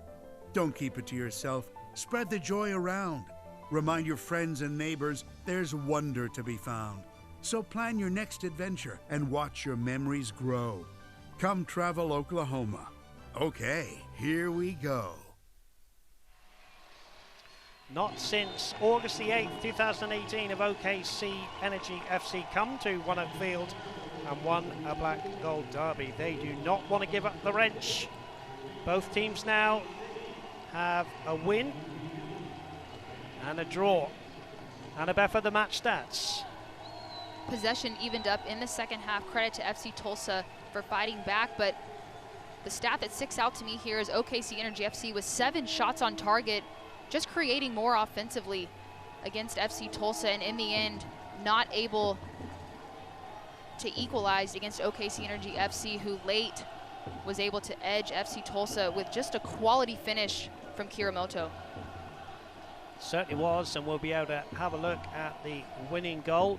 Don't keep it to yourself. Spread the joy around. Remind your friends and neighbors there's wonder to be found. So plan your next adventure and watch your memories grow. Come travel Oklahoma. Okay, here we go. Not since August the 8th, 2018 have OKC Energy FC come to One Oak Field and won a Black Gold Derby. They do not want to give up the wrench. Both teams now have a win and a draw. Annabeffa, the match stats. Possession evened up in the second half. Credit to FC Tulsa for fighting back, but the stat that sticks out to me here is OKC Energy FC with 7 shots on target, just creating more offensively. against FC Tulsa, and in the end, not able to equalize against OKC Energy FC, who late was able to edge FC Tulsa with just a quality finish from Kiramoto. Certainly was, and we'll be able to have a look at the winning goal.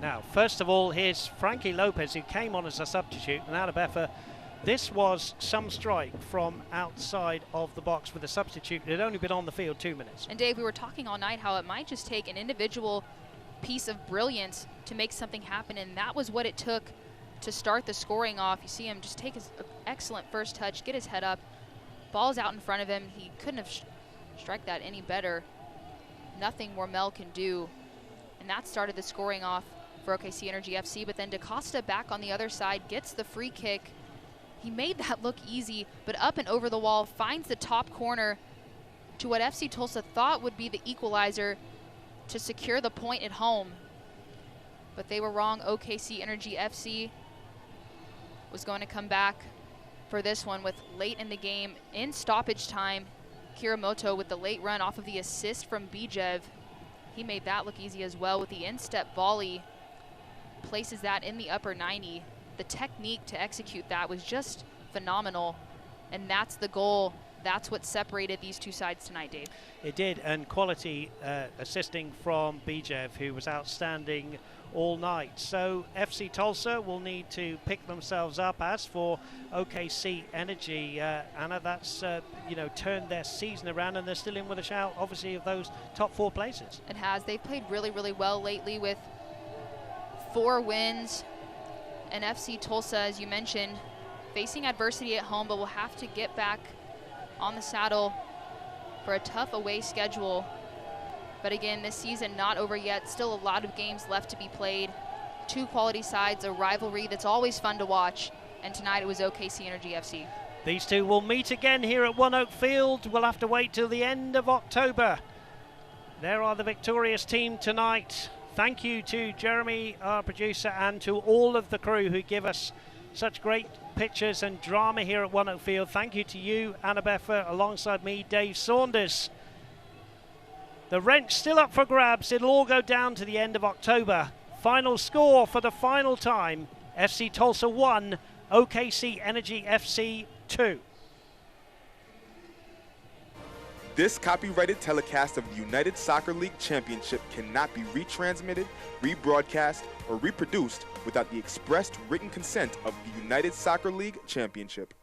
Now, first of all, here's Frankie Lopez, who came on as a substitute, and out of effort. This was some strike from outside of the box with a substitute. It had only been on the field 2 minutes. And Dave, we were talking all night how it might just take an individual piece of brilliance to make something happen, and that was what it took to start the scoring off. You see him just take his excellent first touch, get his head up, ball's out in front of him. He couldn't have struck that any better. Nothing Wormel can do, and that started the scoring off for OKC Energy FC. But then DaCosta back on the other side gets the free kick. He made that look easy, but up and over the wall, finds the top corner to what FC Tulsa thought would be the equalizer to secure the point at home. But they were wrong. OKC Energy FC was going to come back for this one with late in the game, in stoppage time, Kiramoto with the late run off of the assist from Bijev. He made that look easy as well with the instep volley. Places that in the upper 90. The technique to execute that was just phenomenal, and that's the goal. That's what separated these two sides tonight, Dave. It did, and quality assisting from Bijev, who was outstanding all night. So FC Tulsa will need to pick themselves up. As for OKC Energy, Anna, that's turned their season around, and they're still in with a shout, obviously, of those top 4 places. It has. They've played really, really well lately with 4 wins. And FC Tulsa, as you mentioned, facing adversity at home, but will have to get back on the saddle for a tough away schedule. But again, this season not over yet. Still a lot of games left to be played. 2 quality sides, a rivalry that's always fun to watch. And tonight it was OKC Energy FC. These two will meet again here at One Oak Field. We'll have to wait till the end of October. There are the victorious team tonight. Thank you to Jeremy, our producer, and to all of the crew who give us such great pictures and drama here at One Oak Field. Thank you to you, Anna Beffer, alongside me, Dave Saunders. The wrench still up for grabs. It'll all go down to the end of October. Final score for the final time, FC Tulsa 1, OKC Energy FC 2. This copyrighted telecast of the United Soccer League Championship cannot be retransmitted, rebroadcast, or reproduced without the expressed written consent of the United Soccer League Championship.